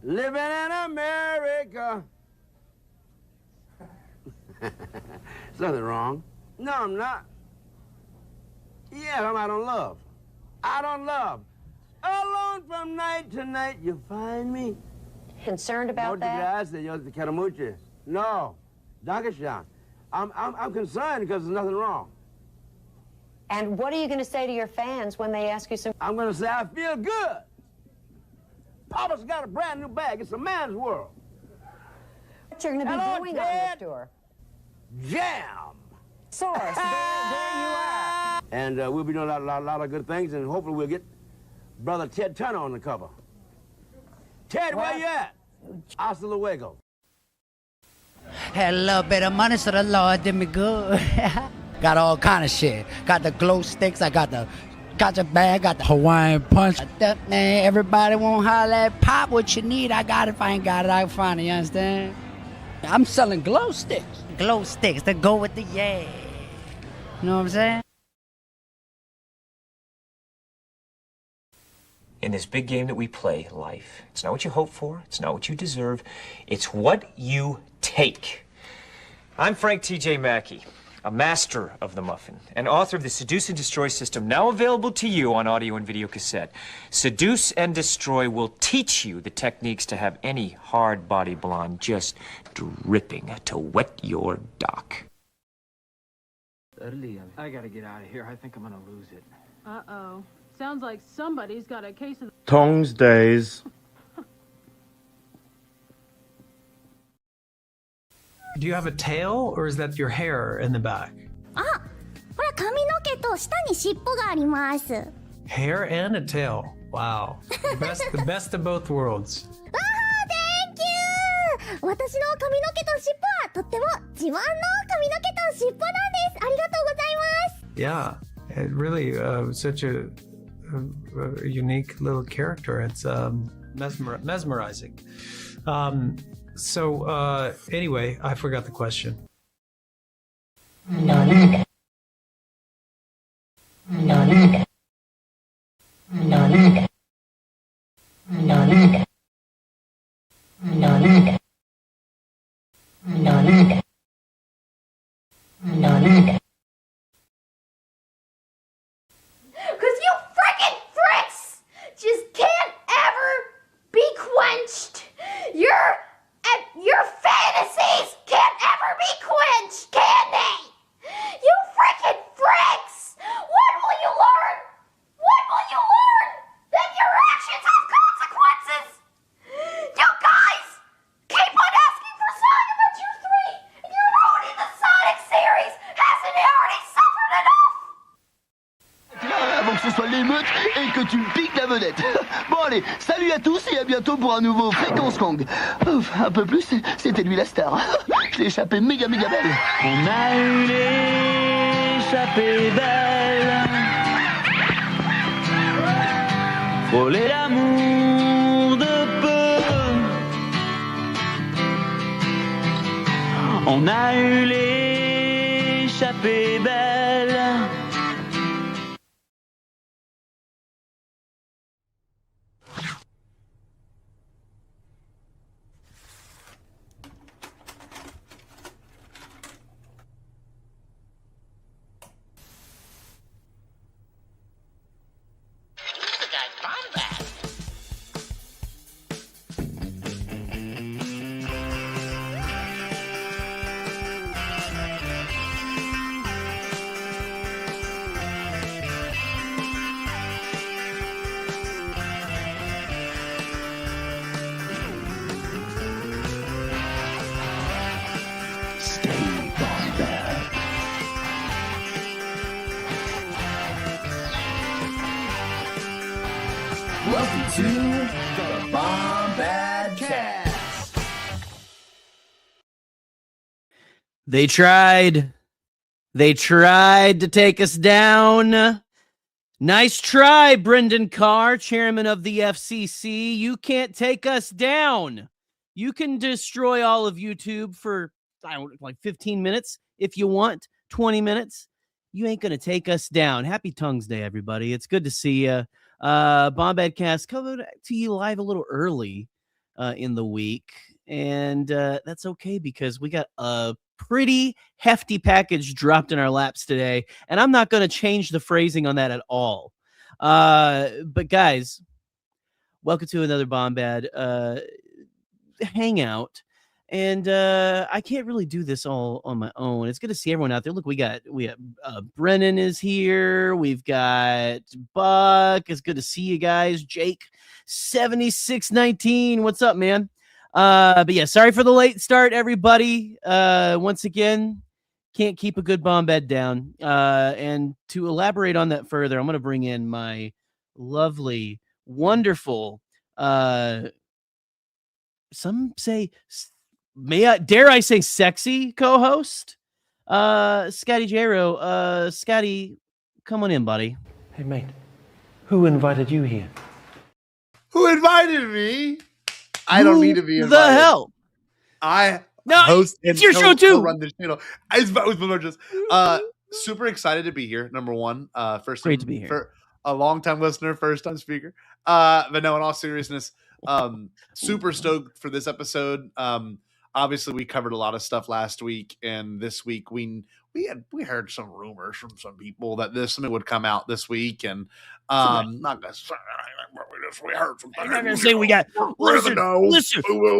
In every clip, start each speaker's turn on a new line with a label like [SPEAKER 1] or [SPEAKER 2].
[SPEAKER 1] Living in America. There's nothing wrong. No, I'm not. Yeah, I don't love. I don't love. Alone from night to night, you find me.
[SPEAKER 2] Concerned about that?
[SPEAKER 1] Gracias, yo te quiero mucho. No, Dankeschön. I'm concerned because there's nothing wrong.
[SPEAKER 2] And what are you going to say to your fans when they ask you some...
[SPEAKER 1] I'm going to say I feel good. Papa's got a brand new bag. It's a man's world.
[SPEAKER 2] What you're going to be doing on this tour?
[SPEAKER 1] Jam.
[SPEAKER 2] Source, there you are.
[SPEAKER 1] And we'll be doing a lot of good things, and hopefully we'll get Brother Ted Turner on the cover. Ted, where you at? Hasta luego.
[SPEAKER 3] Had a little bit of money, so the Lord did me good. Got all kind of shit. Got the glow sticks, I got the gotcha bag, got the Hawaiian punch. Man, everybody won't holler at Pop what you need. I got it. If I ain't got it, I can find it, you understand? I'm selling glow sticks. Glow sticks that go with the yeah. You know what I'm saying?
[SPEAKER 4] In this big game that we play, life, it's not what you hope for, it's not what you deserve, it's what you take. I'm Frank T.J. Mackey, a master of the muffin, and author of the Seduce and Destroy system, now available to you on audio and video cassette. Seduce and Destroy will teach you the techniques to have any hard-body blonde just dripping to wet your dock.
[SPEAKER 5] I gotta get out of here. I think I'm gonna lose it.
[SPEAKER 6] Uh-oh. Sounds like somebody's got a case of...
[SPEAKER 7] Tongs days.
[SPEAKER 5] Do you have a tail, or is that your hair in the back? Hair and a tail. Wow. The best of both worlds. Yeah, it really such a unique little character. It's mesmerizing. So anyway, I forgot the question.
[SPEAKER 8] Because you frickin' fricks just can't ever be quenched. Your fantasies can't ever be quenched, can they? You frickin' fricks! When will you learn? When will you learn that your actions have consequences? You guys keep on asking for Sonic Adventure 3, and you're ruining the Sonic series. Hasn't it already suffered enough?
[SPEAKER 9] Avant que ce soit l'émeute et que tu me piques la vedette. Bon allez, salut à tous et à bientôt pour un nouveau Fréquence Kang. Ouf, un peu plus, c'était lui la star. Je l'ai échappé méga belle.
[SPEAKER 10] On a eu l'échappée belle. Frôler l'amour de peu. On a eu l'échappée belle. Stay Bombad.
[SPEAKER 11] Welcome to the Bombadcast.
[SPEAKER 12] They tried to take us down. Nice try, Brendan Carr, chairman of the FCC. You can't take us down. You can destroy all of YouTube for like 15 minutes if you want, 20 minutes. You ain't going to take us down. Happy Tongues Day, everybody. It's good to see you. Bombadcast coming to you live a little early. in the week, and that's okay because we got a pretty hefty package dropped in our laps today, and I'm not going to change the phrasing on that at all. But guys, welcome to another Bombad hangout. And I can't really do this all on my own. It's good to see everyone out there. Look, we got Brennan is here. We've got Buck. It's good to see you guys. Jake 7619. What's up, man? But yeah, sorry for the late start, everybody. Once again, can't keep a good Bombad down. And to elaborate on that further, I'm going to bring in my lovely, wonderful, some say, dare I say sexy co-host, Scotty Jaro. Scotty, come on in, buddy.
[SPEAKER 7] Hey, mate, who invited you here?
[SPEAKER 13] Who invited me? I don't need to be invited.
[SPEAKER 12] The hell?
[SPEAKER 13] Host
[SPEAKER 12] it's your show too.
[SPEAKER 13] Run this channel. Super excited to be here. Number one,
[SPEAKER 12] great to be here.
[SPEAKER 13] For a long-time listener, first-time speaker. But no, in all seriousness, super stoked for this episode. Obviously, we covered a lot of stuff last week, and this week we heard some rumors from some people that something would come out this week, and not gonna say we heard some things.
[SPEAKER 12] I'm not gonna say we got. Listen.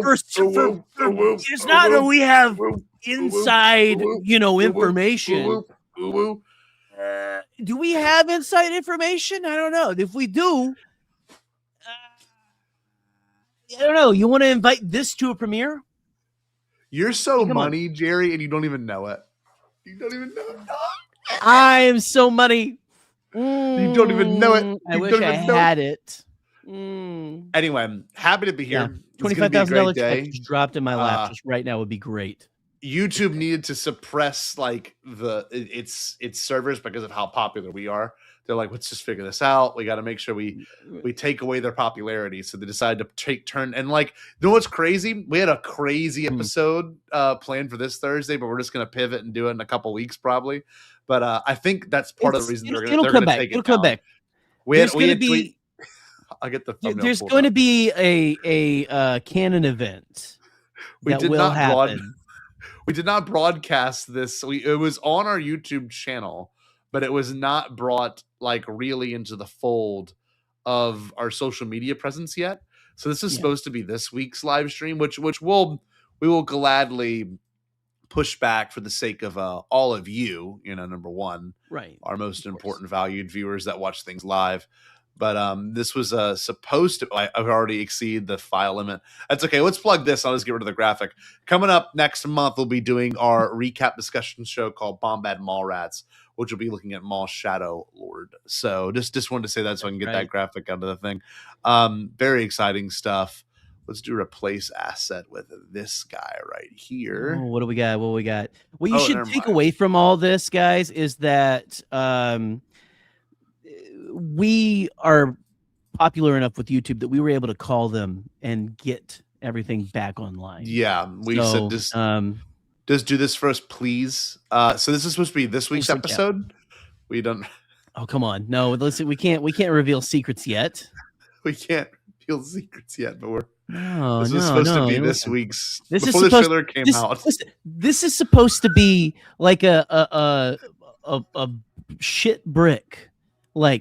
[SPEAKER 12] First, it's not that we have inside, information. Do we have inside information? I don't know. If we do, I don't know. You want to invite this to a premiere?
[SPEAKER 13] You're so money, Jerry, and you don't even know it. You don't even know it.
[SPEAKER 12] I am so money.
[SPEAKER 13] You don't even know it.
[SPEAKER 12] I wish I had it.
[SPEAKER 13] Anyway, I'm happy to be here.
[SPEAKER 12] $25,000 check just dropped in my lap just right now would be great.
[SPEAKER 13] YouTube needed to suppress its servers because of how popular we are. They're like, let's just figure this out. We got to make sure we take away their popularity. So they decided to take turn. And you know what's crazy? We had a crazy episode planned for this Thursday, but we're just going to pivot and do it in a couple weeks probably. But I think that's part of the reason they're going to take it.
[SPEAKER 12] It'll come back.
[SPEAKER 13] I'll get the thumbnail.
[SPEAKER 12] There's going to be a canon event that will happen.
[SPEAKER 13] We did not broadcast this. It was on our YouTube channel, but it was not brought really into the fold of our social media presence yet. So this is supposed to be this week's live stream, which we will gladly push back for the sake of all of you. Number one,
[SPEAKER 12] right?
[SPEAKER 13] Our most important valued viewers that watch things live. But this was supposed to. I've already exceeded the file limit. That's okay. Let's plug this. I'll just get rid of the graphic. Coming up next month, we'll be doing our recap discussion show called Bombad Mallrats, which will be looking at Mall Shadow Lord. So just wanted to say that so I can get that graphic out of the thing. Very exciting stuff. Let's do replace asset with this guy right here.
[SPEAKER 12] Oh, what do we got? What you should take away from all this, guys, is that we are popular enough with YouTube that we were able to call them and get everything back online.
[SPEAKER 13] Yeah, said just do this for us, please. So this is supposed to be this week's episode. We don't.
[SPEAKER 12] Oh, come on! No, listen, we can't reveal secrets yet.
[SPEAKER 13] We can't reveal secrets yet, but
[SPEAKER 12] this
[SPEAKER 13] is supposed to be this week's.
[SPEAKER 12] Before
[SPEAKER 13] the trailer came out.
[SPEAKER 12] This is supposed to be like a shit brick.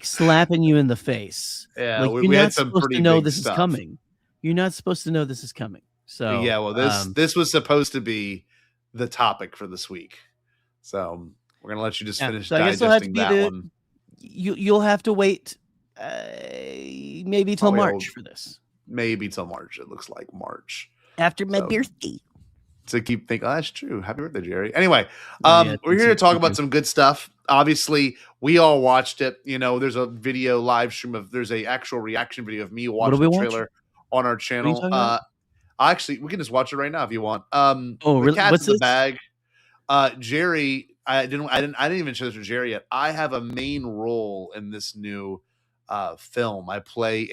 [SPEAKER 12] Slapping you in the face.
[SPEAKER 13] Yeah,
[SPEAKER 12] you're not supposed to know this is coming. You're not supposed to know this is coming. So
[SPEAKER 13] yeah, well, this was supposed to be the topic for this week. So we're gonna let you just finish digesting that one.
[SPEAKER 12] You'll have to wait, maybe till March for this.
[SPEAKER 13] Maybe till March. It looks like March
[SPEAKER 12] after my birthday.
[SPEAKER 13] To keep thinking, that's true. Happy birthday, Jerry. Anyway, we're here to talk about some good stuff. Obviously, we all watched it. There's a video live stream there's a actual reaction video of me watching the trailer on our channel. Actually, we can just watch it right now if you want.
[SPEAKER 12] Really?
[SPEAKER 13] Cat's in the bag. Jerry, I didn't even show this to Jerry yet. I have a main role in this new film. I play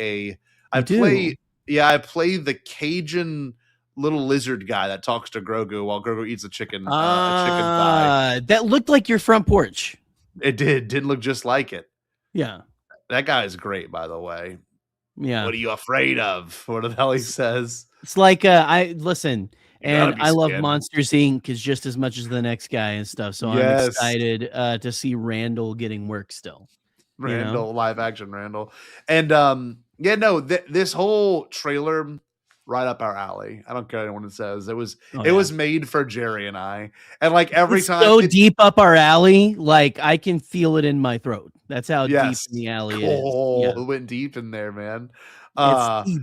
[SPEAKER 13] the Cajun little lizard guy that talks to Grogu while Grogu eats a chicken thigh.
[SPEAKER 12] That looked like your front porch.
[SPEAKER 13] It didn't look just like it.
[SPEAKER 12] Yeah.
[SPEAKER 13] That guy is great, by the way.
[SPEAKER 12] Yeah.
[SPEAKER 13] What are you afraid of? What the hell he says.
[SPEAKER 12] It's like I listen,
[SPEAKER 13] You gotta
[SPEAKER 12] and
[SPEAKER 13] be
[SPEAKER 12] I love
[SPEAKER 13] scared.
[SPEAKER 12] Monsters Inc. is just as much as the next guy and stuff. So I'm
[SPEAKER 13] Yes.
[SPEAKER 12] excited to see Randall getting work still.
[SPEAKER 13] Randall, live action Randall. And this whole trailer right up our alley. I don't care what anyone says. It was made for Jerry and I. And like every
[SPEAKER 12] It's
[SPEAKER 13] time
[SPEAKER 12] so deep up our alley, like I can feel it in my throat. That's how deep in the alley it is.
[SPEAKER 13] It went deep in there, man.
[SPEAKER 12] It's deep.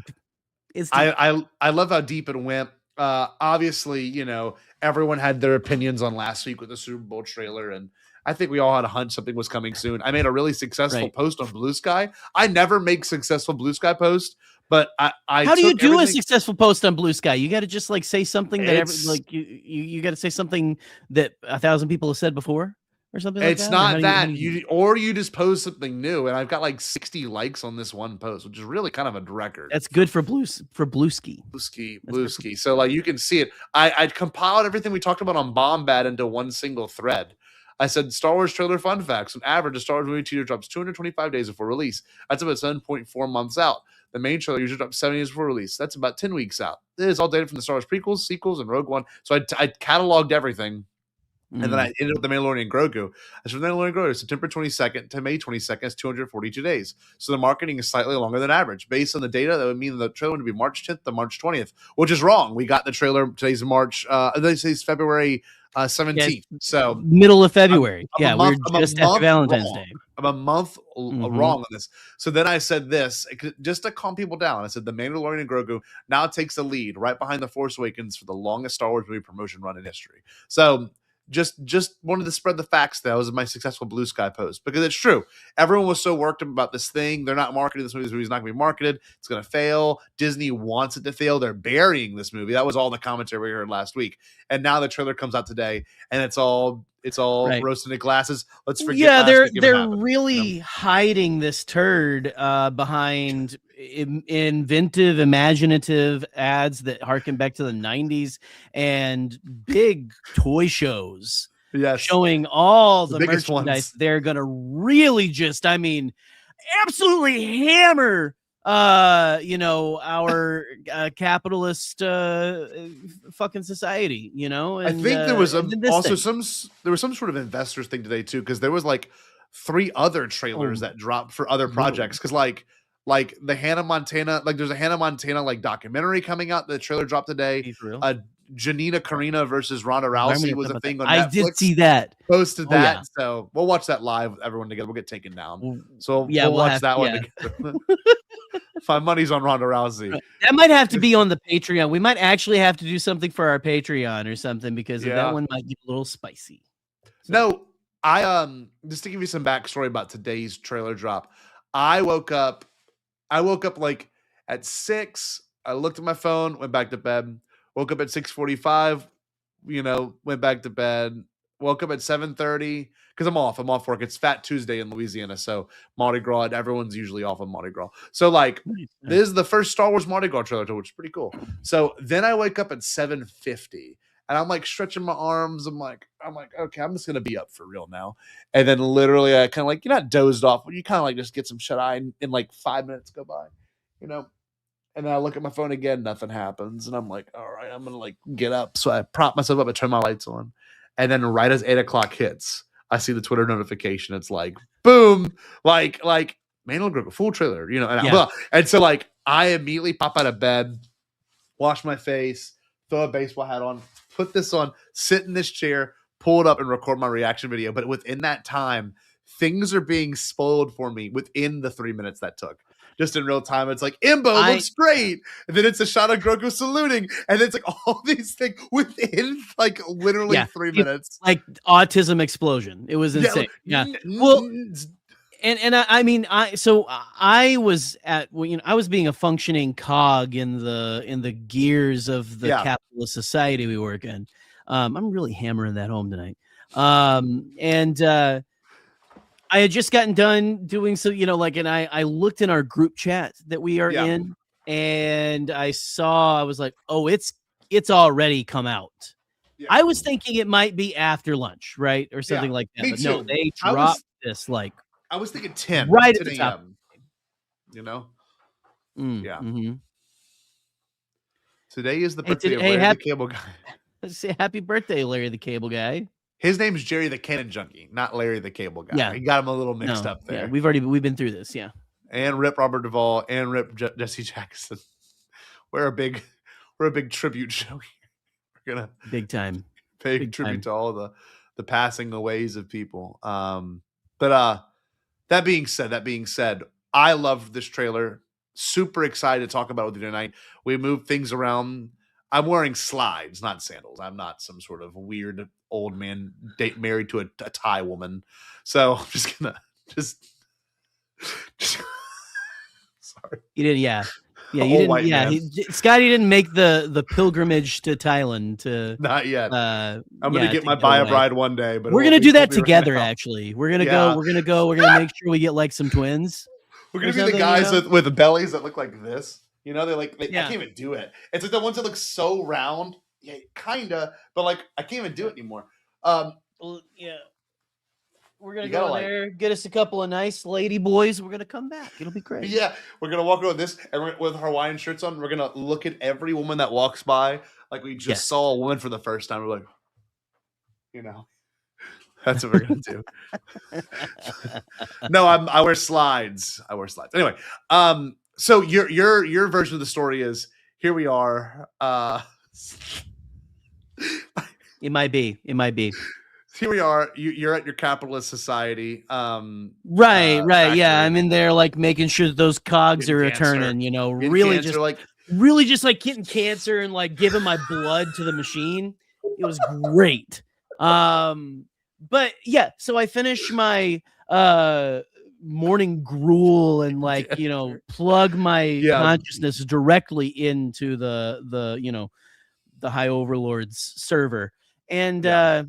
[SPEAKER 12] It's deep.
[SPEAKER 13] I love how deep it went. Obviously, you know, everyone had their opinions on last week with the Super Bowl trailer, and I think we all had a hunch something was coming soon. I made a really successful post on Blue Sky. I never make successful Blue Sky posts, but I
[SPEAKER 12] how do you do a successful post on Blue Sky? You got to just like say something that you got to say something that 1,000 people have said before or something.
[SPEAKER 13] It's
[SPEAKER 12] like
[SPEAKER 13] not
[SPEAKER 12] that?
[SPEAKER 13] that you just post something new, and I've got like 60 likes on this one post, which is really kind of a record.
[SPEAKER 12] That's good for Blueski.
[SPEAKER 13] Blueski. So like you can see it. I compiled everything we talked about on Bombad into one single thread. I said Star Wars trailer fun facts. On average, a Star Wars movie teaser drops 225 days before release. That's about 7.4 months out. The main trailer usually drops 7 days before release. That's about 10 weeks out. This is all data from the Star Wars prequels, sequels, and Rogue One. So I cataloged everything. And then I ended with the Mandalorian and Grogu. As for the Mandalorian and Grogu, September 22nd to May 22nd is 242 days. So the marketing is slightly longer than average. Based on the data, that would mean the trailer would be March 10th to March 20th, which is wrong. We got the trailer, today's February 17th. So
[SPEAKER 12] middle of February. We're just after Valentine's
[SPEAKER 13] wrong.
[SPEAKER 12] Day.
[SPEAKER 13] I'm a month wrong on this. So then I said this, just to calm people down. I said the Mandalorian and Grogu now takes the lead right behind The Force Awakens for the longest Star Wars movie promotion run in history. So just wanted to spread the facts. That was my successful Blue Sky post, because it's true. Everyone was so worked up about this thing. They're not marketing this movie. This movie's not going to be marketed. It's going to fail. Disney wants it to fail. They're burying this movie. That was all the commentary we heard last week. And now the trailer comes out today, and it's all roasted in glasses. Let's forget.
[SPEAKER 12] Yeah, they're really hiding this turd behind inventive, imaginative ads that harken back to the 90s and big toy shows.
[SPEAKER 13] Yes,
[SPEAKER 12] showing all the
[SPEAKER 13] biggest
[SPEAKER 12] merchandise.
[SPEAKER 13] ones.
[SPEAKER 12] They're gonna really just, absolutely hammer our capitalist fucking society, and,
[SPEAKER 13] I think there was
[SPEAKER 12] also
[SPEAKER 13] some sort of investors thing today too, because there was like 3 other trailers that dropped for other projects, because like the Hannah Montana, like there's a Hannah Montana like documentary coming out. The trailer dropped today. Janina Karina versus Ronda Rousey was a thing on Netflix.
[SPEAKER 12] I did see that.
[SPEAKER 13] Posted that. So we'll watch that live with everyone together. We'll get taken down. So we'll watch that one together. My money's on Ronda Rousey.
[SPEAKER 12] That might have to be on the Patreon. We might actually have to do something for our Patreon or something, because that one might get a little spicy. So.
[SPEAKER 13] No, I just to give you some backstory about today's trailer drop. I woke up like at 6. I looked at my phone, went back to bed. Woke up at 6:45, went back to bed. Woke up at 7:30 because I'm off work. It's Fat Tuesday in Louisiana, so Mardi Gras, everyone's usually off on Mardi Gras. So like, this is the first Star Wars Mardi Gras trailer, which is pretty cool. So then I wake up at 7:50, and I'm like stretching my arms. I'm like, okay, I'm just gonna be up for real now. And then literally, I kind of like, you're not dozed off, but you kind of like just get some shut eye, and like 5 minutes go by, And then I look at my phone again, nothing happens. And I'm like, all right, I'm going to like get up. So I prop myself up and turn my lights on. And then right as 8 o'clock hits, I see the Twitter notification. It's like, boom, like Mandalorian Grogu, full trailer, and so like I immediately pop out of bed, wash my face, throw a baseball hat on, put this on, sit in this chair, pull it up and record my reaction video. But within that time, things are being spoiled for me within the 3 minutes that took. Just in real time, it's like, Imbo looks great. And then it's a shot of Grogu saluting. And it's like all these things within like literally 3 minutes.
[SPEAKER 12] Like autism explosion. It was insane. Yeah. Well, and I was I was being a functioning cog in the gears of the capitalist society we work in. I'm really hammering that home tonight. I had just gotten done doing so, and I looked in our group chat that we are in, and I was like, oh, it's already come out. Yeah. I was thinking it might be after lunch, right? Or something like that. But no, they dropped this like.
[SPEAKER 13] I was thinking 10.
[SPEAKER 12] Right at the top.
[SPEAKER 13] Yeah.
[SPEAKER 12] Mm-hmm.
[SPEAKER 13] Today is the birthday of Larry the Cable Guy.
[SPEAKER 12] Let's say happy birthday, Larry the Cable Guy.
[SPEAKER 13] His name's Jerry the Cannon Junkie, not Larry the Cable Guy.
[SPEAKER 12] Yeah.
[SPEAKER 13] He got him a little mixed up there.
[SPEAKER 12] Yeah, we've been through this, yeah.
[SPEAKER 13] And rip Robert Duvall and rip Jesse Jackson. We're a big tribute show here. We're gonna
[SPEAKER 12] big time
[SPEAKER 13] pay tribute to all the passing aways of people. But that being said, I love this trailer. Super excited to talk about it with you tonight. We moved things around. I'm wearing slides, not sandals. I'm not some sort of weird old man married to a Thai woman. So I'm just gonna sorry.
[SPEAKER 12] You did, yeah. Yeah, you didn't. Yeah, Scotty didn't make the pilgrimage to Thailand. To
[SPEAKER 13] not yet. I'm gonna get my buy a bride one day, but
[SPEAKER 12] we're gonna do that together. Actually, we're gonna go. We're gonna make sure we get like some twins.
[SPEAKER 13] We're gonna be the guys with the bellies that look like this. You know, I can't even do it. It's like the ones that look so round. Yeah, kinda, but like I can't even do it anymore.
[SPEAKER 12] Yeah. We're gonna go there, get us a couple of nice lady boys. We're gonna come back. It'll be great.
[SPEAKER 13] Yeah, we're gonna walk around with this and with Hawaiian shirts on. We're gonna look at every woman that walks by like we just saw a woman for the first time. We're like, you know, that's what we're gonna do. No, I wear slides. Anyway, so your version of the story is here we are.
[SPEAKER 12] It might be.
[SPEAKER 13] Here we are. You're at your capitalist society.
[SPEAKER 12] Right. Yeah, I'm in there like making sure that those cogs are returning. You know, really just like getting cancer and like giving my blood to the machine. It was great. But yeah, so I finished my morning gruel and like plug my consciousness directly into the High Overlord's server, and I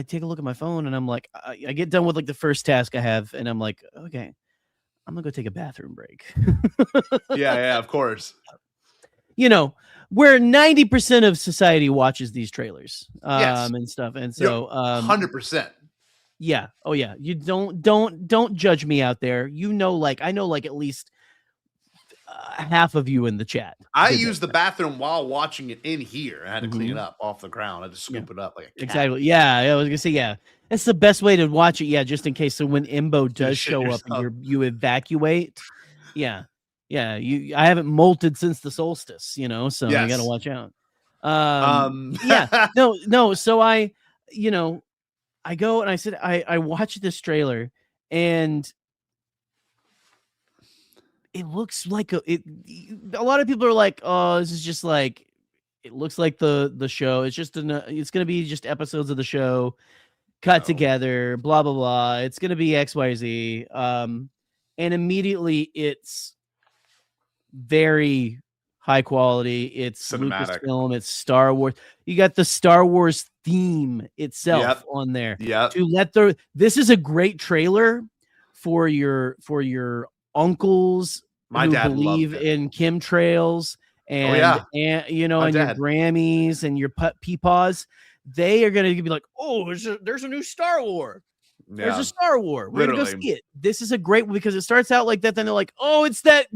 [SPEAKER 12] take a look at my phone and I'm like, I get done with like the first task I have, and I'm like, okay, I'm gonna go take a bathroom break.
[SPEAKER 13] yeah, of course.
[SPEAKER 12] Where 90% of society watches these trailers and stuff, and so
[SPEAKER 13] 100%.
[SPEAKER 12] Yeah. Oh yeah. You don't judge me out there. I know like at least half of you in the chat.
[SPEAKER 13] I used the bathroom while watching it in here. I had to clean it up off the ground. I had to scoop it up like a cat.
[SPEAKER 12] Exactly. Yeah. I was gonna say, yeah. That's the best way to watch it. Yeah, just in case. So when Imbo does show up and you evacuate. Yeah. Yeah. I haven't molted since the solstice, so you gotta watch out. Yeah. No. So I go and I said, I watched this trailer and it looks like a lot of people are like, oh, this is just like, it looks like the show. It's just it's going to be just episodes of the show cut together, blah, blah, blah. It's going to be X, Y, Z. And immediately it's very high quality. It's
[SPEAKER 13] cinematic.
[SPEAKER 12] Lucasfilm. It's Star Wars. You got the Star Wars theme itself on there.
[SPEAKER 13] Yeah.
[SPEAKER 12] This is a great trailer for your uncles
[SPEAKER 13] My
[SPEAKER 12] who
[SPEAKER 13] dad
[SPEAKER 12] believe
[SPEAKER 13] loved it.
[SPEAKER 12] in chemtrails and and your Grammys and your peepaws. They are going to be like, oh, there's a new Star Wars. There's a Star Wars. We're going to go see it. This is a great one because it starts out like that. Then they're like, oh, it's that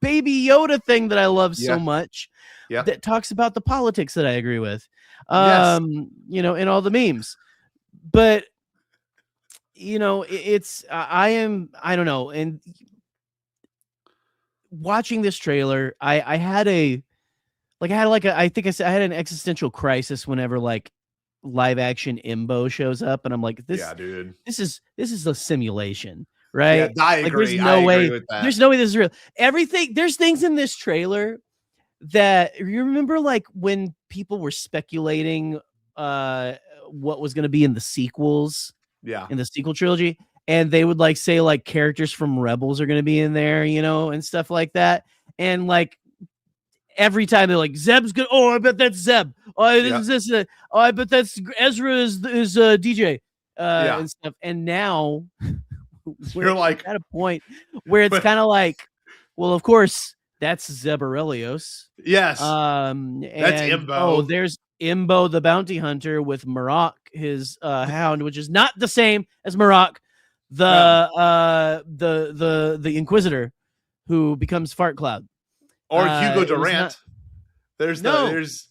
[SPEAKER 12] Baby Yoda thing that I love so much that talks about the politics that I agree with, and all the memes. But, it's, I don't know. And watching this trailer, I had an existential crisis whenever like live action Imbo shows up, and I'm like, this is a simulation, right?
[SPEAKER 13] Yeah, I agree.
[SPEAKER 12] There's no way.
[SPEAKER 13] With that.
[SPEAKER 12] There's no way this is real. There's things in this trailer that you remember, like when people were speculating what was going to be in the sequels, in the sequel trilogy, and they would like say like characters from Rebels are going to be in there, and stuff like that, and like. Every time they're like, Zeb's good. Oh, I bet that's Zeb. Oh, this is oh, I bet that's Ezra is DJ and stuff. And now
[SPEAKER 13] we're like
[SPEAKER 12] at a point where it's kind of like, well, of course, that's Zeb Aurelios.
[SPEAKER 13] Yes.
[SPEAKER 12] That's
[SPEAKER 13] Imbo.
[SPEAKER 12] Oh, there's Imbo the bounty hunter with Marok, his hound, which is not the same as Marok, the Inquisitor who becomes Fart Cloud.
[SPEAKER 13] Or Hugo Durant. There's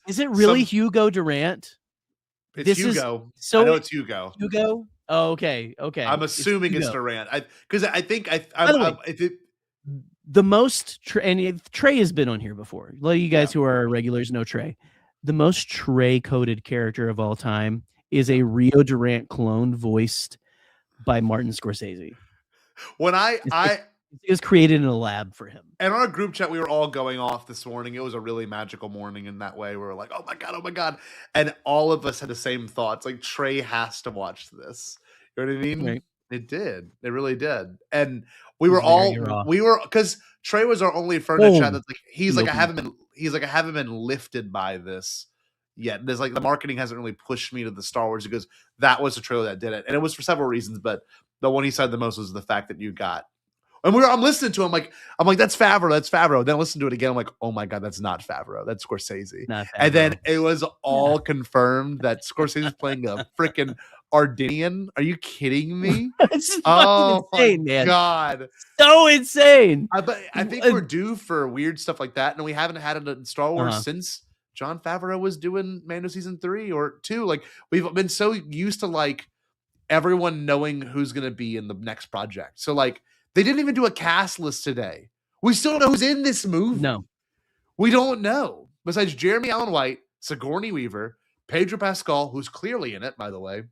[SPEAKER 12] Is it really Hugo Durant?
[SPEAKER 13] It's Hugo.
[SPEAKER 12] So
[SPEAKER 13] I know it's Hugo.
[SPEAKER 12] Hugo? Oh, okay.
[SPEAKER 13] I'm assuming it's Durant. Because I think
[SPEAKER 12] the most and Trey has been on here before. A lot of you guys who are regulars know Trey. The most Trey coded character of all time is a Rio Durant clone voiced by Martin Scorsese.
[SPEAKER 13] When
[SPEAKER 12] it was created in a lab for him.
[SPEAKER 13] And on our group chat, we were all going off this morning. It was a really magical morning in that way. We were like, oh my God. And all of us had the same thoughts. Like, Trey has to watch this. You know what I mean? Right. It did. It really did. And we were because Trey was our only friend in chat that's like, I haven't been lifted by this yet. There's like, the marketing hasn't really pushed me to the Star Wars. He goes, that was the trailer that did it. And it was for several reasons, but the one he said the most was the fact that you got. And I'm listening to him I'm like, that's Favreau. Then I listen to it again. I'm like, oh my God, that's not Favreau. That's Scorsese. And then it was all confirmed that Scorsese is playing a freaking Ardennian. Are you kidding me?
[SPEAKER 12] It's insane, man.
[SPEAKER 13] God.
[SPEAKER 12] So insane.
[SPEAKER 13] But I think we're due for weird stuff like that. And we haven't had it in Star Wars since Jon Favreau was doing Mando season 3 or 2. Like, we've been so used to like everyone knowing who's going to be in the next project. So like, they didn't even do a cast list today. We still don't know who's in this movie.
[SPEAKER 12] No.
[SPEAKER 13] We don't know. Besides Jeremy Allen White, Sigourney Weaver, Pedro Pascal, who's clearly in it, by the way.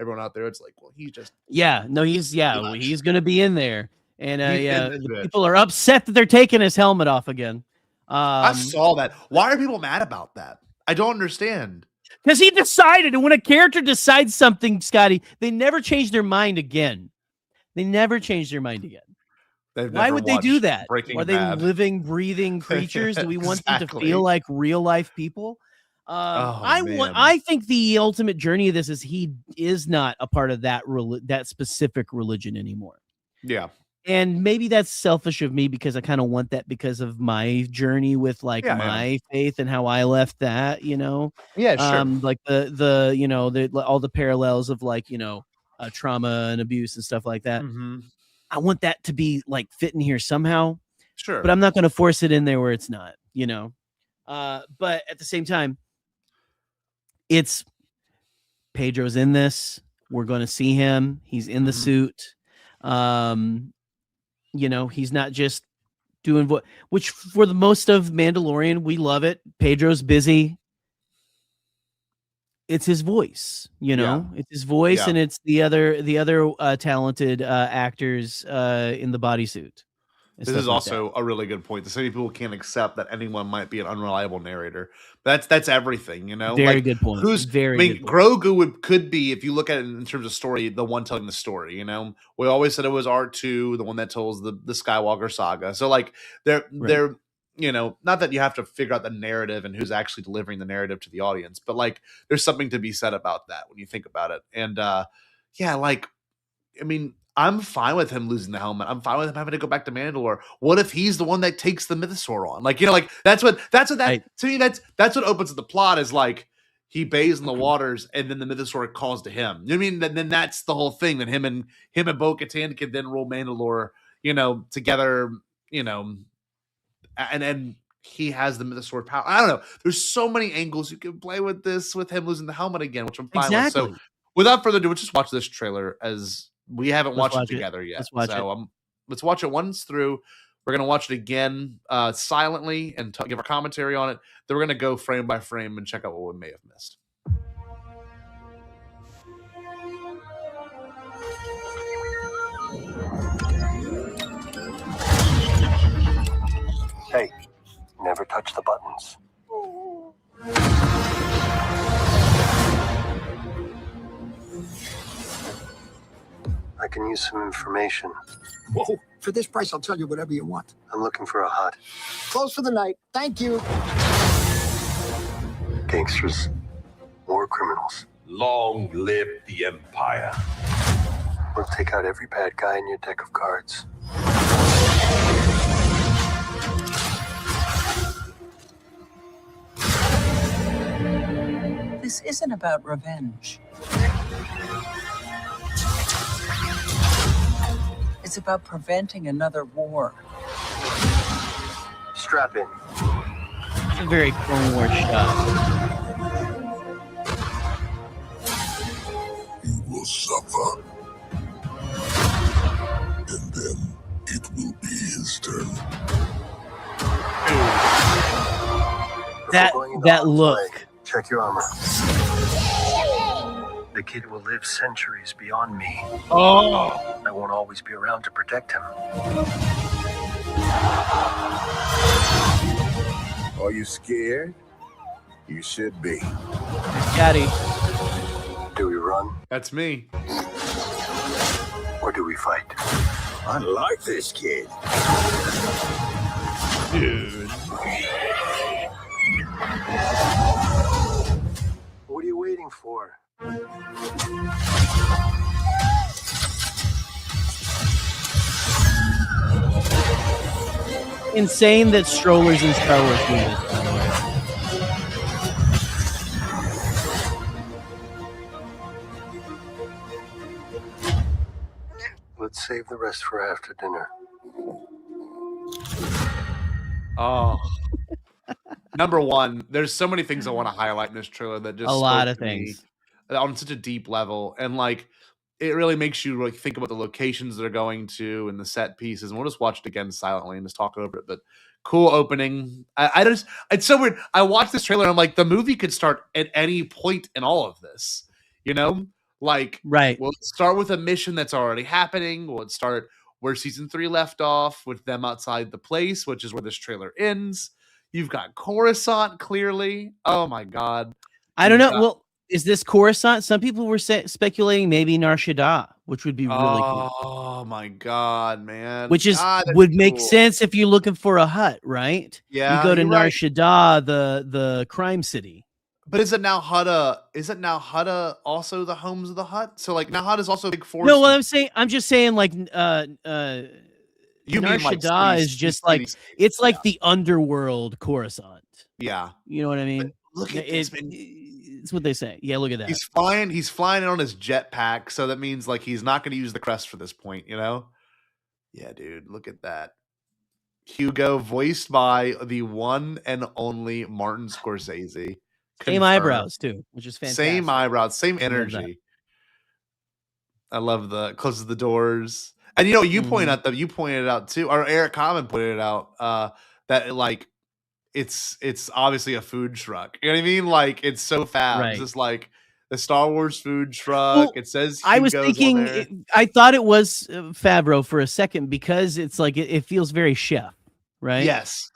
[SPEAKER 13] Everyone out there, it's like, well, he's just...
[SPEAKER 12] he's going to be in there. And the people are upset that they're taking his helmet off again.
[SPEAKER 13] I saw that. Why are people mad about that? I don't understand.
[SPEAKER 12] Because he decided, and when a character decides something, Scotty, they never change their mind again. Why would they do that? Are they living, breathing creatures? Do we want them to feel like real life people? I think the ultimate journey of this is he is not a part of that specific religion anymore.
[SPEAKER 13] Yeah.
[SPEAKER 12] And maybe that's selfish of me because I kind of want that because of my journey with my faith and how I left that,
[SPEAKER 13] Yeah, sure.
[SPEAKER 12] Like the all the parallels of trauma and abuse and stuff like that.
[SPEAKER 13] Mm-hmm.
[SPEAKER 12] I want that to be like fit in here somehow.
[SPEAKER 13] Sure.
[SPEAKER 12] But I'm not going to force it in there where it's not, but at the same time, it's Pedro's in this. We're going to see him. He's in the suit. He's not just doing which for the most of Mandalorian, we love it. Pedro's busy. It's his voice, it's his voice, and it's the other talented actors in the bodysuit.
[SPEAKER 13] This is also a really good point. So many people can't accept that anyone might be an unreliable narrator. That's everything,
[SPEAKER 12] Very good point.
[SPEAKER 13] Grogu could be, if you look at it in terms of story, the one telling the story. We always said it was R2, the one that tells the Skywalker saga. So like they're not that you have to figure out the narrative and who's actually delivering the narrative to the audience, but like there's something to be said about that when you think about it. And I'm fine with him losing the helmet. I'm fine with him having to go back to Mandalore. What if he's the one that takes the mythosaur on? To me, that's what opens the plot is like he bathes in the waters and then the mythosaur calls to him. You know what I mean? Then that's the whole thing. That him and Bo-Katan can then rule Mandalore, together, and he has the mythosaur power. I don't know. There's so many angles you can play with this, with him losing the helmet again, which I'm fine with. So without further ado, let's just watch this trailer as we haven't watched it together yet. Let's watch it once through. We're going to watch it again silently and give our commentary on it. Then we're going to go frame by frame and check out what we may have missed.
[SPEAKER 14] Hey, never touch the buttons. I can use some information.
[SPEAKER 15] Whoa, for this price, I'll tell you whatever you want.
[SPEAKER 14] I'm looking for a hut.
[SPEAKER 15] Close for the night. Thank you.
[SPEAKER 14] Gangsters, war criminals.
[SPEAKER 16] Long live the Empire.
[SPEAKER 14] We'll take out every bad guy in your deck of cards.
[SPEAKER 17] This isn't about revenge. It's about preventing another war.
[SPEAKER 14] Strap in.
[SPEAKER 12] It's a very Clone Wars shot.
[SPEAKER 11] You will suffer. And then it will be his turn.
[SPEAKER 12] That look.
[SPEAKER 14] Check your armor. The kid will live centuries beyond me.
[SPEAKER 12] Oh.
[SPEAKER 14] I won't always be around to protect him.
[SPEAKER 11] Are you scared? You should be.
[SPEAKER 12] Daddy.
[SPEAKER 14] Do we run?
[SPEAKER 13] That's me.
[SPEAKER 14] Or do we fight?
[SPEAKER 11] I like this kid.
[SPEAKER 13] Dude.
[SPEAKER 14] What are you waiting for?
[SPEAKER 12] Insane that strollers in Star Wars movies, by the way.
[SPEAKER 14] Let's save the rest for after dinner.
[SPEAKER 13] Oh. Number one, there's so many things I want to highlight in this trailer that just
[SPEAKER 12] A lot
[SPEAKER 13] spoke
[SPEAKER 12] of
[SPEAKER 13] to me
[SPEAKER 12] things.
[SPEAKER 13] on such a deep level, and like it really makes you like think about the locations they're going to and the set pieces. And we'll just watch it again silently and just talk over it. But cool opening. I just, it's so weird. I watched this trailer and I'm like, the movie could start at any point in all of this, you know? Like,
[SPEAKER 12] right.
[SPEAKER 13] We'll start with a mission that's already happening. We'll start where season 3 left off with them outside the place, which is where this trailer ends. You've got Coruscant clearly. Oh my God.
[SPEAKER 12] I don't know. Well, is this Coruscant? Some people were speculating maybe Nar Shaddaa, which would be really cool.
[SPEAKER 13] Oh my God, man.
[SPEAKER 12] Which is
[SPEAKER 13] God, that's
[SPEAKER 12] would make
[SPEAKER 13] cool.
[SPEAKER 12] sense if you're looking for a hut, right?
[SPEAKER 13] Yeah,
[SPEAKER 12] you go to
[SPEAKER 13] you're
[SPEAKER 12] Nar
[SPEAKER 13] right.
[SPEAKER 12] Shaddaa, the crime city.
[SPEAKER 13] But is it now Hutta also the homes of the Hutt? So like now Hutt is also a big force.
[SPEAKER 12] No, what I'm just saying like
[SPEAKER 13] You
[SPEAKER 12] Nar
[SPEAKER 13] mean like
[SPEAKER 12] Shaddaa is just like it's like the underworld Coruscant.
[SPEAKER 13] Yeah.
[SPEAKER 12] You know what I mean?
[SPEAKER 13] Look at this, man.
[SPEAKER 12] It's what they say. Yeah, look at that.
[SPEAKER 13] He's flying on his jetpack, so that means like he's not going to use the crest for this point, you know? Yeah, dude, look at that. Hugo, voiced by the one and only Martin Scorsese.
[SPEAKER 12] Same eyebrows too, which is fantastic.
[SPEAKER 13] Same eyebrows, same energy. I love the closes the doors. And you know, you pointed it out too, or Eric Common pointed it out, that like it's obviously a food truck. You know what I mean? Like it's so fab.
[SPEAKER 12] Right.
[SPEAKER 13] It's like the Star Wars food truck.
[SPEAKER 12] Well,
[SPEAKER 13] it says
[SPEAKER 12] I was
[SPEAKER 13] Hugo's on
[SPEAKER 12] thinking
[SPEAKER 13] there.
[SPEAKER 12] I thought it was Favreau for a second because it's like it feels very chef, right?
[SPEAKER 13] Yes.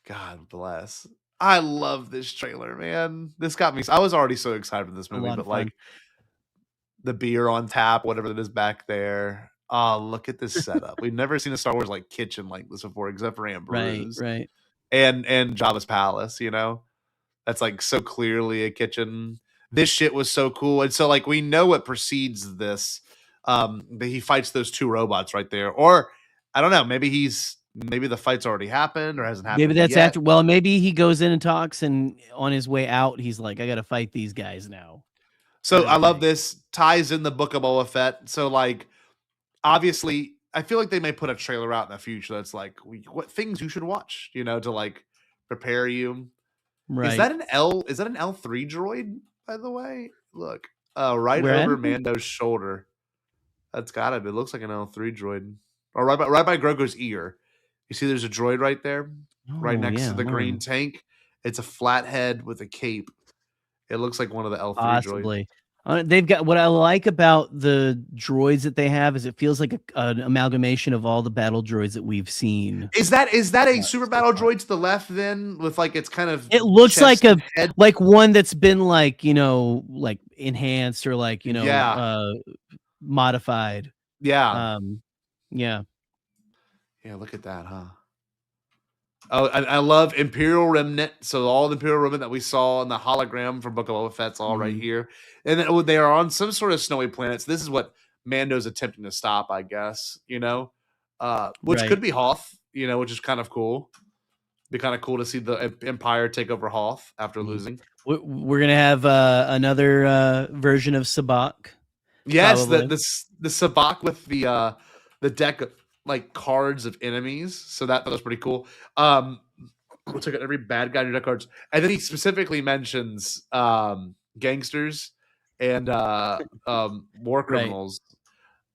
[SPEAKER 13] God bless. I love this trailer, man. This got me. I was already so excited for this movie, but like the beer on tap, whatever that is back there. Oh, look at this setup. We've never seen a Star Wars like kitchen like this before, except for Ambrose.
[SPEAKER 12] Right.
[SPEAKER 13] And Jabba's palace, you know? That's like so clearly a kitchen. This shit was so cool. And so like we know what precedes this. That he fights those two robots right there. Or I don't know, maybe the fight's already happened or hasn't happened.
[SPEAKER 12] Maybe that's
[SPEAKER 13] yet.
[SPEAKER 12] after. Well, maybe he goes in and talks, and on his way out, he's like, "I got to fight these guys now."
[SPEAKER 13] So I love this. Ties in the Book of Boba Fett. So like, obviously, I feel like they may put a trailer out in the future that's like, what things you should watch, you know, to like prepare you.
[SPEAKER 12] Right?
[SPEAKER 13] Is that an L3 droid? By the way, look, right
[SPEAKER 12] Where
[SPEAKER 13] over
[SPEAKER 12] at?
[SPEAKER 13] Mando's shoulder. That's gotta be. It looks like an L3 droid, or right by Grogu's ear. You see, there's a droid right there, right next to the green tank. It's a flathead with a cape. It looks like one of the L3 droids.
[SPEAKER 12] Possibly. They've got what I like about the droids that they have is it feels like an amalgamation of all the battle droids that we've seen.
[SPEAKER 13] Is that a super battle droid to the left then with like it's kind of
[SPEAKER 12] It looks like
[SPEAKER 13] chest and head?
[SPEAKER 12] like one that's been like, you know, like enhanced or like, you know, modified.
[SPEAKER 13] Yeah.
[SPEAKER 12] Yeah.
[SPEAKER 13] Yeah, look at that, huh? Oh, I love Imperial Remnant. So all the Imperial Remnant that we saw in the hologram from Book of Boba Fett's all right here. And then they are on some sort of snowy planet. So this is what Mando's attempting to stop, I guess, you know? Which could be Hoth, you know, which is kind of cool. Be kind of cool to see the Empire take over Hoth after losing.
[SPEAKER 12] We're going to have another version of Sabak.
[SPEAKER 13] Yes, the Sabak with the deck of like cards of enemies. So that was pretty cool. We'll take out every bad guy in your deck cards. And then he specifically mentions gangsters and war criminals.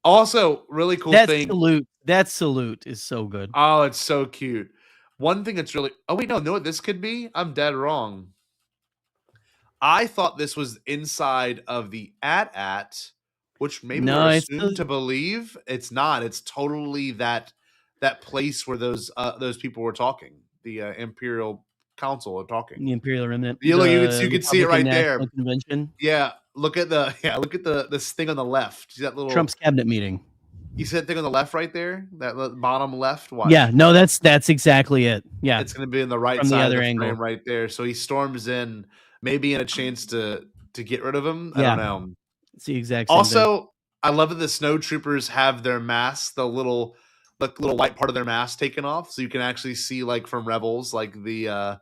[SPEAKER 13] Also, really cool thing.
[SPEAKER 12] That salute is so good.
[SPEAKER 13] Oh, it's so cute. One thing that's really... Oh, wait, no. Know what this could be? I'm dead wrong. I thought this was inside of the AT-AT, which maybe we're assumed to believe. It's not. It's totally that place where those people were talking. The Imperial Council are talking.
[SPEAKER 12] The Imperial Remnant.
[SPEAKER 13] You can see it right there.
[SPEAKER 12] Convention.
[SPEAKER 13] Yeah, look at this thing on the left. See that little
[SPEAKER 12] Trump's cabinet meeting.
[SPEAKER 13] You see that thing on the left right there? That bottom left? Watch.
[SPEAKER 12] Yeah, no, that's exactly it. Yeah.
[SPEAKER 13] It's going to be in the right
[SPEAKER 12] From
[SPEAKER 13] side
[SPEAKER 12] the other
[SPEAKER 13] of the
[SPEAKER 12] angle.
[SPEAKER 13] frame right there. So he storms in, maybe in a chance to get rid of him. I
[SPEAKER 12] Yeah.
[SPEAKER 13] don't know.
[SPEAKER 12] It's the exact same
[SPEAKER 13] Also,
[SPEAKER 12] thing.
[SPEAKER 13] I love that the snow troopers have their masks, the little white part of their mask taken off, so you can actually see, like from Rebels, like the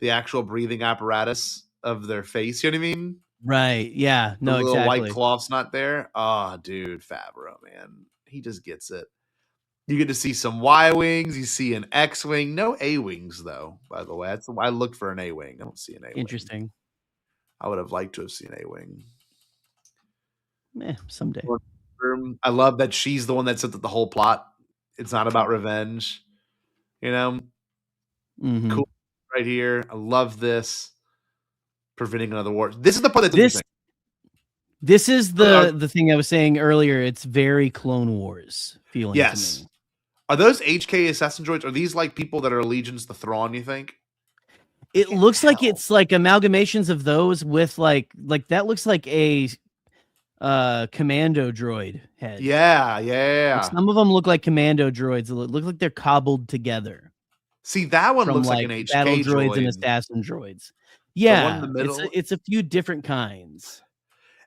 [SPEAKER 13] actual breathing apparatus of their face. You know what I mean?
[SPEAKER 12] Right. Yeah.
[SPEAKER 13] The
[SPEAKER 12] No,
[SPEAKER 13] little
[SPEAKER 12] exactly.
[SPEAKER 13] white cloth's not there. Oh, dude, Favreau, man, he just gets it. You get to see some Y wings. You see an X wing. No A wings though. By the way, that's I looked for an A wing. I don't see an A wing.
[SPEAKER 12] Interesting.
[SPEAKER 13] I would have liked to have seen A wing.
[SPEAKER 12] Someday.
[SPEAKER 13] I love that she's the one that sets up the whole plot. It's not about revenge. You know,
[SPEAKER 12] Mhm.
[SPEAKER 13] cool right here. I love this. Preventing another war. This is the part that's interesting.
[SPEAKER 12] This is the thing I was saying earlier. It's very Clone Wars feeling to
[SPEAKER 13] Yes.
[SPEAKER 12] me.
[SPEAKER 13] Are those HK assassin droids? Are these like people that are allegiance to Thrawn, you think?
[SPEAKER 12] It looks like it's like amalgamations of those with like that looks like a commando droid head.
[SPEAKER 13] Yeah.
[SPEAKER 12] Like, some of them look like commando droids. They look like they're cobbled together.
[SPEAKER 13] See, that one
[SPEAKER 12] from,
[SPEAKER 13] looks like an HK
[SPEAKER 12] battle droids
[SPEAKER 13] droid.
[SPEAKER 12] and assassin droids.
[SPEAKER 13] The
[SPEAKER 12] Yeah,
[SPEAKER 13] one in the middle.
[SPEAKER 12] it's a few different kinds.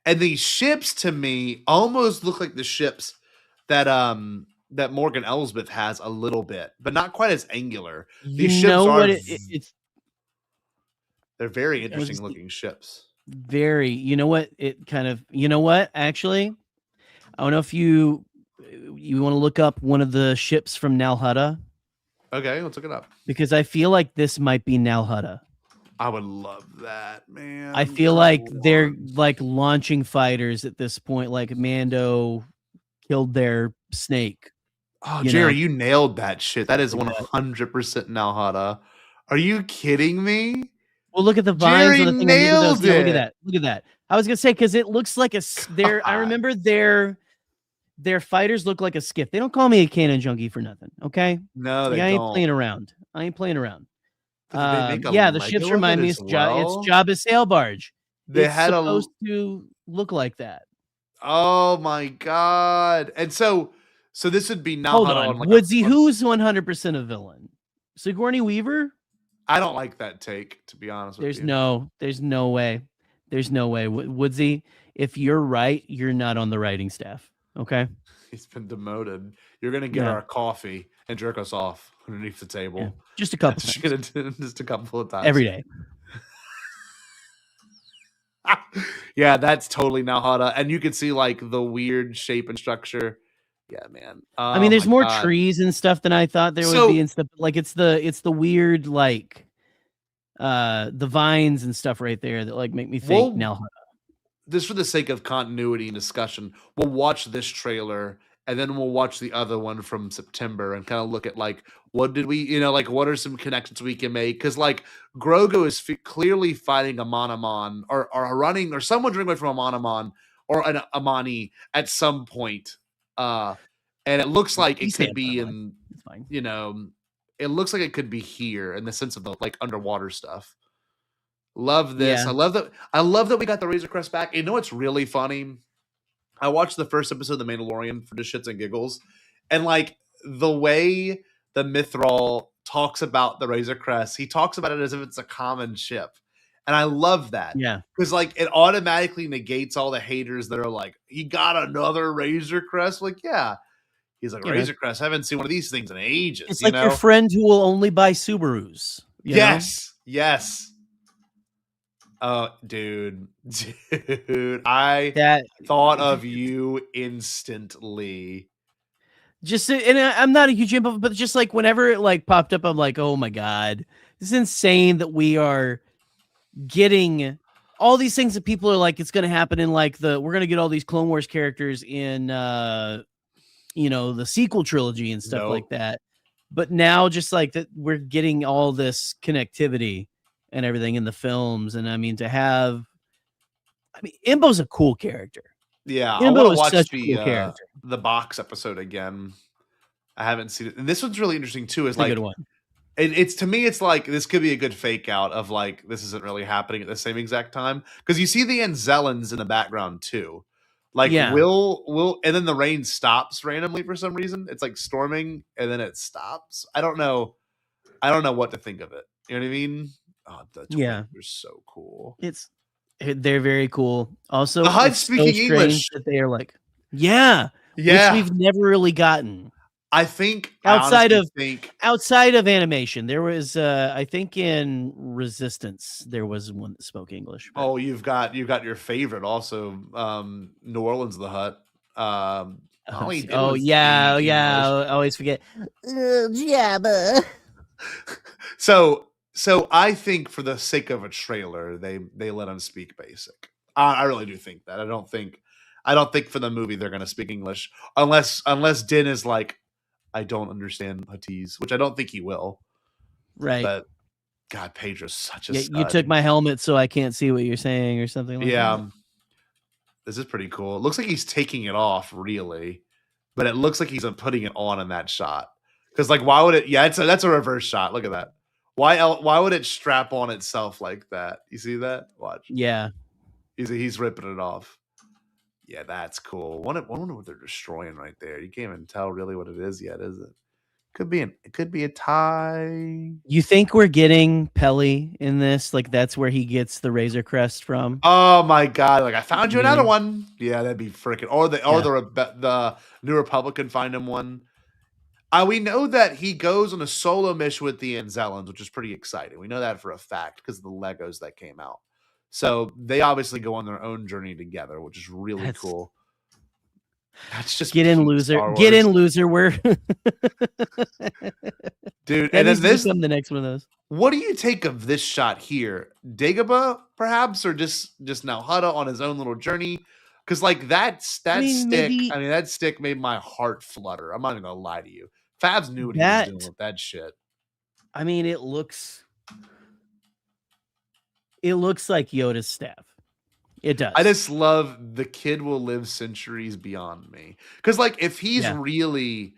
[SPEAKER 13] And these ships to me almost look like the ships that that Morgan Elsbeth has a little bit, but not quite as angular. These ships are
[SPEAKER 12] it's
[SPEAKER 13] they're very interesting looking ships.
[SPEAKER 12] very, actually, I don't know if you want to look up one of the ships from Nal Hutta,
[SPEAKER 13] Okay, let's look it up.
[SPEAKER 12] because I feel like this might be Nal Hutta.
[SPEAKER 13] I would love that, man.
[SPEAKER 12] I feel like they're like launching fighters at this point, like Mando killed their snake.
[SPEAKER 13] Oh,
[SPEAKER 12] you
[SPEAKER 13] Jerry,
[SPEAKER 12] know?
[SPEAKER 13] you nailed that shit. That is 100% Nal Hutta. Are you kidding me?
[SPEAKER 12] Well, look at the vines
[SPEAKER 13] Jerry
[SPEAKER 12] on the thing.
[SPEAKER 13] nailed
[SPEAKER 12] Yeah,
[SPEAKER 13] it.
[SPEAKER 12] look at that. Look at that. I was gonna say because it looks like I remember their fighters look like a skiff. They don't call me a cannon junkie for nothing. Okay.
[SPEAKER 13] No,
[SPEAKER 12] Like,
[SPEAKER 13] they
[SPEAKER 12] I ain't
[SPEAKER 13] don't.
[SPEAKER 12] playing around.
[SPEAKER 13] Did they make a
[SPEAKER 12] Yeah, the
[SPEAKER 13] Lego
[SPEAKER 12] ships
[SPEAKER 13] of
[SPEAKER 12] remind
[SPEAKER 13] it
[SPEAKER 12] me
[SPEAKER 13] as
[SPEAKER 12] it's
[SPEAKER 13] well?
[SPEAKER 12] Jabba's sail barge.
[SPEAKER 13] They
[SPEAKER 12] It's
[SPEAKER 13] had
[SPEAKER 12] supposed to look like that.
[SPEAKER 13] Oh my god! And so this would be Nal
[SPEAKER 12] Hold
[SPEAKER 13] Hutta
[SPEAKER 12] on,
[SPEAKER 13] like
[SPEAKER 12] Woodsy, who's 100% a villain? Sigourney Weaver?
[SPEAKER 13] I don't like that take, to be honest with
[SPEAKER 12] There's
[SPEAKER 13] you.
[SPEAKER 12] no way. There's no way. Woodsy, if you're right, you're not on the writing staff. Okay.
[SPEAKER 13] He's been demoted. You're gonna get
[SPEAKER 12] Yeah.
[SPEAKER 13] our coffee and jerk us off underneath the table.
[SPEAKER 12] Yeah, just a couple
[SPEAKER 13] That's what you're gonna do, just a couple of times
[SPEAKER 12] Every day.
[SPEAKER 13] Yeah, that's totally Nal Hutta, and you can see like the weird shape and structure. Yeah, man.
[SPEAKER 12] I mean,
[SPEAKER 13] Oh
[SPEAKER 12] there's
[SPEAKER 13] my
[SPEAKER 12] more
[SPEAKER 13] God.
[SPEAKER 12] trees and stuff than I thought there
[SPEAKER 13] So-
[SPEAKER 12] would be and stuff. Like it's the weird like the vines and stuff right there that like make me think
[SPEAKER 13] Well,
[SPEAKER 12] Nal Hutta.
[SPEAKER 13] Just for the sake of continuity and discussion, we'll watch this trailer and then we'll watch the other one from September and kind of look at like what did we, like what are some connections we can make? Because like Grogu is clearly fighting a Monomon or running or someone running away from a Monomon or an Amani at some point. And it looks like it could be in,
[SPEAKER 12] It's fine.
[SPEAKER 13] it looks like it could be here in the sense of the like underwater stuff. Love this.
[SPEAKER 12] Yeah.
[SPEAKER 13] I love that we got the Razor Crest back. You know what's really funny? I watched the first episode of The Mandalorian for just shits and giggles. And like the way the Mythrol talks about the Razor Crest, he talks about it as if it's a common ship. And I love that.
[SPEAKER 12] Yeah.
[SPEAKER 13] Because like it automatically negates all the haters that are like, he got another Razor Crest. Like, yeah. He's like,
[SPEAKER 12] Yeah.
[SPEAKER 13] Razor Crest, I haven't seen one of these things in ages.
[SPEAKER 12] It's
[SPEAKER 13] you
[SPEAKER 12] like
[SPEAKER 13] know?
[SPEAKER 12] your friend who will only buy Subarus. you know?
[SPEAKER 13] Yes. Oh, dude. I thought of you instantly.
[SPEAKER 12] Just and I'm not a huge fan of it, but just like whenever it like popped up, I'm like, oh my god, It's insane that we are getting all these things that people are like, it's going to happen in like we're going to get all these Clone Wars characters in, the sequel trilogy and stuff like that. But now just like that, we're getting all this connectivity and everything in the films. And I mean, Imbo's a cool character.
[SPEAKER 13] Yeah,
[SPEAKER 12] Imbo
[SPEAKER 13] I want to
[SPEAKER 12] is
[SPEAKER 13] watch
[SPEAKER 12] such a cool character.
[SPEAKER 13] the box episode again. I haven't seen it, and this one's really interesting too. Is
[SPEAKER 12] It's a
[SPEAKER 13] like
[SPEAKER 12] good one.
[SPEAKER 13] It's to me, it's like this could be a good fake out of like this isn't really happening at the same exact time because you see the Anzellans in the background too. Like will and then the rain stops randomly for some reason. It's like storming and then it stops. I don't know what to think of it. You know what I mean? Oh, the twins are so cool.
[SPEAKER 12] They're very cool. Also,
[SPEAKER 13] the HUD
[SPEAKER 12] it's
[SPEAKER 13] speaking
[SPEAKER 12] so
[SPEAKER 13] English
[SPEAKER 12] that they are like, which we've never really gotten.
[SPEAKER 13] I think
[SPEAKER 12] outside of animation, there was I think in Resistance there was one that spoke English.
[SPEAKER 13] Oh, you've got your favorite also, New Orleans the Hut. I
[SPEAKER 12] always forget. Jabba.
[SPEAKER 13] So I think for the sake of a trailer, they let him speak basic. I really do think that. I don't think for the movie they're going to speak English unless Din is like, I don't understand Huttese, which I don't think he will.
[SPEAKER 12] Right.
[SPEAKER 13] But God, Pedro's such a stud.
[SPEAKER 12] You took my helmet so I can't see what you're saying or something like that.
[SPEAKER 13] This is pretty cool. It looks like he's taking it off, really. But it looks like he's putting it on in that shot. Because like, why would it? Yeah, that's a reverse shot. Look at that. Why would it strap on itself like that? You see that? Watch.
[SPEAKER 12] Yeah.
[SPEAKER 13] He's ripping it off. Yeah, that's cool. I wonder what they're destroying right there. You can't even tell really what it is yet, is it? It could be a tie.
[SPEAKER 12] You think we're getting Pelly in this? Like that's where he gets the Razor Crest from?
[SPEAKER 13] Oh my God! Like I found you another one. Yeah, that'd be freaking. Or the New Republic can find him one. We know that he goes on a solo mission with the Anzellans, which is pretty exciting. We know that for a fact because of the Legos that came out. So they obviously go on their own journey together, which is really cool. That's just
[SPEAKER 12] get in, loser. Get in, loser. We're
[SPEAKER 13] dude.
[SPEAKER 12] And
[SPEAKER 13] then this
[SPEAKER 12] the next one of those.
[SPEAKER 13] What do you take of this shot here? Dagobah, perhaps, or just now Hutta on his own little journey? Because like that stick made my heart flutter. I'm not even gonna lie to you. Fabs knew what he was doing with that shit.
[SPEAKER 12] I mean, it looks like Yoda's staff. It does.
[SPEAKER 13] I just love the kid will live centuries beyond me. Because like if he's really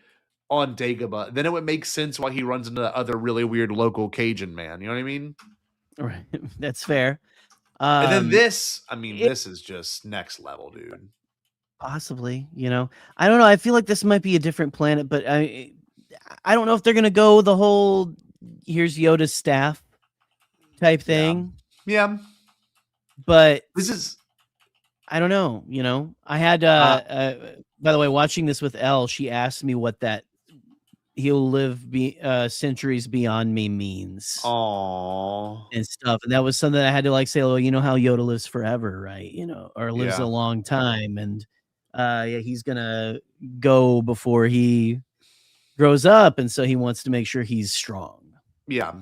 [SPEAKER 13] on Dagobah, then it would make sense why he runs into the other really weird local Cajun man. You know what I mean?
[SPEAKER 12] Right. That's fair.
[SPEAKER 13] And then this is just next level, dude.
[SPEAKER 12] Possibly, I don't know. I feel like this might be a different planet, but I don't know if they're gonna go the whole here's Yoda's staff type thing.
[SPEAKER 13] Yeah.
[SPEAKER 12] But
[SPEAKER 13] this is,
[SPEAKER 12] I don't know. I had by the way, watching this with Elle, she asked me what that he'll live centuries beyond me means.
[SPEAKER 13] Aww.
[SPEAKER 12] And stuff. And that was something that I had to like say, oh, you know how Yoda lives forever, right? Or lives a long time. And he's gonna go before he grows up, and so he wants to make sure he's strong.
[SPEAKER 13] Yeah.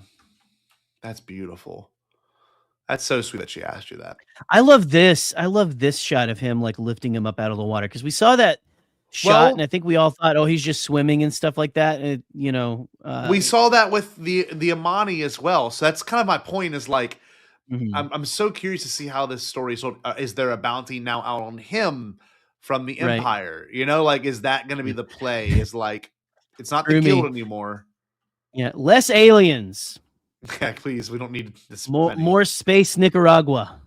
[SPEAKER 13] That's beautiful. That's so sweet that she asked you that.
[SPEAKER 12] I love this shot of him like lifting him up out of the water, because we saw that shot and I think we all thought, oh, he's just swimming and stuff like that. And
[SPEAKER 13] we saw that with the Amani as well. So that's kind of my point is like, I'm so curious to see how this story is. Is there a bounty now out on him from the Empire? Like, is that going to be the play? Is like, it's not the guild anymore.
[SPEAKER 12] Yeah. Less aliens.
[SPEAKER 13] Yeah, please. We don't need this.
[SPEAKER 12] More space Nicaragua.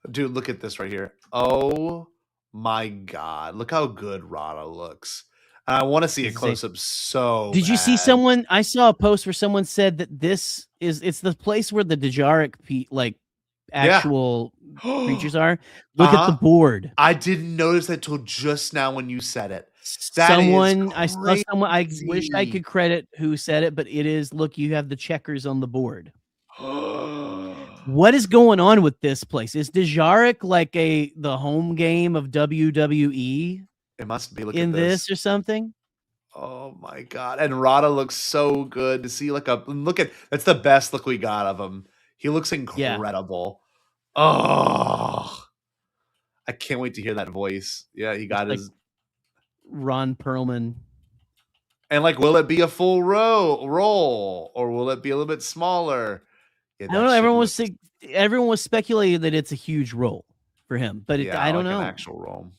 [SPEAKER 13] Dude, look at this right here. Oh my God. Look how good Rada looks. And I want to see a close-up so
[SPEAKER 12] Did you see someone? I saw a post where someone said that it's the place where the Dejaric actual creatures are. Look at the board.
[SPEAKER 13] I didn't notice that till just now when you said it.
[SPEAKER 12] I saw someone. I wish I could credit who said it, but it is. Look, you have the checkers on the board. What is going on with this place? Is Dejaric like the home game of WWE?
[SPEAKER 13] It must be. Look
[SPEAKER 12] in
[SPEAKER 13] at this
[SPEAKER 12] or something.
[SPEAKER 13] Oh my god! And Rada looks so good to see. That's the best look we got of him. He looks incredible. Oh, I can't wait to hear that voice. Yeah, he got his
[SPEAKER 12] Ron Perlman.
[SPEAKER 13] And will it be a full role, or will it be a little bit smaller? Yeah,
[SPEAKER 12] I don't know. Everyone was speculating that it's a huge role for him, but I don't know.
[SPEAKER 13] An actual role.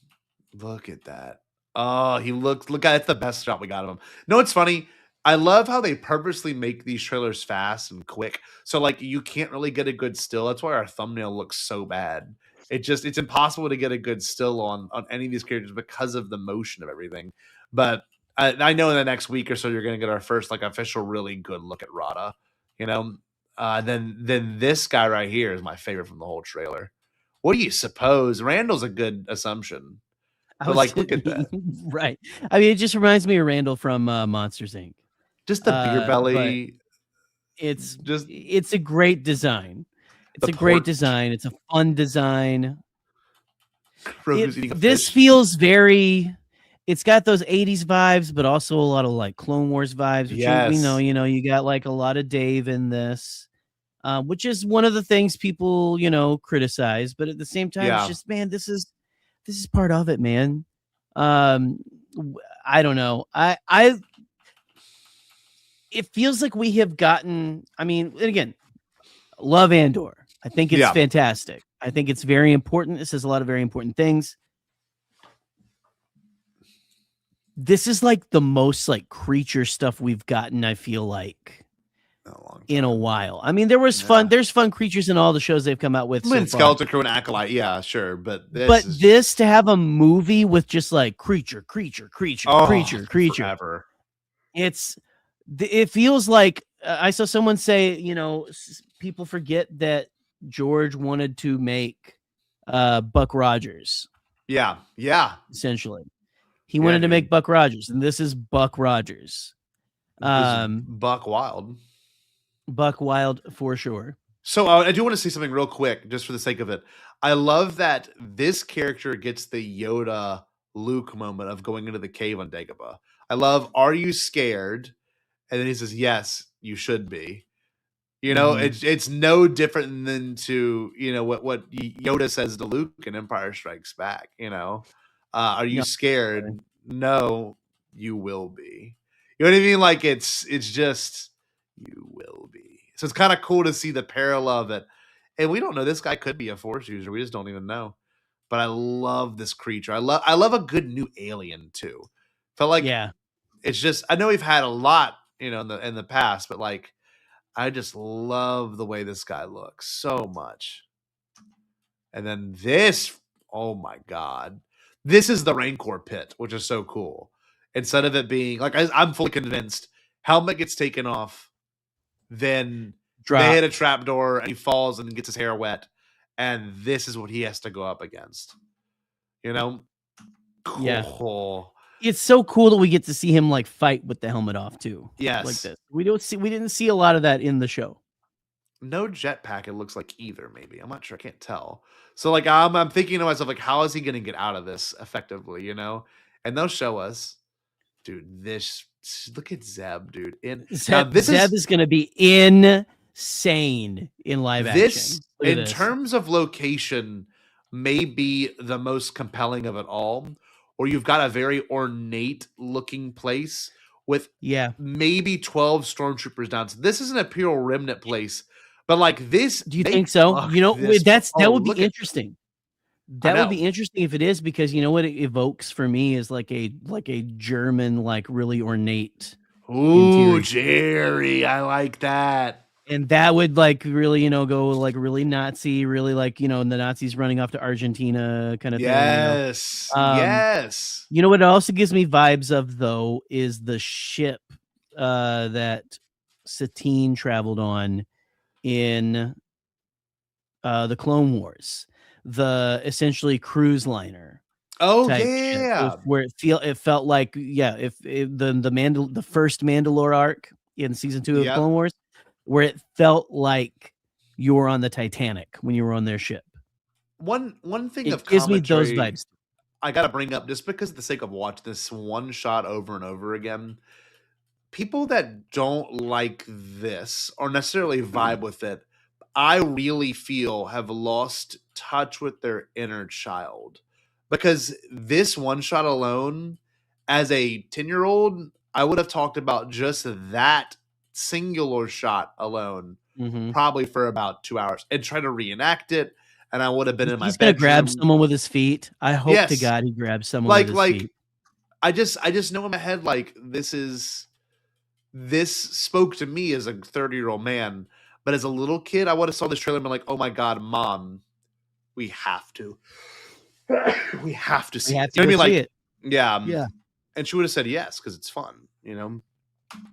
[SPEAKER 13] Look at that. Oh, look at it's the best shot we got of him. No, it's funny. I love how they purposely make these trailers fast and quick. So you can't really get a good still. That's why our thumbnail looks so bad. It's impossible to get a good still on any of these characters because of the motion of everything. But I know in the next week or so you're going to get our first official really good look at Rada. Then this guy right here is my favorite from the whole trailer. What do you suppose? Randall's a good assumption. But look at that.
[SPEAKER 12] Right. I mean, it just reminds me of Randall from Monsters Inc.
[SPEAKER 13] Just the beer belly.
[SPEAKER 12] It's a great design. It's a great design. It's a fun design. This feels very. It's got those 80s vibes, but also a lot of Clone Wars vibes. Which you got a lot of Dave in this, which is one of the things people criticize. But at the same time, it's just this is part of it, man. I don't know. It feels like we have gotten. I mean, and again, love Andor. I think it's fantastic. I think it's very important. It says a lot of very important things. This is the most creature stuff we've gotten, I feel like, in a while. I mean, there's fun creatures in all the shows they've come out with.
[SPEAKER 13] Skeleton Crew and Acolyte, yeah, sure. But
[SPEAKER 12] this to have a movie with just creature.
[SPEAKER 13] Forever.
[SPEAKER 12] It feels like I saw someone say, people forget that George wanted to make Buck Rogers.
[SPEAKER 13] Yeah.
[SPEAKER 12] Essentially. He wanted to make Buck Rogers, and this is Buck Rogers.
[SPEAKER 13] Buck Wild.
[SPEAKER 12] Buck Wild for sure.
[SPEAKER 13] So I do want to say something real quick, just for the sake of it. I love that this character gets the Yoda Luke moment of going into the cave on Dagobah. I love, are you scared? And then he says, yes, you should be. It's no different than to, what Yoda says to Luke in Empire Strikes Back, Are you scared? No, you will be. You know what I mean? It's just, you will be. So it's kind of cool to see the parallel of it. And we don't know. This guy could be a Force user. We just don't even know. But I love this creature. I love a good new alien too. Felt like it's just, I know we've had a lot, in the past, but I just love the way this guy looks so much. And then this, oh my God. This is the Rancor pit, which is so cool. Instead of it being I'm fully convinced, helmet gets taken off, then they hit a trapdoor and he falls and gets his hair wet, and this is what he has to go up against. Cool.
[SPEAKER 12] Yeah. It's so cool that we get to see him fight with the helmet off too.
[SPEAKER 13] Yes.
[SPEAKER 12] Like this. We didn't see a lot of that in the show.
[SPEAKER 13] No jetpack, it looks like either, maybe. I'm not sure. I can't tell. So I'm thinking to myself, how is he gonna get out of this effectively, And they'll show us. Dude, look at Zeb, dude.
[SPEAKER 12] Zeb is gonna be insane in live action.
[SPEAKER 13] In terms of location, may be the most compelling of it all. Or you've got a very ornate looking place with maybe 12 stormtroopers down. So this is an Imperial Remnant place. But this,
[SPEAKER 12] do you think so? That would be interesting. That would be interesting if it is, because you know what it evokes for me is a German, really ornate.
[SPEAKER 13] Ooh,
[SPEAKER 12] interior.
[SPEAKER 13] Jerry, I like that.
[SPEAKER 12] And that would really, go really Nazi, really the Nazis running off to Argentina kind of thing.
[SPEAKER 13] Yes. Yes.
[SPEAKER 12] You know what it also gives me vibes of though is the ship that Satine traveled on in the Clone Wars, the essentially cruise liner.
[SPEAKER 13] Oh yeah,
[SPEAKER 12] where it felt like if the first Mandalore arc in season 2 of Clone Wars, where it felt like you were on the Titanic when you were on their ship.
[SPEAKER 13] One thing
[SPEAKER 12] it
[SPEAKER 13] of
[SPEAKER 12] gives me
[SPEAKER 13] commentary,
[SPEAKER 12] those vibes.
[SPEAKER 13] I got to bring up, just because of the sake of watching this one shot over and over again, people that don't like this or necessarily vibe with it, I really feel have lost touch with their inner child, because this one shot alone, as a 10-year-old, I would have talked about just that singular shot alone probably for about 2 hours and try to reenact it. And I would have been in my
[SPEAKER 12] He's gonna grab
[SPEAKER 13] bedroom.
[SPEAKER 12] someone with his feet. I hope to
[SPEAKER 13] Yes.
[SPEAKER 12] God he grabs someone with his feet.
[SPEAKER 13] I just know in my head, like, this spoke to me as a 30-year-old man, but as a little kid, I would have saw this trailer and been like, oh my God, Mom, we have to see it.
[SPEAKER 12] We
[SPEAKER 13] You
[SPEAKER 12] have to
[SPEAKER 13] know what I mean?
[SPEAKER 12] see
[SPEAKER 13] Like,
[SPEAKER 12] it.
[SPEAKER 13] yeah.
[SPEAKER 12] Yeah.
[SPEAKER 13] And she would have said yes, because it's fun, you know?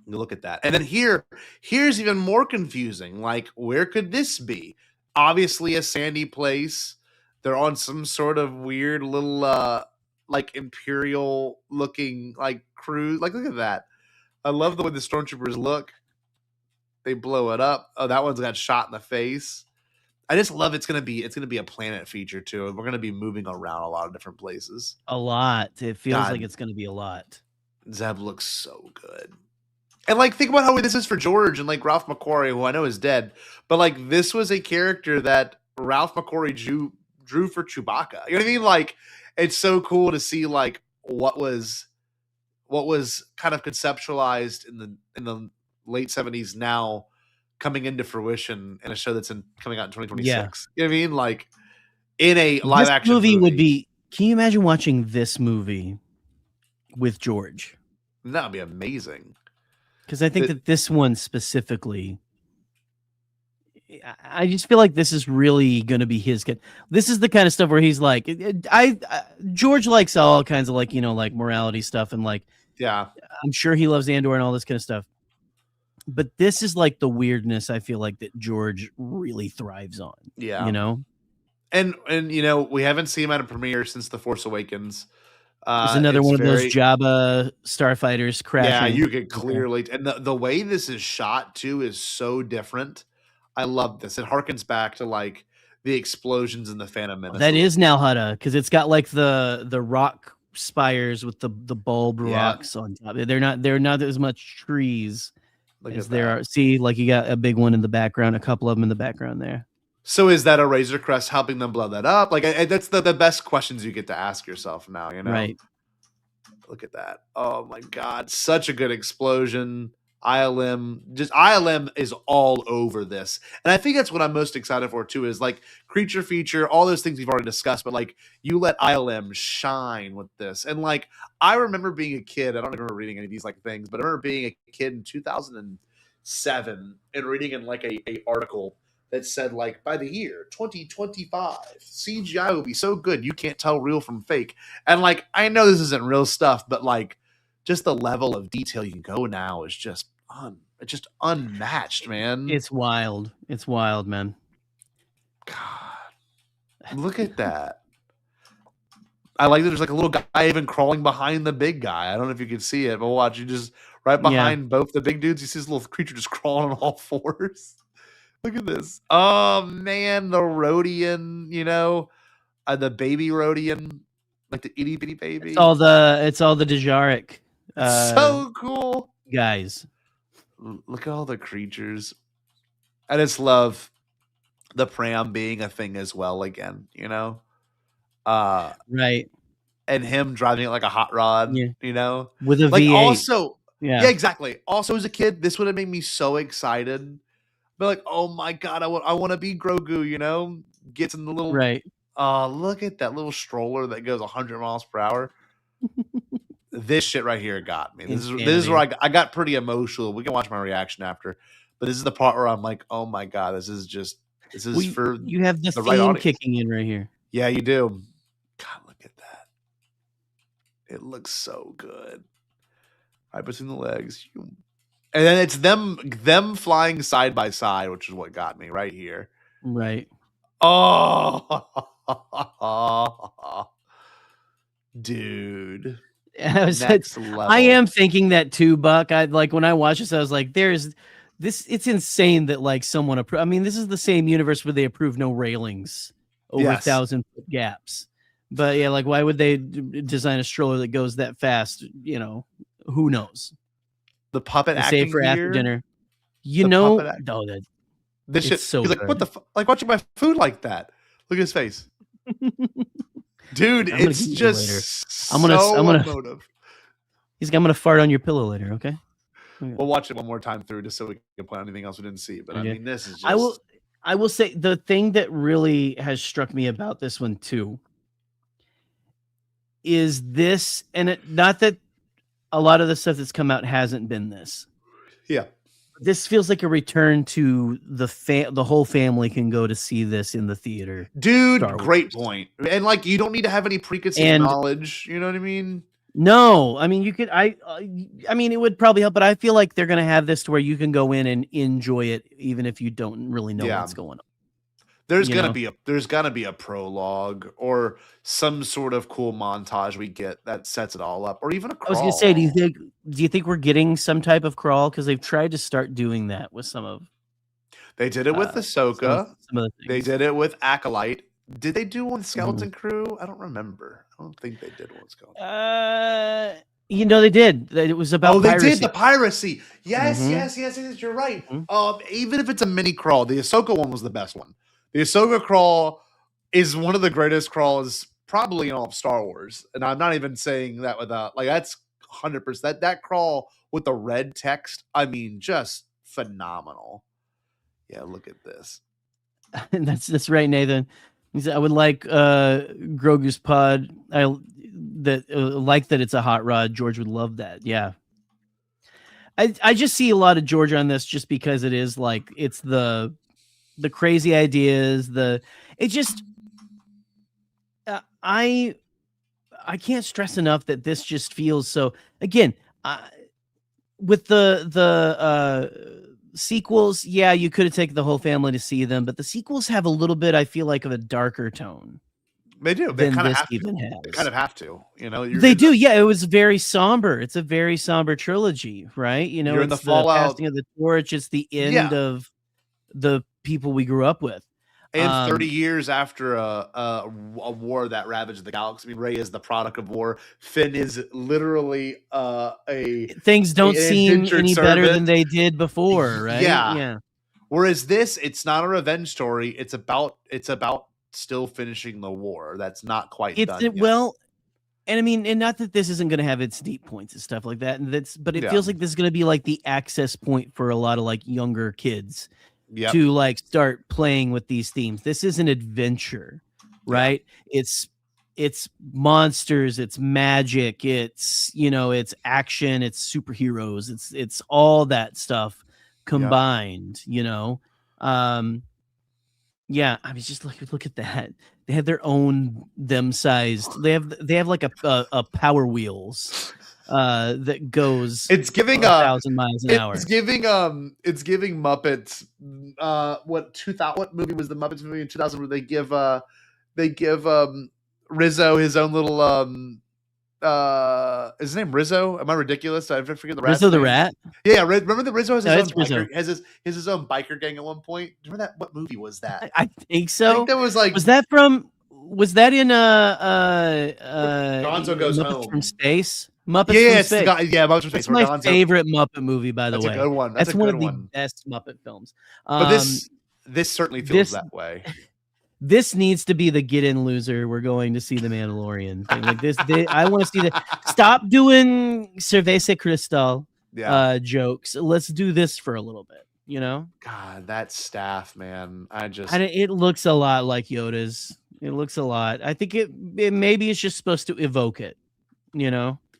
[SPEAKER 13] You look at that. And then here's even more confusing. Like, where could this be? Obviously a sandy place. They're on some sort of weird little like imperial looking like cruise. Like, look at that. I love the way the stormtroopers look. They blow it up. Oh, that one's got shot in the face. I just love it's gonna be a planet feature too. And we're gonna be moving around a lot of different places.
[SPEAKER 12] A lot. It feels
[SPEAKER 13] God.
[SPEAKER 12] like it's gonna be a lot.
[SPEAKER 13] Zeb looks so good. And like, think about how this is for George and like Ralph McQuarrie, who I know is dead, but like this was a character that Ralph McQuarrie drew for Chewbacca. You know what I mean? Like, it's so cool to see like what was kind of conceptualized in the late 70s now coming into fruition in a show that's coming out in 2026.
[SPEAKER 12] Yeah.
[SPEAKER 13] You know what I mean? Like, in a live action
[SPEAKER 12] movie would be. Can you imagine watching this movie with George?
[SPEAKER 13] That would be amazing.
[SPEAKER 12] Because I think that this one specifically, I just feel like this is really going to be his kid. This is the kind of stuff where he's like, George likes all kinds of like, you know, like morality stuff. And like,
[SPEAKER 13] yeah,
[SPEAKER 12] I'm sure he loves Andor and all this kind of stuff. But this is like the weirdness I feel like that George really thrives on.
[SPEAKER 13] Yeah.
[SPEAKER 12] You know?
[SPEAKER 13] And you know, we haven't seen him at a premiere since The Force Awakens.
[SPEAKER 12] There's another one of those Jabba starfighters crashing.
[SPEAKER 13] Yeah, you could clearly, and the way this is shot too is so different. I love this. It harkens back to like the explosions in the Phantom Menace.
[SPEAKER 12] That is now Hutta, because it's got like the rock spires with the bulb rocks on top. They're not as much trees as there are. See, like you got a big one in the background, a couple of them in the background there.
[SPEAKER 13] So is that a Razor Crest helping them blow that up? Like, that's the best questions you get to ask yourself now, you know?
[SPEAKER 12] Right.
[SPEAKER 13] Look at that. Oh my God. Such a good explosion. ILM is all over this. And I think that's what I'm most excited for too, is like creature feature, all those things we've already discussed, but like you let ILM shine with this. And like, I remember being a kid, I don't remember reading any of these like things, but I remember being a kid in 2007 and reading in like a article that said like by the year 2025 CGI will be so good you can't tell real from fake. And like, I know this isn't real stuff, but like just the level of detail you can go now is just unmatched, man.
[SPEAKER 12] It's wild. It's wild, man.
[SPEAKER 13] God, look at that. I like that there's like a little guy even crawling behind the big guy. I don't know if you can see it, but watch, you just right behind both the big dudes, you see this little creature just crawling on all fours. Look at this. Oh man, the Rhodian, you know, the baby Rhodian, like the itty bitty baby.
[SPEAKER 12] It's all the Dejaric.
[SPEAKER 13] So cool,
[SPEAKER 12] guys.
[SPEAKER 13] Look at all the creatures. I just love the pram being a thing as well again, you know.
[SPEAKER 12] Right.
[SPEAKER 13] And him driving it like a hot rod, you know,
[SPEAKER 12] with a
[SPEAKER 13] like
[SPEAKER 12] V8.
[SPEAKER 13] Also, yeah, exactly. Also, as a kid, this would have made me so excited. But like, oh my God, I want to be Grogu, you know? Gets in the little look at that little stroller that goes 100 miles per hour. This shit right here got me. This is where I got pretty emotional. We can watch my reaction after, but this is the part where I'm like, oh my God, this is for
[SPEAKER 12] you have the
[SPEAKER 13] right
[SPEAKER 12] theme
[SPEAKER 13] audience.
[SPEAKER 12] kicking in right here.
[SPEAKER 13] Yeah, you do. God, look at that. It looks so good. Right between the legs. And then it's them flying side by side, which is what got me right here.
[SPEAKER 12] Right.
[SPEAKER 13] Oh, dude.
[SPEAKER 12] Next level. I am thinking that too, Buck. I like when I watched this, I was like, there's this. It's insane that like someone approved. I mean, this is the same universe where they approve no railings over 1,000 foot gaps. But yeah, like why would they design a stroller that goes that fast? You know, who knows?
[SPEAKER 13] The puppet
[SPEAKER 12] They
[SPEAKER 13] acting
[SPEAKER 12] save for after
[SPEAKER 13] here,
[SPEAKER 12] dinner. You
[SPEAKER 13] the
[SPEAKER 12] know,
[SPEAKER 13] puppet act-
[SPEAKER 12] oh, that
[SPEAKER 13] this
[SPEAKER 12] it's
[SPEAKER 13] shit.
[SPEAKER 12] so
[SPEAKER 13] He's like,
[SPEAKER 12] good.
[SPEAKER 13] what the like watching my food like that? Look at his face. Dude,
[SPEAKER 12] I'm gonna
[SPEAKER 13] it's
[SPEAKER 12] keep you
[SPEAKER 13] just
[SPEAKER 12] later. I'm gonna
[SPEAKER 13] emotive.
[SPEAKER 12] I'm gonna fart on your pillow later, okay?
[SPEAKER 13] We'll watch it one more time through just so we can play anything else we didn't see. But I
[SPEAKER 12] Okay.
[SPEAKER 13] mean, this is just.
[SPEAKER 12] I will say the thing that really has struck me about this one too is this, and not that a lot of the stuff that's come out hasn't been this.
[SPEAKER 13] Yeah.
[SPEAKER 12] This feels like a return to the whole family can go to see this in the theater.
[SPEAKER 13] Dude,
[SPEAKER 12] Star
[SPEAKER 13] great point. And like, you don't need to have any preconceived knowledge. You know what I mean?
[SPEAKER 12] No, I mean you could. I mean it would probably help, but I feel like they're gonna have this to where you can go in and enjoy it even if you don't really know what's going on.
[SPEAKER 13] There's
[SPEAKER 12] You
[SPEAKER 13] gonna
[SPEAKER 12] know?
[SPEAKER 13] be a prologue or some sort of cool montage we get that sets it all up, or even a
[SPEAKER 12] I was
[SPEAKER 13] crawl.
[SPEAKER 12] gonna say, do you think we're getting some type of crawl? Because they've tried to start doing that with some of.
[SPEAKER 13] They did it with Ahsoka.
[SPEAKER 12] Some of the
[SPEAKER 13] They did it with Acolyte. Did they do one with
[SPEAKER 12] Mm-hmm.
[SPEAKER 13] Skeleton Crew? I don't remember. I don't think they did one with Skeleton.
[SPEAKER 12] You know they did. It was about.
[SPEAKER 13] Oh, they
[SPEAKER 12] piracy.
[SPEAKER 13] did the piracy. Yes,
[SPEAKER 12] Mhm.
[SPEAKER 13] yes. You're right. Even if it's a mini crawl, the Ahsoka one was the best one. The Ahsoka crawl is one of the greatest crawls probably in all of Star Wars, and I'm not even saying that without like that's 100%. That crawl with the red text. I mean, just phenomenal. Yeah, look at this.
[SPEAKER 12] That's right, Nathan. He said, I would like Grogu's pod. Like that it's a hot rod. George would love that. Yeah. I just see a lot of George on this just because it is like it's the crazy ideas. I can't stress enough that this just feels so. Again, with the sequels, yeah, you could have taken the whole family to see them, but the sequels have a little bit, I feel like, of a darker tone.
[SPEAKER 13] They do. They
[SPEAKER 12] than
[SPEAKER 13] kind of
[SPEAKER 12] this
[SPEAKER 13] have to.
[SPEAKER 12] even
[SPEAKER 13] They
[SPEAKER 12] has.
[SPEAKER 13] kind of have to. You know,
[SPEAKER 12] They do, yeah. It was very somber. It's a very somber trilogy, right? You know,
[SPEAKER 13] You're in
[SPEAKER 12] it's
[SPEAKER 13] the fallout.
[SPEAKER 12] passing of the torch. It's the end of the people we grew up with.
[SPEAKER 13] And 30 years after a war that ravaged the galaxy, I mean, Rey is the product of war. Finn is literally
[SPEAKER 12] things don't
[SPEAKER 13] an
[SPEAKER 12] seem
[SPEAKER 13] indentured
[SPEAKER 12] any better than
[SPEAKER 13] servant.
[SPEAKER 12] they did before, right?
[SPEAKER 13] Yeah. Whereas this, it's not a revenge story. It's about still finishing the war. That's not quite done yet.
[SPEAKER 12] Well, and I mean, and not that this isn't going to have its deep points and stuff like that, but it feels like this is going to be like the access point for a lot of like younger kids to like start playing with these themes. This is an adventure, right? It's monsters, it's magic, it's it's action, it's superheroes, it's all that stuff combined. Yeah, I mean, just look at that. They have their own sized. They have like a Power Wheels that goes.
[SPEAKER 13] It's giving
[SPEAKER 12] 1,000 miles an hour.
[SPEAKER 13] It's giving Muppets. What movie was the Muppets movie in 2000 where they give Rizzo his own little is his name Rizzo? Am I ridiculous? I forget the rat.
[SPEAKER 12] Rizzo the Rat?
[SPEAKER 13] Yeah, remember that Rizzo has his own
[SPEAKER 12] Rizzo.
[SPEAKER 13] biker, has his own biker gang at one point. Remember that? What movie was that?
[SPEAKER 12] I think so.
[SPEAKER 13] I think that was like.
[SPEAKER 12] Was that in
[SPEAKER 13] Gonzo Goes
[SPEAKER 12] Muppets
[SPEAKER 13] Home
[SPEAKER 12] from Space? Muppets
[SPEAKER 13] Yeah,
[SPEAKER 12] from Space.
[SPEAKER 13] Muppets from Space.
[SPEAKER 12] That's
[SPEAKER 13] where
[SPEAKER 12] my
[SPEAKER 13] Gonzo-
[SPEAKER 12] favorite Muppet movie, by the
[SPEAKER 13] That's
[SPEAKER 12] way.
[SPEAKER 13] a good one.
[SPEAKER 12] That's
[SPEAKER 13] a
[SPEAKER 12] one
[SPEAKER 13] good
[SPEAKER 12] of the
[SPEAKER 13] one.
[SPEAKER 12] best Muppet films.
[SPEAKER 13] But this certainly feels that way.
[SPEAKER 12] This needs to be the get in loser. We're going to see the Mandalorian thing. Like this, I want to see stop doing Cerveza Cristal jokes. Let's do this for a little bit,
[SPEAKER 13] God, that staff, man.
[SPEAKER 12] It looks a lot like Yoda's. It looks a lot. I think it maybe it's just supposed to evoke it,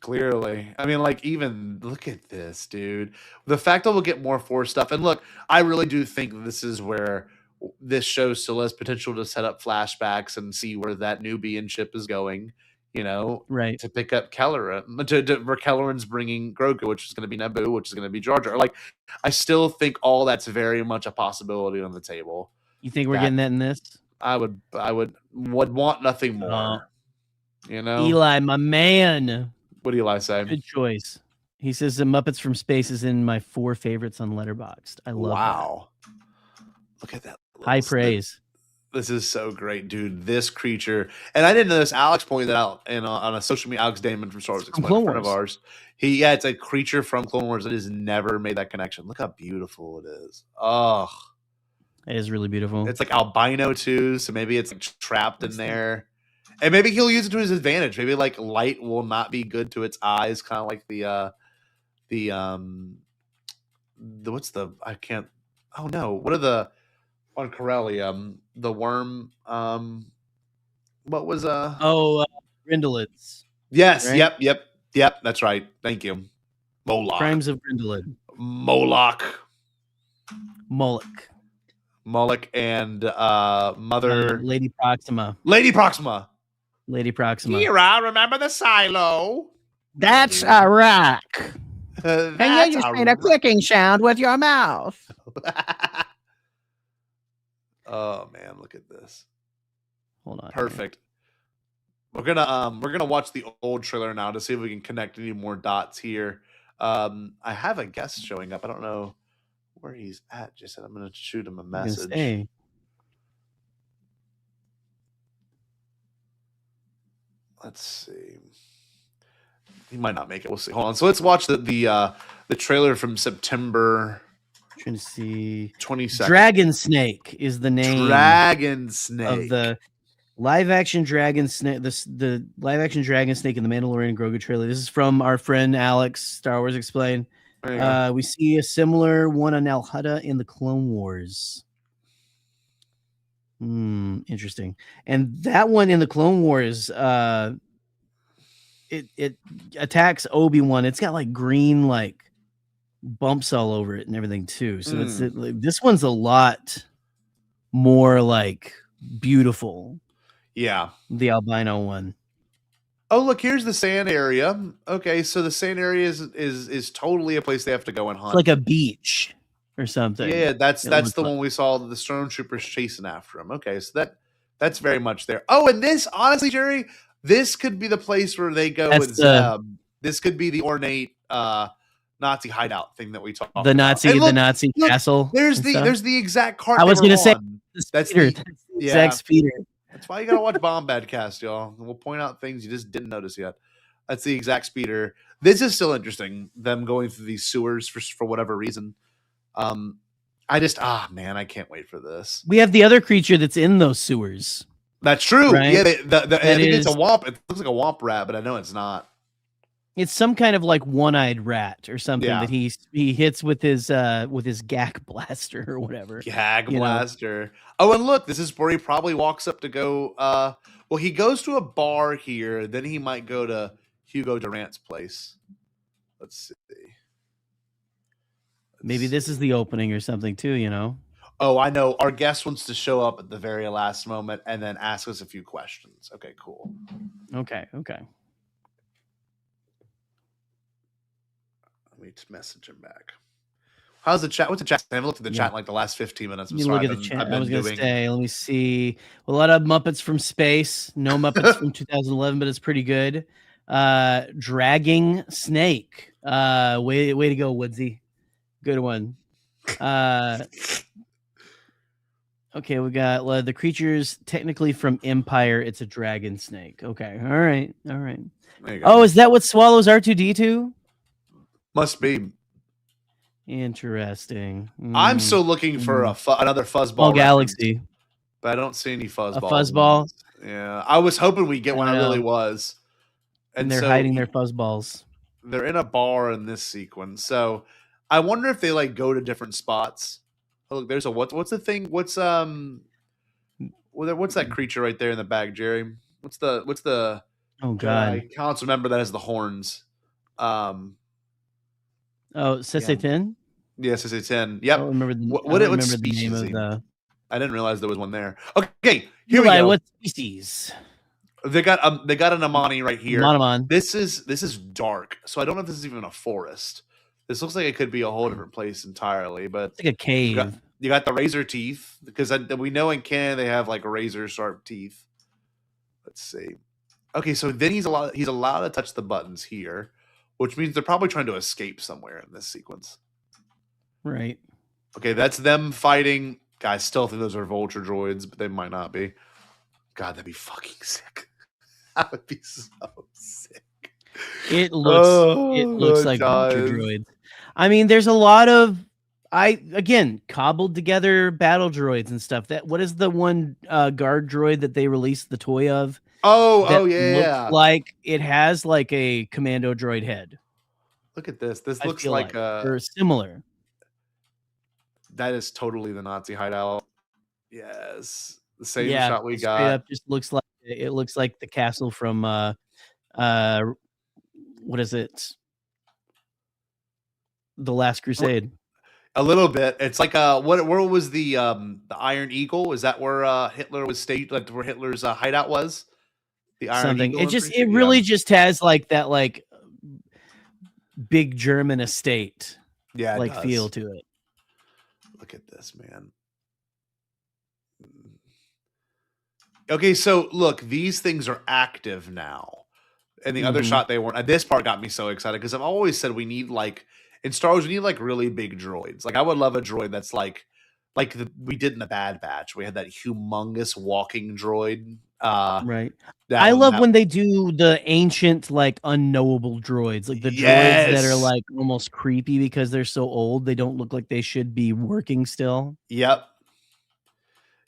[SPEAKER 13] Clearly. I mean, like, even look at this, dude. The fact that we'll get more Force stuff. And look, I really do think this is where this show still has potential to set up flashbacks and see where that Nubian ship is going,
[SPEAKER 12] right?
[SPEAKER 13] To pick up Kelleran, where Kelleran's bringing Grogu, which is going to be Naboo, which is going to be Jar Jar. Like, I still think all that's very much a possibility on the table.
[SPEAKER 12] You think we're getting that in this?
[SPEAKER 13] I would want nothing more.
[SPEAKER 12] Eli, my man.
[SPEAKER 13] What did Eli say?
[SPEAKER 12] Good choice. He says the Muppets from Space is in my 4 favorites on Letterboxd. I love that.
[SPEAKER 13] Look at that.
[SPEAKER 12] High praise.
[SPEAKER 13] This is so great, dude. This creature, and I didn't know this. Alex pointed that out on a social media. Alex Damon from Star Wars Explained, a friend of ours. It's a creature from Clone Wars that has never made that connection. Look how beautiful it is. Oh,
[SPEAKER 12] it is really beautiful.
[SPEAKER 13] It's like albino too, so maybe it's like trapped in there, and maybe he'll use it to his advantage. Maybe like light will not be good to its eyes, kind of like what's the I can't. Oh no, what are the on Corelli, the worm, what was
[SPEAKER 12] Grindelids.
[SPEAKER 13] Yes,
[SPEAKER 12] right?
[SPEAKER 13] yep, that's right. Thank you. Moloch.
[SPEAKER 12] Crimes of Grindelid.
[SPEAKER 13] Moloch, and Mother
[SPEAKER 12] Lady Proxima.
[SPEAKER 13] Lady Proxima.
[SPEAKER 12] Here,
[SPEAKER 13] I remember the silo.
[SPEAKER 3] That's a rock.
[SPEAKER 13] And
[SPEAKER 3] then you just made a clicking sound with your mouth.
[SPEAKER 13] Oh man, look at this.
[SPEAKER 12] Hold on.
[SPEAKER 13] Perfect. We're gonna watch the old trailer now to see if we can connect any more dots here. I have a guest showing up. I don't know where he's at. Just said I'm gonna shoot him a message.
[SPEAKER 12] Hey.
[SPEAKER 13] Let's see. He might not make it. We'll see. Hold on. So let's watch the trailer from September.
[SPEAKER 12] Trying to see
[SPEAKER 13] 22nd.
[SPEAKER 12] Dragon Snake is the name.
[SPEAKER 13] Dragon Snake
[SPEAKER 12] of the live action Dragon Snake. The live action Dragon Snake in the Mandalorian and Grogu trailer. This is from our friend Alex, Star Wars Explained. We see a similar one on Al Hutta in the Clone Wars. Interesting. And that one in the Clone Wars, it attacks Obi-Wan. It's got like green like bumps all over it and everything too. So this one's a lot more like beautiful.
[SPEAKER 13] Yeah,
[SPEAKER 12] the albino one.
[SPEAKER 13] Oh, look, here's the sand area. Okay, so the sand area is totally a place they have to go and hunt.
[SPEAKER 12] It's like a beach or something.
[SPEAKER 13] Yeah, that's the one we saw the stormtroopers chasing after him. Okay, so that's very much there. Oh, and this, honestly, Jerry, this could be the place where they go with Zeb. This could be the ornate Nazi hideout thing that we talked about.
[SPEAKER 12] The Nazi castle.
[SPEAKER 13] There's the exact cart.
[SPEAKER 12] I was
[SPEAKER 13] going to
[SPEAKER 12] say
[SPEAKER 13] that's
[SPEAKER 12] the exact speeder.
[SPEAKER 13] That's why you gotta watch Bombadcast, y'all. And we'll point out things you just didn't notice yet. That's the exact speeder. This is still interesting. Them going through these sewers for whatever reason. I can't wait for this.
[SPEAKER 12] We have the other creature that's in those sewers.
[SPEAKER 13] That's true.
[SPEAKER 12] Right?
[SPEAKER 13] Yeah, I think it's a womp. It looks like a womp rat, but I know it's not.
[SPEAKER 12] It's some kind of like one-eyed rat or something that he hits with his gag blaster or whatever.
[SPEAKER 13] Gag blaster. Oh, and look, this is where he probably walks up to go. Well, he goes to a bar here. Then he might go to Hugo Durant's place. Let's see.
[SPEAKER 12] Maybe this is the opening or something too. You know.
[SPEAKER 13] Oh, I know. Our guest wants to show up at the very last moment and then ask us a few questions. Okay, cool.
[SPEAKER 12] Okay.
[SPEAKER 13] Let me message him back. How's the chat? What's the chat? I haven't looked at the chat in like the last 15 minutes.
[SPEAKER 12] You look at the chat. I was going to say, let me see. A lot of Muppets from space. No Muppets from 2011, but it's pretty good. Dragging Snake. Way to go, Woodsy. Good one. Okay, we got the creatures technically from Empire. It's a dragon snake. Okay, all right. Oh, is that what swallows R2-D2?
[SPEAKER 13] Must be.
[SPEAKER 12] Interesting.
[SPEAKER 13] I'm still looking for another fuzzball
[SPEAKER 12] galaxy,
[SPEAKER 13] but I don't see any fuzzballs.
[SPEAKER 12] A fuzzball?
[SPEAKER 13] Yeah, I was hoping we'd get one. I really was.
[SPEAKER 12] And they're hiding their fuzzballs.
[SPEAKER 13] They're in a bar in this sequence, so I wonder if they like go to different spots. Oh, look, there's a what's the thing? What's that creature right there in the bag, Jerry? What's the?
[SPEAKER 12] Oh God!
[SPEAKER 13] I can't remember that has the horns.
[SPEAKER 12] Oh, Sese-Tin?
[SPEAKER 13] Yeah, Sese-Tin. Yep.
[SPEAKER 12] I don't remember
[SPEAKER 13] what species
[SPEAKER 12] the name of the...
[SPEAKER 13] I didn't realize there was one there. Okay, here we go.
[SPEAKER 12] What species?
[SPEAKER 13] They got an Amani right here.
[SPEAKER 12] Monomon.
[SPEAKER 13] This is dark, so I don't know if this is even a forest. This looks like it could be a whole different place entirely, but
[SPEAKER 12] it's like a cave.
[SPEAKER 13] You got the razor teeth because we know in Canada they have like razor sharp teeth. Let's see. Okay, so then he's allowed to touch the buttons here, which means they're probably trying to escape somewhere in this sequence.
[SPEAKER 12] Right.
[SPEAKER 13] Okay, that's them fighting Guys, still think those are vulture droids, but they might not be. God, that'd be fucking sick. That would be so sick.
[SPEAKER 12] It looks like vulture
[SPEAKER 13] does.
[SPEAKER 12] droids. I mean, there's a lot of again cobbled together battle droids and stuff. What is the one guard droid that they released the toy of?
[SPEAKER 13] Oh
[SPEAKER 12] Looks
[SPEAKER 13] yeah.
[SPEAKER 12] like it has like a commando droid head.
[SPEAKER 13] Look at this. This
[SPEAKER 12] I
[SPEAKER 13] looks
[SPEAKER 12] feel
[SPEAKER 13] like
[SPEAKER 12] or similar.
[SPEAKER 13] That is totally the Nazi hideout. Yes. The same
[SPEAKER 12] Yeah,
[SPEAKER 13] shot we
[SPEAKER 12] straight
[SPEAKER 13] got.
[SPEAKER 12] up just looks like it looks like the castle from what is it? The Last Crusade.
[SPEAKER 13] A little bit. It's like where was the Iron Eagle? Is that where Hitler was stayed, like where Hitler's hideout was? The Iron
[SPEAKER 12] Something.
[SPEAKER 13] Eagle.
[SPEAKER 12] It really just has like that like big German estate like feel to it.
[SPEAKER 13] Look at this, man. Okay, so look, these things are active now. And the other shot they weren't. This part got me so excited because I've always said we need like in Star Wars we need like really big droids. Like I would love a droid that's like we did in the Bad Batch. We had that humongous walking droid.
[SPEAKER 12] Right. I love when they do the ancient like unknowable droids, like the droids that are like almost creepy because they're so old. They don't look like they should be working still.
[SPEAKER 13] Yep.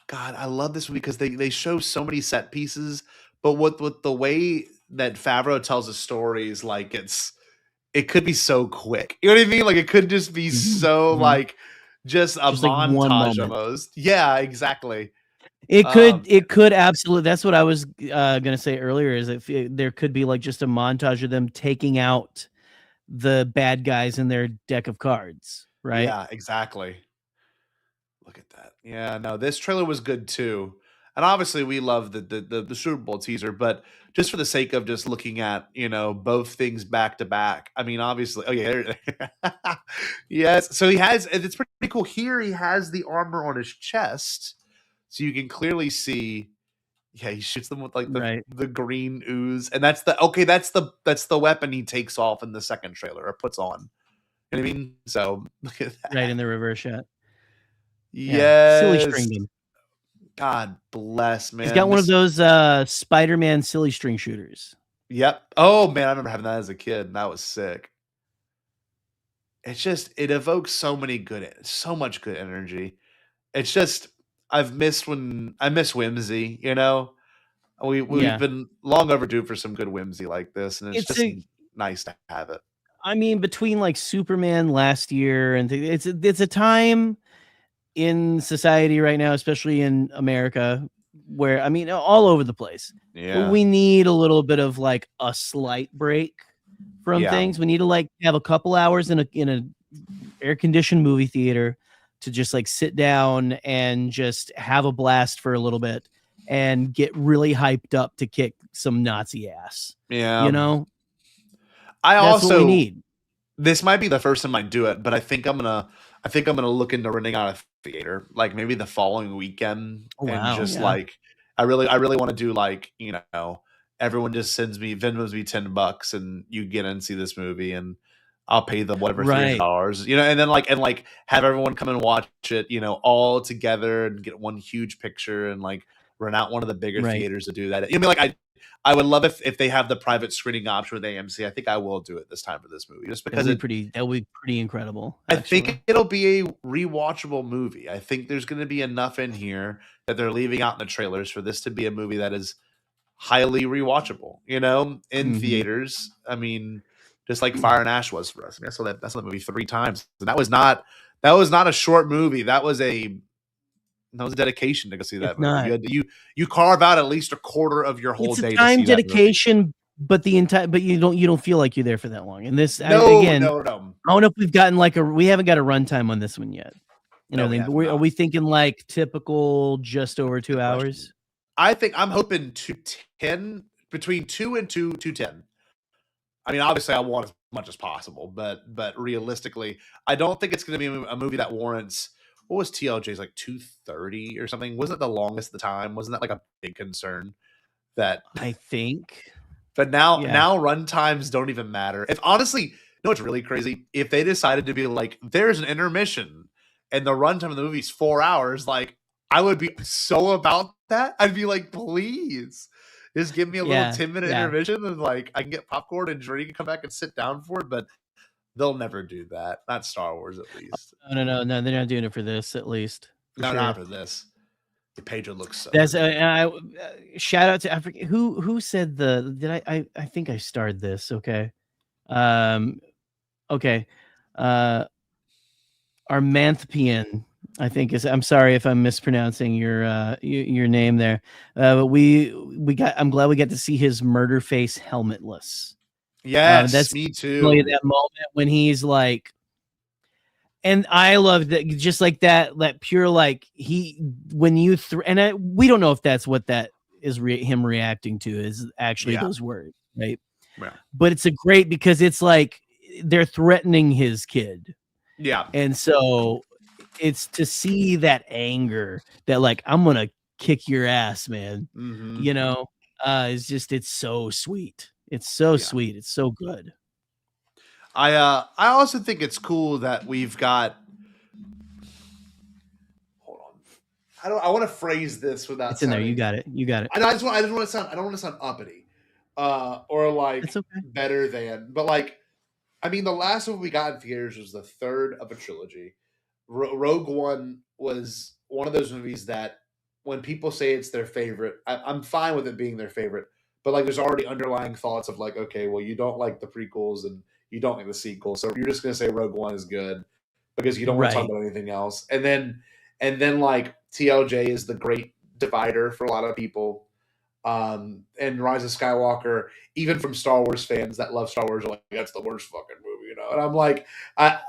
[SPEAKER 13] God, I love this because they show so many set pieces, but with the way that Favreau tells the stories, like it could be so quick. You know what I mean? Like it could just be so like just a montage
[SPEAKER 12] like
[SPEAKER 13] almost. Yeah, exactly.
[SPEAKER 12] It could absolutely. That's what I was gonna say earlier. Is there could be like just a montage of them taking out the bad guys in their deck of cards, right?
[SPEAKER 13] Yeah, exactly. Look at that. Yeah, no, this trailer was good too. And obviously we love the Super Bowl teaser, but just for the sake of just looking at, both things back to back. I mean, obviously, oh yeah, yes. So he has, and it's pretty cool. Here he has the armor on his chest, so you can clearly see. Yeah, he shoots them with like the green ooze, and that's the weapon he takes off in the second trailer or puts on. You know what I mean? So look at that.
[SPEAKER 12] Right in the reverse shot.
[SPEAKER 13] Yeah,
[SPEAKER 12] silly string him.
[SPEAKER 13] God bless, man.
[SPEAKER 12] He's got one of those Spider-Man silly string shooters.
[SPEAKER 13] Yep. Oh man, I remember having that as a kid. That was sick. It evokes so much good energy. It's just I miss whimsy. We've been long overdue for some good whimsy like this, and it's nice to have it.
[SPEAKER 12] I mean, between like Superman last year and it's a time in society right now, especially in America, where I mean, all over the place.
[SPEAKER 13] Yeah,
[SPEAKER 12] we need a little bit of like a slight break from things. We need to like have a couple hours in a air conditioned movie theater to just like sit down and just have a blast for a little bit and get really hyped up to kick some Nazi ass.
[SPEAKER 13] Yeah,
[SPEAKER 12] That's what we need.
[SPEAKER 13] This might be the first time I do it, but I think I'm gonna look into renting out a theater, like maybe the following weekend, like I really want to do like everyone just Venmos me $10 and you get in and see this movie and I'll pay them whatever $300, and then have everyone come and watch it, all together and get one huge picture and like rent out one of the bigger theaters to do that. I would love if they have the private screening option with AMC. I think I will do it this time for this movie, just because
[SPEAKER 12] that would be pretty incredible.
[SPEAKER 13] Actually. I think it'll be a rewatchable movie. I think there's going to be enough in here that they're leaving out in the trailers for this to be a movie that is highly rewatchable. In theaters. I mean, just like Fire and Ash was for us. I mean, I saw that movie 3 times, and that was not a short movie. That was a dedication to go see that movie. You carve out at least a quarter of your whole day.
[SPEAKER 12] It's a time dedication, but you don't feel like you're there for that long. And this
[SPEAKER 13] no.
[SPEAKER 12] I don't know if we've gotten we haven't got a runtime on this one yet. Are we thinking like typical just over 2 hours?
[SPEAKER 13] I think I'm hoping between 2 and 2:10. I mean, obviously, I want as much as possible, but realistically, I don't think it's going to be a movie that warrants. What was TLJ's like 2:30 or something? Wasn't it the longest at the time? Wasn't that like a big concern? That
[SPEAKER 12] I think.
[SPEAKER 13] But now run times don't even matter. If honestly, what's really crazy? If they decided to be like, there's an intermission, and the runtime of the movie is 4 hours, like I would be so about that. I'd be like, please, just give me a little 10-minute intermission, and like I can get popcorn and drink and come back and sit down for it. But they'll never do that. Not Star Wars, at least.
[SPEAKER 12] No, they're not doing it for this, at least.
[SPEAKER 13] No, not for this. The Pedro looks so.
[SPEAKER 12] That's shout out to Africa. Who said I think I starred this. Okay. Okay. Armanthian, I think is. I'm sorry if I'm mispronouncing your name there. But I'm glad we got to see his murder face helmetless.
[SPEAKER 13] Yes,
[SPEAKER 12] that's
[SPEAKER 13] me too.
[SPEAKER 12] Really that moment when he's like, and I love that, just like that pure, like we don't know if that's what that is him reacting to is actually those words, right?
[SPEAKER 13] Yeah.
[SPEAKER 12] But it's a great, because it's like they're threatening his kid.
[SPEAKER 13] Yeah.
[SPEAKER 12] And so it's to see that anger that like, I'm going to kick your ass, man.
[SPEAKER 13] Mm-hmm.
[SPEAKER 12] You know, it's so sweet. It's so sweet. It's so good.
[SPEAKER 13] I also think it's cool that we've got. Hold on, I want to phrase this without.
[SPEAKER 12] It's in there. You got it.
[SPEAKER 13] I don't want to sound uppity, or like better than. But like, I mean, the last one we got in theaters was the third of a trilogy. Rogue One was one of those movies that when people say it's their favorite, I'm fine with it being their favorite. But like, there's already underlying thoughts of like, okay, well, you don't like the prequels and you don't like the sequel, so you're just gonna say Rogue One is good because you don't want to talk about anything else. And then like TLJ is the great divider for a lot of people. And Rise of Skywalker, even from Star Wars fans that love Star Wars, are like, that's the worst fucking movie, you know. And I'm like, I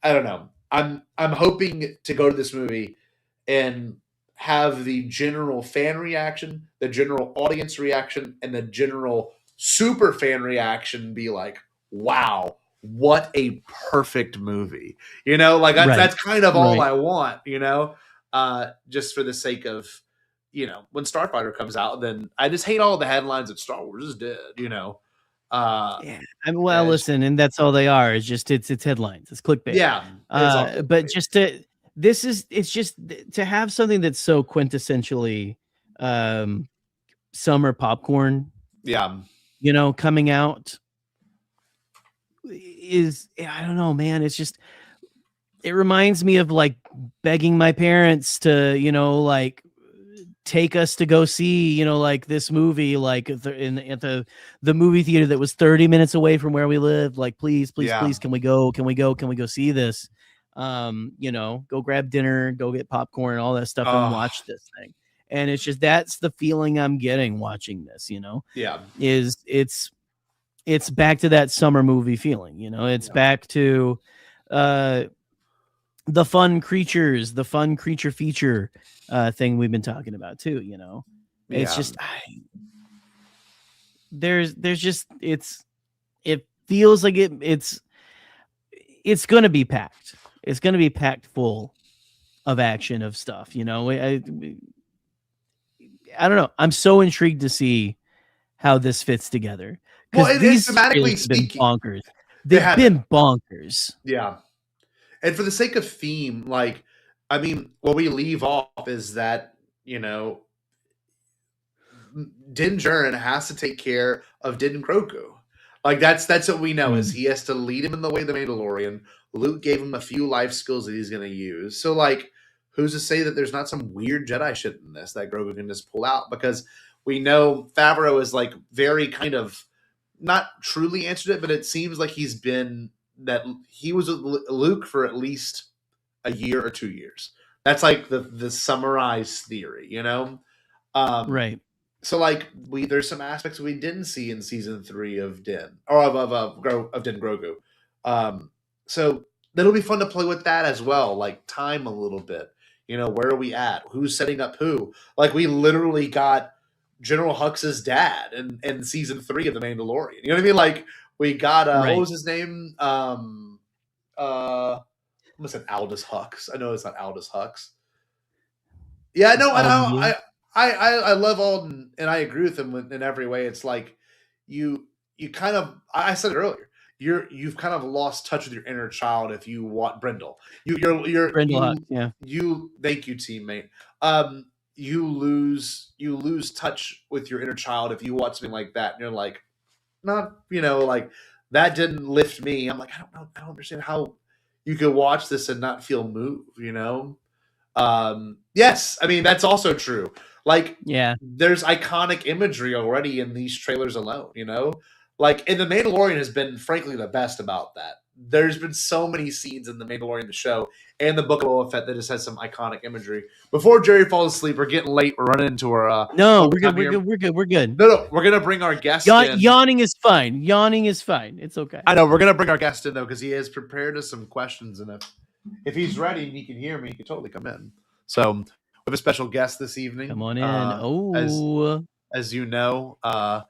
[SPEAKER 13] don't know. I'm hoping to go to this movie and have the general fan reaction, the general audience reaction, and the general super fan reaction be like, wow, what a perfect movie. You know, like that's kind of all I want, you know, just for the sake of, you know, when Starfighter comes out, then I just hate all the headlines that Star Wars is dead, you know.
[SPEAKER 12] I mean, well, listen, and that's all they are. It's just it's headlines. It's clickbait.
[SPEAKER 13] Yeah.
[SPEAKER 12] But just it's just to have something that's so quintessentially summer popcorn.
[SPEAKER 13] Yeah.
[SPEAKER 12] You know, coming out is, I don't know, man. It's just, it reminds me of like begging my parents to, you know, like take us to go see, you know, like this movie, like at the movie theater that was 30 minutes away from where we lived. Like, please, can we go see this? You know, go grab dinner, go get popcorn, all that stuff, and watch this thing. And it's just, that's the feeling I'm getting watching this, you know.
[SPEAKER 13] Yeah.
[SPEAKER 12] It's back to that summer movie feeling, you know. It's back to the fun creature feature thing we've been talking about too, you know. It's just there's just it feels like it's gonna be packed. It's gonna be packed full of action, of stuff, you know. I don't know. I'm so intrigued to see how this fits together.
[SPEAKER 13] Well, these thematically speaking,
[SPEAKER 12] bonkers. They've been bonkers.
[SPEAKER 13] Yeah. And for the sake of theme, like, I mean, what we leave off is that, you know, Din Djarin has to take care of Din Grogu. Like, that's what we know, is he has to lead him in the way of the Mandalorian. Luke gave him a few life skills that he's going to use. So, like, who's to say that there's not some weird Jedi shit in this that Grogu can just pull out? Because we know Favreau is, like, very kind of, not truly answered it, but it seems like he was with Luke for at least a year or 2 years. That's like the summarized theory, you know?
[SPEAKER 12] Right.
[SPEAKER 13] So like there's some aspects we didn't see in season 3 of Din, or of Din Grogu. So it'll be fun to play with that as well. Like time a little bit, you know, where are we at? Who's setting up who? Like we literally got General Hux's dad in season 3 of The Mandalorian. You know what I mean? Like we got what was his name? I almost said Aldous Hux. I know it's not Aldous Hux. Yeah, no, I know. I love Alden, and I agree with him in every way. It's like you kind of, I said it earlier, you've kind of lost touch with your inner child if you want Brindle. You're
[SPEAKER 12] Brindle Hut, yeah.
[SPEAKER 13] You thank you, teammate. You lose touch with your inner child if you watch something like that and you're like, not, like that didn't lift me. I'm like, I don't know, I don't understand how you could watch this and not feel moved, Yes, I mean that's also true. Like,
[SPEAKER 12] yeah,
[SPEAKER 13] there's iconic imagery already in these trailers alone, Like, and The Mandalorian has been, frankly, the best about that. There's been so many scenes in The Mandalorian, the show, and the Book of Boba Fett that just has some iconic imagery. Before Jerry falls asleep, we're getting late. We're running into our
[SPEAKER 12] no, we're good. We're good.
[SPEAKER 13] No, we're gonna bring our guest in.
[SPEAKER 12] Yawning is fine. It's okay.
[SPEAKER 13] I know we're gonna bring our guest in though because he has prepared us some questions, and if he's ready and he can hear me, he can totally come in. So we have a special guest this evening.
[SPEAKER 12] Come on in.
[SPEAKER 13] As you know, I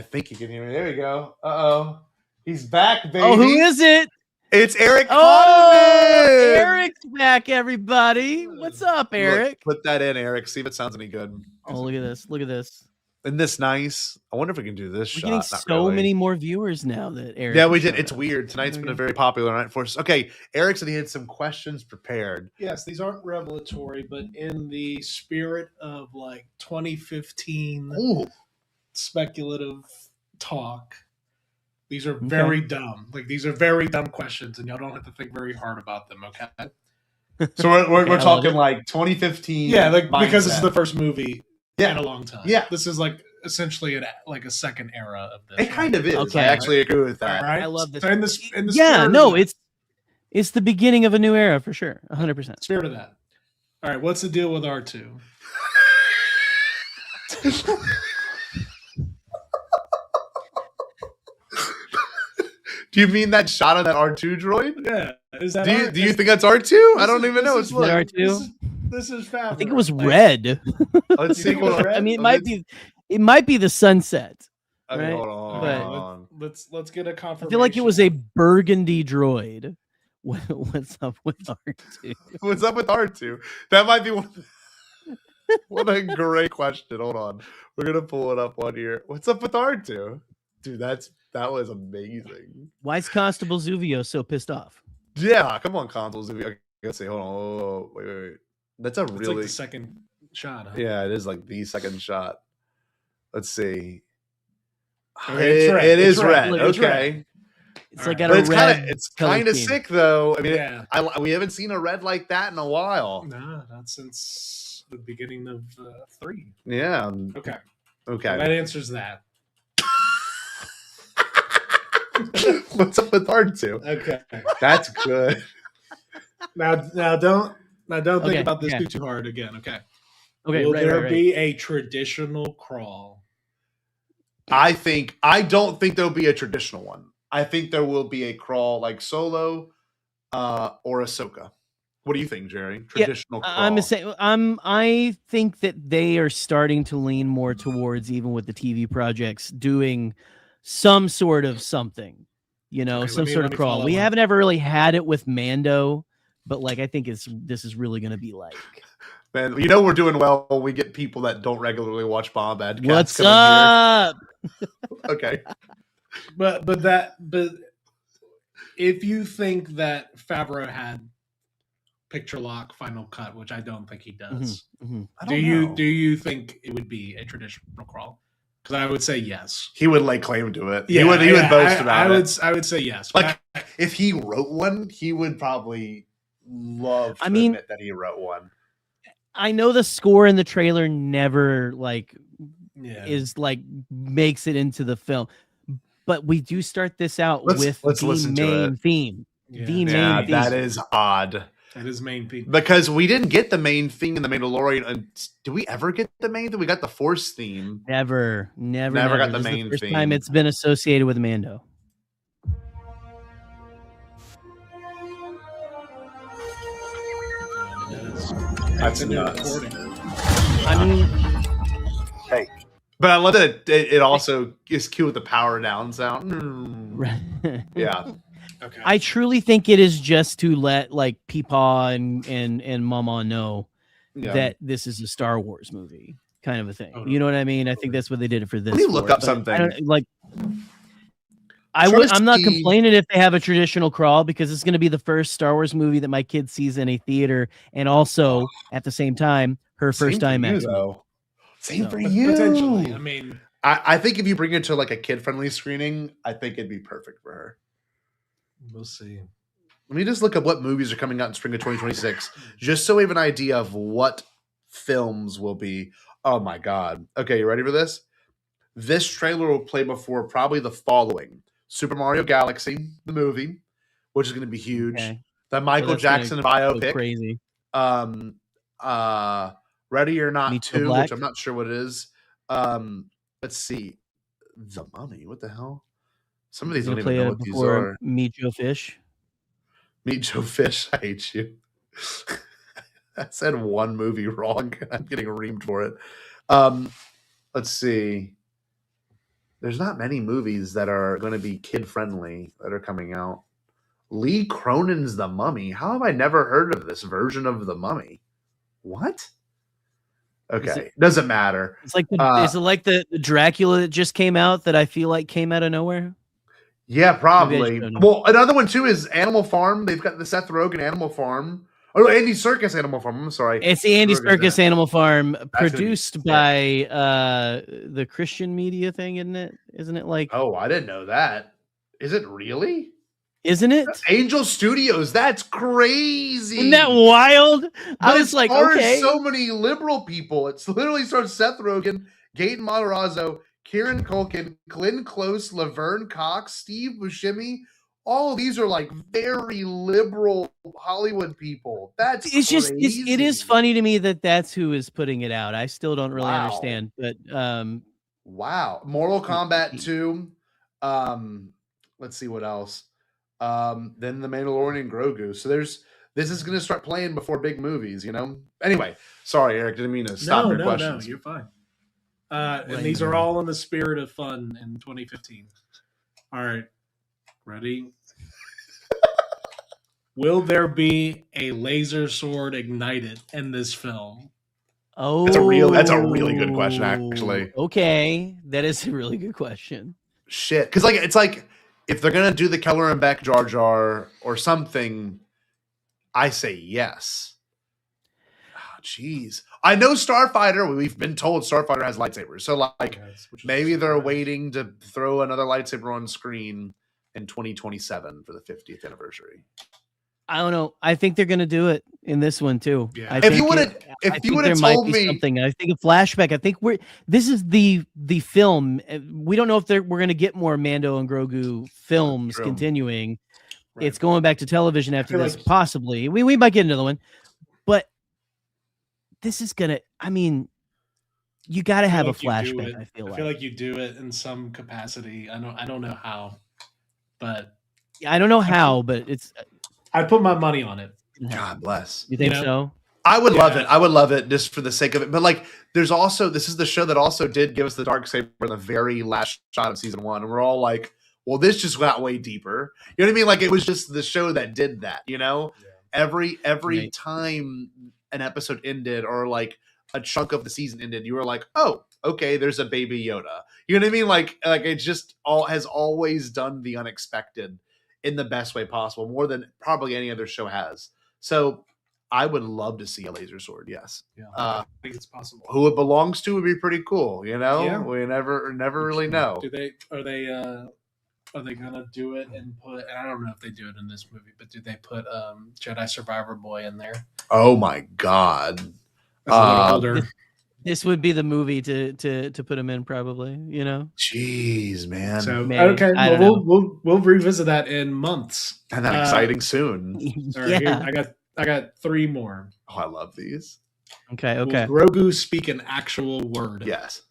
[SPEAKER 13] think you can hear me. There we go. He's back, baby.
[SPEAKER 12] Oh, who is it?
[SPEAKER 13] It's Eric.
[SPEAKER 12] Oh, Eric's back, everybody. What's up, Eric?
[SPEAKER 13] Look, put that in, Eric. See if it sounds any good.
[SPEAKER 12] Oh, look at this. Look at this.
[SPEAKER 13] Isn't this nice? I wonder if we can do this
[SPEAKER 12] We're
[SPEAKER 13] shot.
[SPEAKER 12] getting so many more viewers now that Eric.
[SPEAKER 13] Yeah, we did. It's weird. Tonight's been a very popular night for us. Okay, Eric said he had some questions prepared.
[SPEAKER 18] Yes, these aren't revelatory, but in the spirit of like 2015 speculative talk, these are very dumb. Like, these are very dumb questions, and y'all don't have to think very hard about them, okay?
[SPEAKER 13] So we're talking like 2015.
[SPEAKER 18] Yeah, like
[SPEAKER 13] mindset.
[SPEAKER 18] because this is the first movie in a long time.
[SPEAKER 13] Yeah.
[SPEAKER 18] This is like essentially a second era of this.
[SPEAKER 13] It kind of is.
[SPEAKER 12] Okay.
[SPEAKER 13] I actually agree with that.
[SPEAKER 18] Right?
[SPEAKER 12] I love this.
[SPEAKER 18] So in the
[SPEAKER 12] Yeah,
[SPEAKER 18] spirit
[SPEAKER 12] no,
[SPEAKER 18] of
[SPEAKER 12] it's the beginning of a new era for sure. 100%.
[SPEAKER 18] spirit of that. All right, what's the deal with R2?
[SPEAKER 13] Do you mean that shot of that R2 droid?
[SPEAKER 18] Yeah. Is that
[SPEAKER 13] do you think that's R2? I don't even know. It's
[SPEAKER 12] R2.
[SPEAKER 18] This is fabulous.
[SPEAKER 12] I think it was red.
[SPEAKER 13] Let's see.
[SPEAKER 12] I mean, it might be the sunset.
[SPEAKER 13] Okay,
[SPEAKER 12] right?
[SPEAKER 13] hold on.
[SPEAKER 18] Let's get a confirmation.
[SPEAKER 12] I feel like it was a burgundy droid. What's up with R2?
[SPEAKER 13] What's up with R2? That might be one. What a great question. Hold on. We're going to pull it up on here. What's up with R2? Dude, that was amazing.
[SPEAKER 12] Why is Constable Zuvio so pissed off?
[SPEAKER 13] Yeah, come on, Constable Zuvio. I gotta say, hold on. Oh, wait. That's
[SPEAKER 18] It's like the second shot. Huh?
[SPEAKER 13] Yeah, it is like the second shot. Let's see.
[SPEAKER 18] Okay,
[SPEAKER 13] It is
[SPEAKER 18] red.
[SPEAKER 13] red.
[SPEAKER 18] It's
[SPEAKER 13] okay.
[SPEAKER 18] red.
[SPEAKER 12] It's like
[SPEAKER 13] But
[SPEAKER 12] got a
[SPEAKER 13] it's
[SPEAKER 12] red.
[SPEAKER 13] It's kind of sick though. I mean,
[SPEAKER 18] Yeah.
[SPEAKER 13] we haven't seen a red like that in a while.
[SPEAKER 18] No, not since the beginning of 3.
[SPEAKER 13] Yeah.
[SPEAKER 18] Okay.
[SPEAKER 13] Okay.
[SPEAKER 18] That answers that.
[SPEAKER 13] What's up with R2?
[SPEAKER 18] Okay.
[SPEAKER 13] That's good.
[SPEAKER 18] Now don't think
[SPEAKER 12] Okay,
[SPEAKER 18] about this
[SPEAKER 12] okay.
[SPEAKER 18] too hard again. Okay.
[SPEAKER 12] Okay,
[SPEAKER 18] Will
[SPEAKER 12] right,
[SPEAKER 18] there
[SPEAKER 12] right.
[SPEAKER 18] be a traditional crawl?
[SPEAKER 13] I don't think there'll be a traditional one. I think there will be a crawl like Solo or Ahsoka. What do you think, Jerry? Traditional crawl.
[SPEAKER 12] I think that they are starting to lean more towards, even with the TV projects, doing some sort of something,
[SPEAKER 18] Okay,
[SPEAKER 12] some
[SPEAKER 18] let
[SPEAKER 12] sort of
[SPEAKER 18] me
[SPEAKER 12] crawl.
[SPEAKER 18] follow
[SPEAKER 12] We
[SPEAKER 18] up.
[SPEAKER 12] haven't ever really had it with Mando, but like I think this is really going to be like.
[SPEAKER 13] Man, we're doing well when we get people that don't regularly watch Bombad.
[SPEAKER 12] What's up?
[SPEAKER 13] Okay.
[SPEAKER 18] But if you think that Favreau had picture lock Final Cut, which I don't think he does, do you think it would be a traditional crawl? Because I would say yes.
[SPEAKER 13] He would lay claim to it.
[SPEAKER 18] Yeah,
[SPEAKER 13] he would boast about it.
[SPEAKER 18] I would say yes.
[SPEAKER 13] Like if he wrote one, he would probably love to admit that he wrote one.
[SPEAKER 12] I know the score in the trailer never is like makes it into the film, but we do start this out with the main theme.
[SPEAKER 18] Yeah.
[SPEAKER 12] The main theme.
[SPEAKER 13] That is odd.
[SPEAKER 18] That is main theme.
[SPEAKER 13] Because we didn't get the main theme in the Mandalorian. Did we ever get the main theme? We got the Force theme.
[SPEAKER 12] Never
[SPEAKER 13] got the
[SPEAKER 12] This is
[SPEAKER 13] main
[SPEAKER 12] first
[SPEAKER 13] theme.
[SPEAKER 12] time it's been associated with Mando.
[SPEAKER 13] That's nuts.
[SPEAKER 12] I mean,
[SPEAKER 13] hey, but I love that it also is cute with the power down sound. Yeah.
[SPEAKER 18] Okay.
[SPEAKER 12] I truly think it is just to let like Peepaw and Mama know that this is a Star Wars movie, kind of a thing. You know what I mean? I think that's what they did it for this.
[SPEAKER 13] Let me look up something.
[SPEAKER 12] I'm not complaining if they have a traditional crawl because it's going to be the first Star Wars movie that my kid sees in a theater, and also at the same time her first IMAX movie.
[SPEAKER 13] Same for you.
[SPEAKER 18] Potentially, I mean,
[SPEAKER 13] I think if you bring it to like a kid-friendly screening, I think it'd be perfect for her.
[SPEAKER 18] We'll see.
[SPEAKER 13] Let me just look at what movies are coming out in spring of 2026, just so we have an idea of what films will be. Oh my God. Okay, you ready for this? This trailer will play before probably the following: Super Mario Galaxy, the movie, which is going to be huge.
[SPEAKER 12] Okay.
[SPEAKER 13] The Michael Jackson biopic.
[SPEAKER 12] Crazy.
[SPEAKER 13] Ready or Not
[SPEAKER 12] Meet Joe
[SPEAKER 13] 2,
[SPEAKER 12] Black.
[SPEAKER 13] which I'm not sure what it is. Let's see. The Mummy. What the hell? Some of these don't even know what these are.
[SPEAKER 12] Meet Joe Fish.
[SPEAKER 13] Meet Joe Fish. I hate you. I said one movie wrong. I'm getting reamed for it. Let's see. There's not many movies that are going to be kid-friendly that are coming out. Lee Cronin's The Mummy. How have I never heard of this version of The Mummy? What? Okay, doesn't matter.
[SPEAKER 12] It's like is it like the Dracula that just came out that I feel like came out of nowhere?
[SPEAKER 13] Yeah, probably. Well, another one too is Animal Farm. They've got the Seth Rogen Animal Farm. Oh, Andy Serkis Animal Farm. I'm sorry.
[SPEAKER 12] It's the Andy Serkis Animal Farm, produced by the Christian media thing, isn't it? Isn't it like?
[SPEAKER 13] Oh, I didn't know that. Is it really?
[SPEAKER 12] Isn't it?
[SPEAKER 13] Angel Studios. That's crazy.
[SPEAKER 12] Isn't that wild? I was like, okay.
[SPEAKER 13] So many liberal people. It's literally starts Seth Rogen, Gaten Matarazzo, Kieran Culkin, Glenn Close, Laverne Cox, Steve Buscemi. All of these are like very liberal Hollywood people. That's
[SPEAKER 12] it's
[SPEAKER 13] crazy.
[SPEAKER 12] just it is funny to me that that's who is putting it out. I still don't really understand, but
[SPEAKER 13] wow. Mortal Kombat 2. Let's see what else. Then the Mandalorian and Grogu. So this is going to start playing before big movies, you know. Anyway, sorry, Eric, didn't mean to stop your questions.
[SPEAKER 18] No, you're fine. And these are all in the spirit of fun in 2015. All right, ready? Will there be a laser sword ignited in this film?
[SPEAKER 12] Oh,
[SPEAKER 13] that's a really good question, actually.
[SPEAKER 12] Okay, that is a really good question.
[SPEAKER 13] Shit, because like it's like if they're gonna do the Keller and Beck Jar Jar or something, I say yes. Oh, jeez, I know Starfighter. We've been told Starfighter has lightsabers, so like maybe they're waiting to throw another lightsaber on screen in 2027 for the 50th anniversary.
[SPEAKER 12] I don't know. I think they're going to do it in this one too.
[SPEAKER 13] Yeah. If you would have told me
[SPEAKER 12] something, I think a flashback. I think this is the film. We don't know if we're going to get more Mando and Grogu films continuing. Right. It's going back to television after this, possibly. We might get another one, but this is gonna. I mean, you got to have a flashback. I feel
[SPEAKER 18] like you do it in some capacity. I don't know how, but
[SPEAKER 12] I don't know how, but it's.
[SPEAKER 18] I put my money on it.
[SPEAKER 13] God bless.
[SPEAKER 12] You think so?
[SPEAKER 13] I would love it. I would love it just for the sake of it. But like, there's also this is the show that also did give us the Darksaber in the very last shot of season 1, and we're all like, "Well, this just got way deeper." You know what I mean? Like, it was just the show that did that. You know, every time an episode ended or like a chunk of the season ended, you were like, "Oh, okay, there's a baby Yoda." You know what I mean? Like it just has always done the unexpected in the best way possible, more than probably any other show has. So I would love to see a laser sword. Yes.
[SPEAKER 18] Yeah. I think it's possible.
[SPEAKER 13] Who it belongs to would be pretty cool. You know, we never really know.
[SPEAKER 18] Are they gonna do it and put? And I don't know if they do it in this movie, but do they put Jedi Survivor Boy in there?
[SPEAKER 13] Oh my God.
[SPEAKER 18] That's a little older.
[SPEAKER 12] This would be the movie to put him in, probably. You know.
[SPEAKER 13] Jeez, man.
[SPEAKER 18] So okay, we'll revisit that in months.
[SPEAKER 13] And that exciting soon.
[SPEAKER 18] All right, here, I got 3 more.
[SPEAKER 13] Oh, I love these.
[SPEAKER 12] Okay.
[SPEAKER 18] Will Grogu speak an actual word?
[SPEAKER 13] Yes.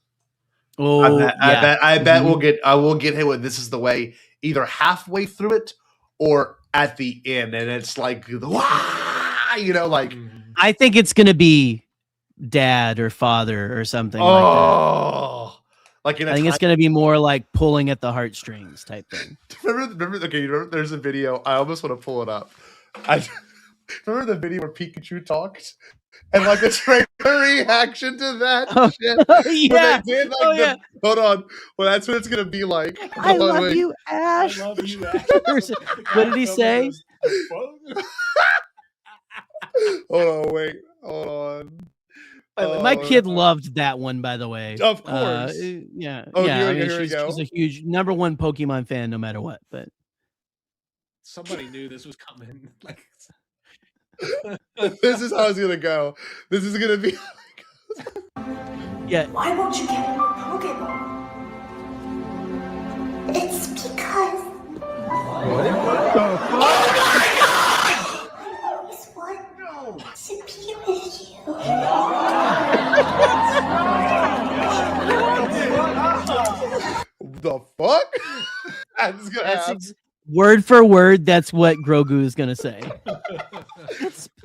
[SPEAKER 12] Oh,
[SPEAKER 13] I bet I will get hit with this is the way, either halfway through it or at the end, and it's like wah, you know, like
[SPEAKER 12] I think it's gonna be dad or father or something like that.
[SPEAKER 13] Like
[SPEAKER 12] I think it's gonna be more like pulling at the heartstrings type thing.
[SPEAKER 13] Remember, okay, there's a video. I almost want to pull it up. Remember the video where Pikachu talked? And like the trailer reaction to that shit.
[SPEAKER 12] Yeah.
[SPEAKER 13] When they did like hold on. Well, that's what it's gonna be like.
[SPEAKER 12] I love you, Ash.
[SPEAKER 18] I love you, Ash.
[SPEAKER 12] What did he say?
[SPEAKER 13] Hold on, wait. Hold on.
[SPEAKER 12] My kid loved that one, by the way.
[SPEAKER 13] Of course.
[SPEAKER 12] Yeah.
[SPEAKER 13] Oh,
[SPEAKER 12] yeah.
[SPEAKER 13] here we go.
[SPEAKER 12] She's a huge #1 Pokemon fan, no matter what. But
[SPEAKER 18] Somebody knew this was coming. Like,
[SPEAKER 13] this is how it's gonna go. This is gonna be.
[SPEAKER 12] Yeah.
[SPEAKER 8] Why won't you get more Pokemon? It's because.
[SPEAKER 10] What the fuck?
[SPEAKER 8] I always want to be with you.
[SPEAKER 13] The fuck? That's gonna happen.
[SPEAKER 12] Word for word, that's what Grogu is gonna say.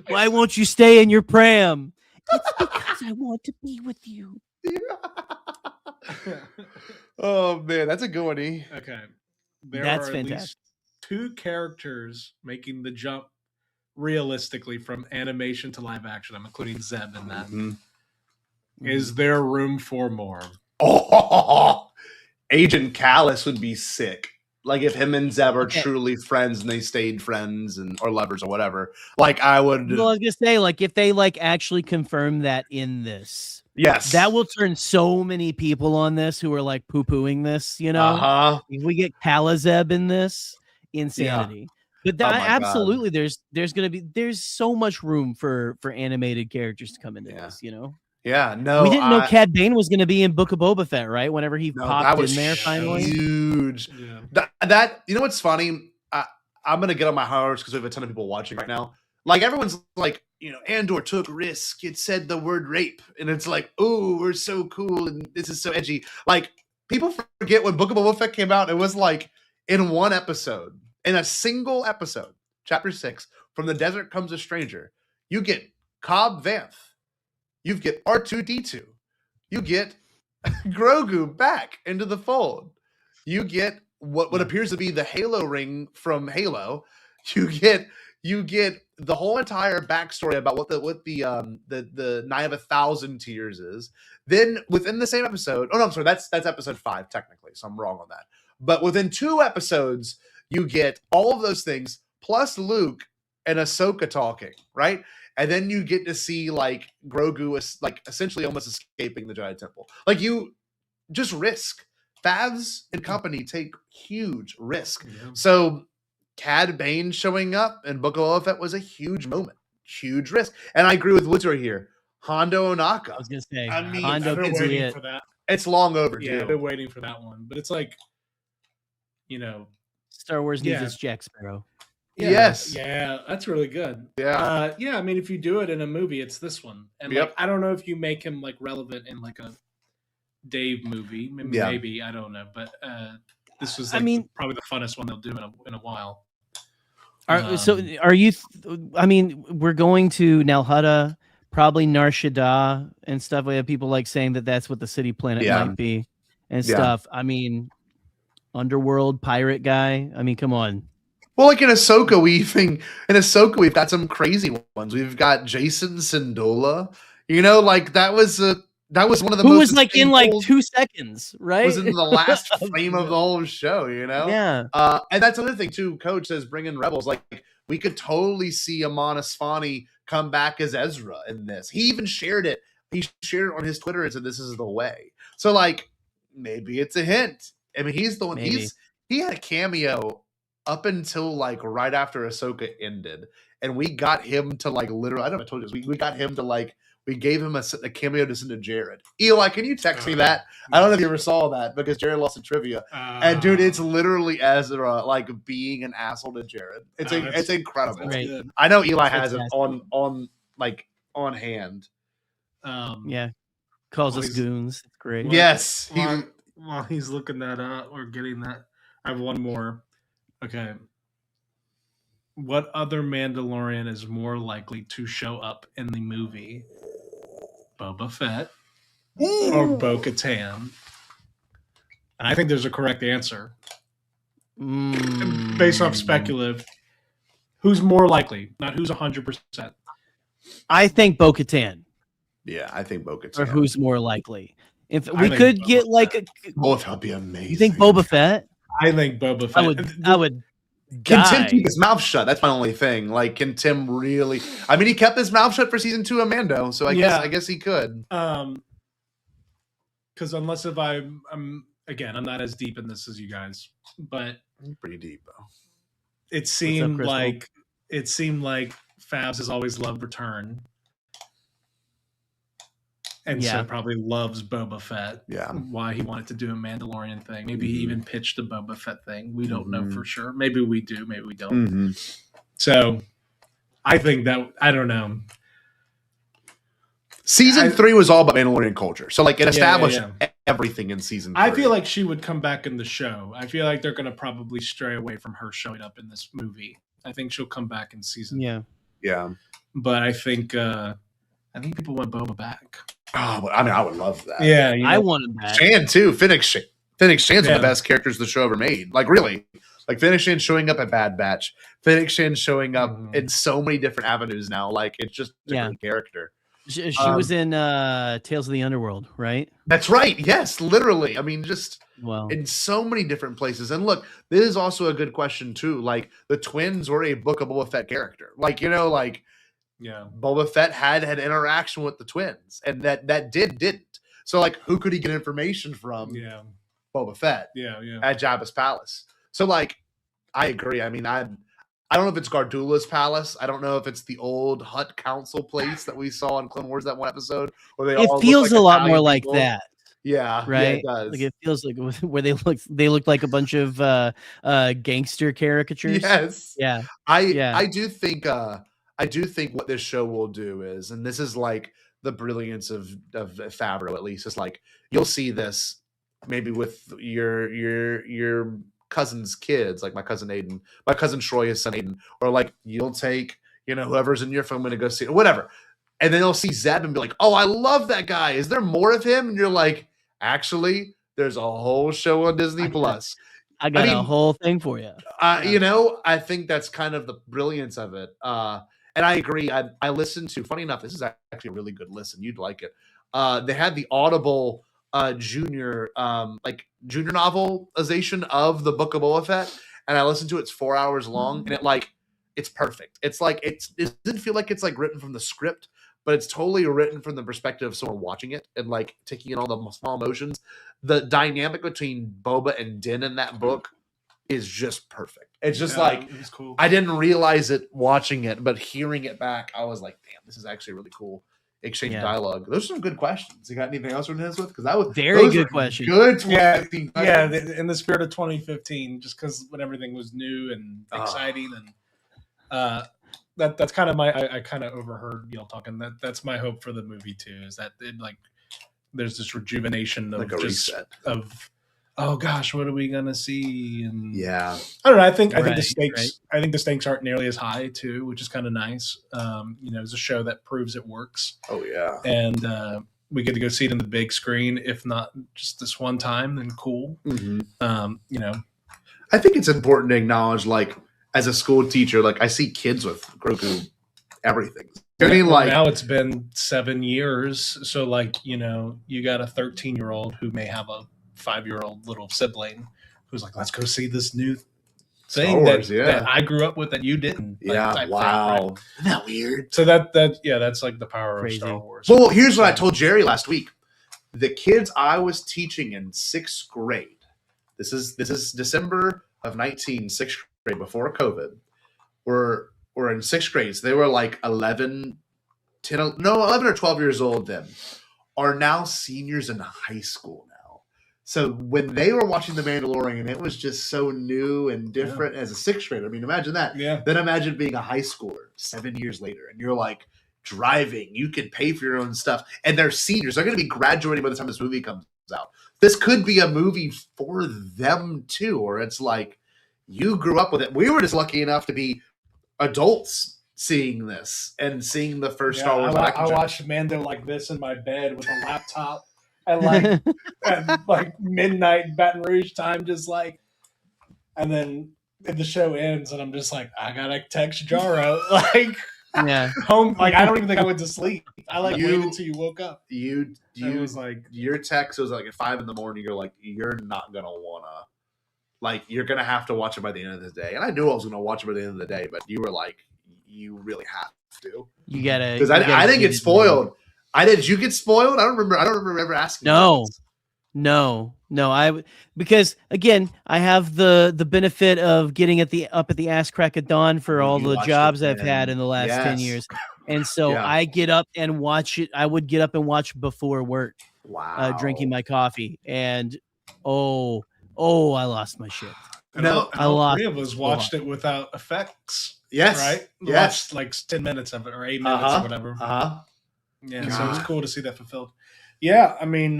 [SPEAKER 12] Why won't you stay in your pram? It's because I want to be with you.
[SPEAKER 13] Oh man, that's a good one.
[SPEAKER 18] Okay. There
[SPEAKER 12] That's
[SPEAKER 18] are
[SPEAKER 12] fantastic.
[SPEAKER 18] at least 2 characters making the jump realistically from animation to live action. I'm including Zeb in that. Is there room for more?
[SPEAKER 13] Oh, Agent Callus would be sick. Like if him and Zeb are truly friends and they stayed friends or lovers or whatever. Like I would.
[SPEAKER 12] Well, I was gonna say, like, if they actually confirm that in this,
[SPEAKER 13] yes,
[SPEAKER 12] that will turn so many people on this who are like poo-pooing this. You know, if we get Kalazeb in this, insanity. But that, absolutely, there's so much room for animated characters to come into this. You know.
[SPEAKER 13] Yeah, no,
[SPEAKER 12] we didn't know Cad Bane was going to be in Book of Boba Fett, right? Whenever he popped in there, finally,
[SPEAKER 13] huge. Yeah. That you know what's funny? I'm gonna get on my high horse because we have a ton of people watching right now. Like everyone's like, Andor took risk. It said the word rape, and it's like, oh, we're so cool, and this is so edgy. Like people forget when Book of Boba Fett came out, it was like in one episode, in a single episode, Chapter 6, from the desert comes a stranger. You get Cobb Vanth. You get R2-D2. You get Grogu back into the fold. You get what appears to be the Halo ring from Halo. You get the whole entire backstory about what the Night of 1,000 Tears is. Then within the same episode, oh no, I'm sorry, that's episode 5 technically, so I'm wrong on that. But within 2 episodes, you get all of those things plus Luke and Ahsoka talking, right? And then you get to see like Grogu is like essentially almost escaping the Giant Temple. Like you just risk. Favs and company take huge risk. Yeah. So Cad Bane showing up in Book of Boba Fett was a huge moment. Huge risk. And I agree with Woodsor here. Hondo Ohnaka.
[SPEAKER 12] I was gonna say,
[SPEAKER 18] I mean,
[SPEAKER 12] Hondo
[SPEAKER 18] I've been waiting for that.
[SPEAKER 13] It's long overdue.
[SPEAKER 18] Yeah, I've been waiting for that one. But it's like,
[SPEAKER 12] Star Wars needs its Jack Sparrow.
[SPEAKER 18] Yeah,
[SPEAKER 13] yes.
[SPEAKER 18] Yeah, that's really good.
[SPEAKER 13] Yeah.
[SPEAKER 18] Yeah, I mean, if you do it in a movie, it's this one. And like, I don't know if you make him like relevant in like a Dave movie. Maybe I don't know. But this was like, probably the funnest one they'll do in a while.
[SPEAKER 12] So are you I mean, we're going to Nal Hutta, probably Nar Shaddaa and stuff. We have people like saying that that's what the city planet might be and stuff. I mean, underworld pirate guy. I mean, come on.
[SPEAKER 13] Well, like in Ahsoka, we've got some crazy ones. We've got Jason Syndulla. Like that was one of the
[SPEAKER 12] who
[SPEAKER 13] most
[SPEAKER 12] was like in like 2 seconds, right?
[SPEAKER 13] Was in the last frame of the whole show,
[SPEAKER 12] Yeah.
[SPEAKER 13] And that's another thing too. Coach says bring in Rebels. Like we could totally see Amon Asfani come back as Ezra in this. He even shared it. He shared it on his Twitter and said this is the way. So like maybe it's a hint. I mean, he's the one. He had a cameo up until like right after Ahsoka ended, and we got him to like literally. I don't know if I told you this. We got him to like. We gave him a cameo to send to Jared. Eli, can you text me that? I don't know if you ever saw that because Jared lost in trivia. And dude, it's literally Ezra like being an asshole to Jared. It's incredible. I know Eli has it on hand.
[SPEAKER 12] Yeah, calls us goons. It's great.
[SPEAKER 13] Yes.
[SPEAKER 18] While he's looking that up or getting that, I have one more. Okay. What other Mandalorian is more likely to show up in the movie? Boba Fett or Bo-Katan? And I think there's a correct answer. Based off speculative. Who's more likely? Not who's 100%.
[SPEAKER 12] I think Bo-Katan.
[SPEAKER 13] Yeah, I think Bo-Katan.
[SPEAKER 12] Or who's more likely? If
[SPEAKER 18] I
[SPEAKER 12] we
[SPEAKER 18] think
[SPEAKER 12] could
[SPEAKER 18] Boba
[SPEAKER 12] get like a
[SPEAKER 13] Both would be amazing.
[SPEAKER 12] You think Boba Fett?
[SPEAKER 18] I think Boba Fett.
[SPEAKER 12] I would
[SPEAKER 13] Can
[SPEAKER 12] die.
[SPEAKER 13] Tim keep his mouth shut? That's my only thing. Like, can Tim really? I mean, he kept his mouth shut for season 2 of Mando, so I guess he could.
[SPEAKER 18] Because unless if I'm not as deep in this as you guys, but
[SPEAKER 13] I'm pretty deep though.
[SPEAKER 18] It seemed like Fabs has always loved Return. And so probably loves Boba Fett.
[SPEAKER 13] Yeah.
[SPEAKER 18] Why he wanted to do a Mandalorian thing. Maybe he even pitched a Boba Fett thing. We don't know for sure. Maybe we do. Maybe we don't. So I think that, I don't know.
[SPEAKER 13] Season 3 was all about Mandalorian culture. So like it established everything in season 3.
[SPEAKER 18] I feel like she would come back in the show. I feel like they're going to probably stray away from her showing up in this movie. I think she'll come back in season.
[SPEAKER 13] Yeah.
[SPEAKER 18] But I think people want Boba back.
[SPEAKER 13] Oh, but I mean, I would love that.
[SPEAKER 18] Yeah,
[SPEAKER 12] I want him back.
[SPEAKER 13] Shan too. Fennec Shan's one of the best characters the show ever made. Like really, like Fennec Shan showing up at Bad Batch. Fennec Shan showing up in so many different avenues now. Like it's just a great character.
[SPEAKER 12] She was in Tales of the Underworld, right?
[SPEAKER 13] That's right. Yes, literally. I mean, just
[SPEAKER 12] well,
[SPEAKER 13] in so many different places. And look, this is also a good question too. Like the twins were a Book of Boba Fett character. Like Boba Fett had an interaction with the twins, and that didn't. So like, who could he get information from?
[SPEAKER 18] Yeah,
[SPEAKER 13] Boba Fett.
[SPEAKER 18] Yeah.
[SPEAKER 13] At Jabba's palace. So like, I agree. I mean, I don't know if it's Gardula's palace. I don't know if it's the old Hutt Council place that we saw in Clone Wars that one episode. Where they all
[SPEAKER 12] feels
[SPEAKER 13] look like
[SPEAKER 12] a lot
[SPEAKER 13] Italian
[SPEAKER 12] more like
[SPEAKER 13] people.
[SPEAKER 12] that.
[SPEAKER 13] Yeah,
[SPEAKER 12] right.
[SPEAKER 13] Yeah, it does.
[SPEAKER 12] Like it feels like where they look like a bunch of gangster caricatures.
[SPEAKER 13] Yes.
[SPEAKER 12] Yeah.
[SPEAKER 13] I do think what this show will do is, and this is like the brilliance of Favreau, at least, is like you'll see this maybe with your cousin's kids, like my cousin Aiden, my cousin Troy's son Aiden, or like you'll take whoever's in your family to go see it, or whatever, and then they'll see Zeb and be like, oh, I love that guy. Is there more of him? And you're like, actually, there's a whole show on Disney Plus.
[SPEAKER 12] I got a whole thing for you.
[SPEAKER 13] I think that's kind of the brilliance of it. And I agree. I listened to, funny enough, this is actually a really good listen. You'd like it. They had the Audible junior novelization of the Book of Boba Fett, and I listened to it. It's 4 hours long, and it's perfect. It's like it doesn't feel like it's like written from the script, but it's totally written from the perspective of someone watching it and like taking in all the small emotions. The dynamic between Boba and Din in that book is just perfect. It's just it was cool. I didn't realize it watching it, but hearing it back, I was like, damn, this is actually really cool. Exchange dialogue. Those are some good questions. You got anything else to hit us with? Because that was
[SPEAKER 12] very good question.
[SPEAKER 13] Good.
[SPEAKER 18] In the spirit of 2015, just because when everything was new and exciting, and that's kind of I kind of overheard y'all talking. That's my hope for the movie too. Is that there's this rejuvenation of reset of. Oh gosh, what are we gonna see? And
[SPEAKER 13] I
[SPEAKER 18] don't know. I think the stakes. Right. I think the stakes aren't nearly as high too, which is kind of nice. It's a show that proves it works.
[SPEAKER 13] Oh yeah,
[SPEAKER 18] and we get to go see it in the big screen. If not just this one time, then cool.
[SPEAKER 13] Mm-hmm.
[SPEAKER 18] I
[SPEAKER 13] think it's important to acknowledge, like as a school teacher, like I see kids with Grogu, everything. I mean, like
[SPEAKER 18] now it's been 7 years, so like you got a 13-year-old who may have a 5-year-old little sibling who's like, let's go see this new thing that I grew up with that you didn't.
[SPEAKER 13] Wow.
[SPEAKER 18] Thing, right?
[SPEAKER 13] Isn't that weird?
[SPEAKER 18] So that's like the power of Star Wars.
[SPEAKER 13] Well, here's what I told Jerry last week. The kids I was teaching in 6th grade, this is December of 6th grade before COVID, were in 6th grade. So they were like 11 or 12 years old then, are now seniors in high school now. So when they were watching The Mandalorian, it was just so new and different as a 6th grader. I mean, imagine that.
[SPEAKER 18] Yeah.
[SPEAKER 13] Then imagine being a high schooler 7 years later, and you're like driving. You can pay for your own stuff, and they're seniors. They're going to be graduating by the time this movie comes out. This could be a movie for them too, or it's like you grew up with it. We were just lucky enough to be adults seeing this and seeing the first Star Wars.
[SPEAKER 18] I watched Mando like this in my bed with a laptop. At like midnight Baton Rouge time, just like, and then and the show ends, and I'm just like, I gotta text Jaro. Like,
[SPEAKER 12] Yeah.
[SPEAKER 18] home. Like, I don't even think I went to sleep. I like waited until you woke up.
[SPEAKER 13] You
[SPEAKER 18] was like,
[SPEAKER 13] your text was like at 5 a.m. You're like, you're not gonna wanna, like, you're gonna have to watch it by the end of the day. And I knew I was gonna watch it by the end of the day, but you were like, you really have to.
[SPEAKER 12] You gotta,
[SPEAKER 13] because I didn't get spoiled. Did you get spoiled? I don't remember ever asking.
[SPEAKER 12] No. Because again, I have the benefit of getting up at the ass crack of dawn for all the jobs I've had in the last 10 years. And so I get up and watch it. I would get up and watch before work.
[SPEAKER 13] Wow.
[SPEAKER 12] Drinking my coffee. And I lost my shit.
[SPEAKER 18] And all three of us watched it without effects.
[SPEAKER 13] Yes.
[SPEAKER 18] Right?
[SPEAKER 13] Yes.
[SPEAKER 18] Watched like 10 minutes of it or 8 minutes or whatever. Yeah.
[SPEAKER 13] God.
[SPEAKER 18] So it was cool to see that fulfilled. Yeah. I mean,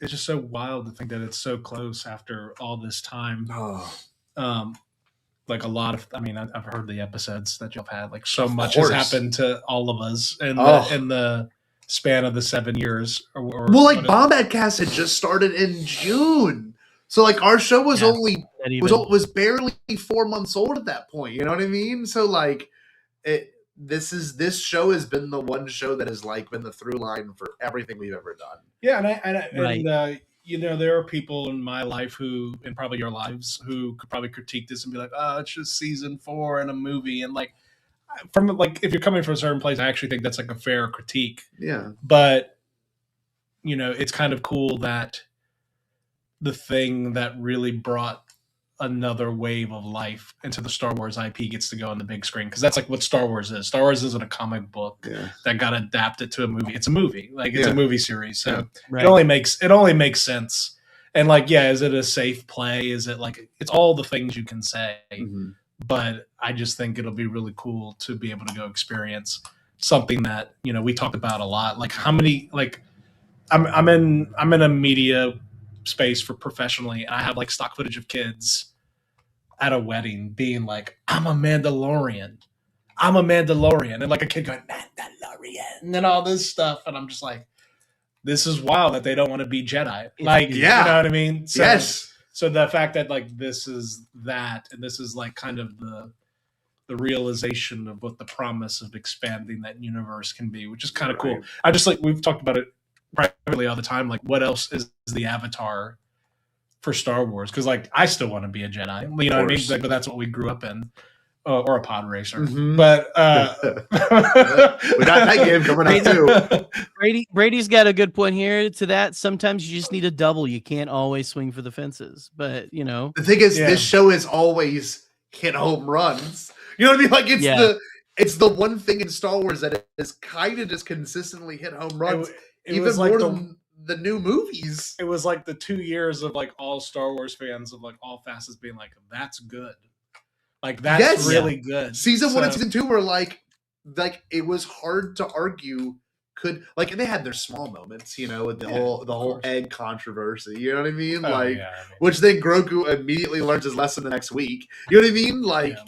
[SPEAKER 18] it's just so wild to think that it's so close after all this time. Like a lot of, I mean, I've heard the episodes that you've had. Like so much has happened to all of us in the span of the 7 years.
[SPEAKER 13] Well, like Bombadcast had just started in June, so like our show was was barely 4 months old at that point. You know what I mean? So like this show has been the one show that has like been the through line for everything we've ever done.
[SPEAKER 18] Yeah, and you know, there are people in my life who, and probably your lives, who could probably critique this and be like, "Oh, it's just season 4 in a movie." And like, from like, if you're coming from a certain place, I actually think that's like a fair critique.
[SPEAKER 13] Yeah.
[SPEAKER 18] But you know, it's kind of cool that the thing that really brought another wave of life into the Star Wars IP gets to go on the big screen, because that's like what Star Wars is. Star Wars isn't a comic book that got adapted to a movie. It's a movie, like it's a movie series. So it only makes sense. And like, yeah, is it a safe play? Is it like, it's all the things you can say, but I just think it'll be really cool to be able to go experience something that, you know, we talk about a lot. Like how many, like I'm in a media space for professionally, and I have like stock footage of kids at a wedding being like, I'm a Mandalorian, and like a kid going Mandalorian and then all this stuff, and I'm just like, this is wild that they don't want to be Jedi. Like, you know what I mean? So,
[SPEAKER 13] yes.
[SPEAKER 18] So the fact that like this is that, and this is like kind of the realization of what the promise of expanding that universe can be, which is kind of cool. I just like, we've talked about it privately all the time, like what else is the avatar for Star Wars? Because like I still want to be a Jedi, you know what I mean? Like, but that's what we grew up in, or a pod racer. But
[SPEAKER 13] we got that game coming out too.
[SPEAKER 12] Brady's got a good point here to that. Sometimes you just need a double. You can't always swing for the fences, but you know,
[SPEAKER 13] the thing is, this show is always hit home runs. You know what I mean? Like it's the one thing in Star Wars that is kind of just consistently hit home runs. Even more like than the new movies.
[SPEAKER 18] It was like the 2 years of like all Star Wars fans of like all facets being like, that's good. Like that's really good.
[SPEAKER 13] Season 1 and season 2 were like it was hard to argue and they had their small moments, you know, with the whole egg controversy. You know what I mean? Which then Grogu immediately learns his lesson the next week. You know what I mean? Like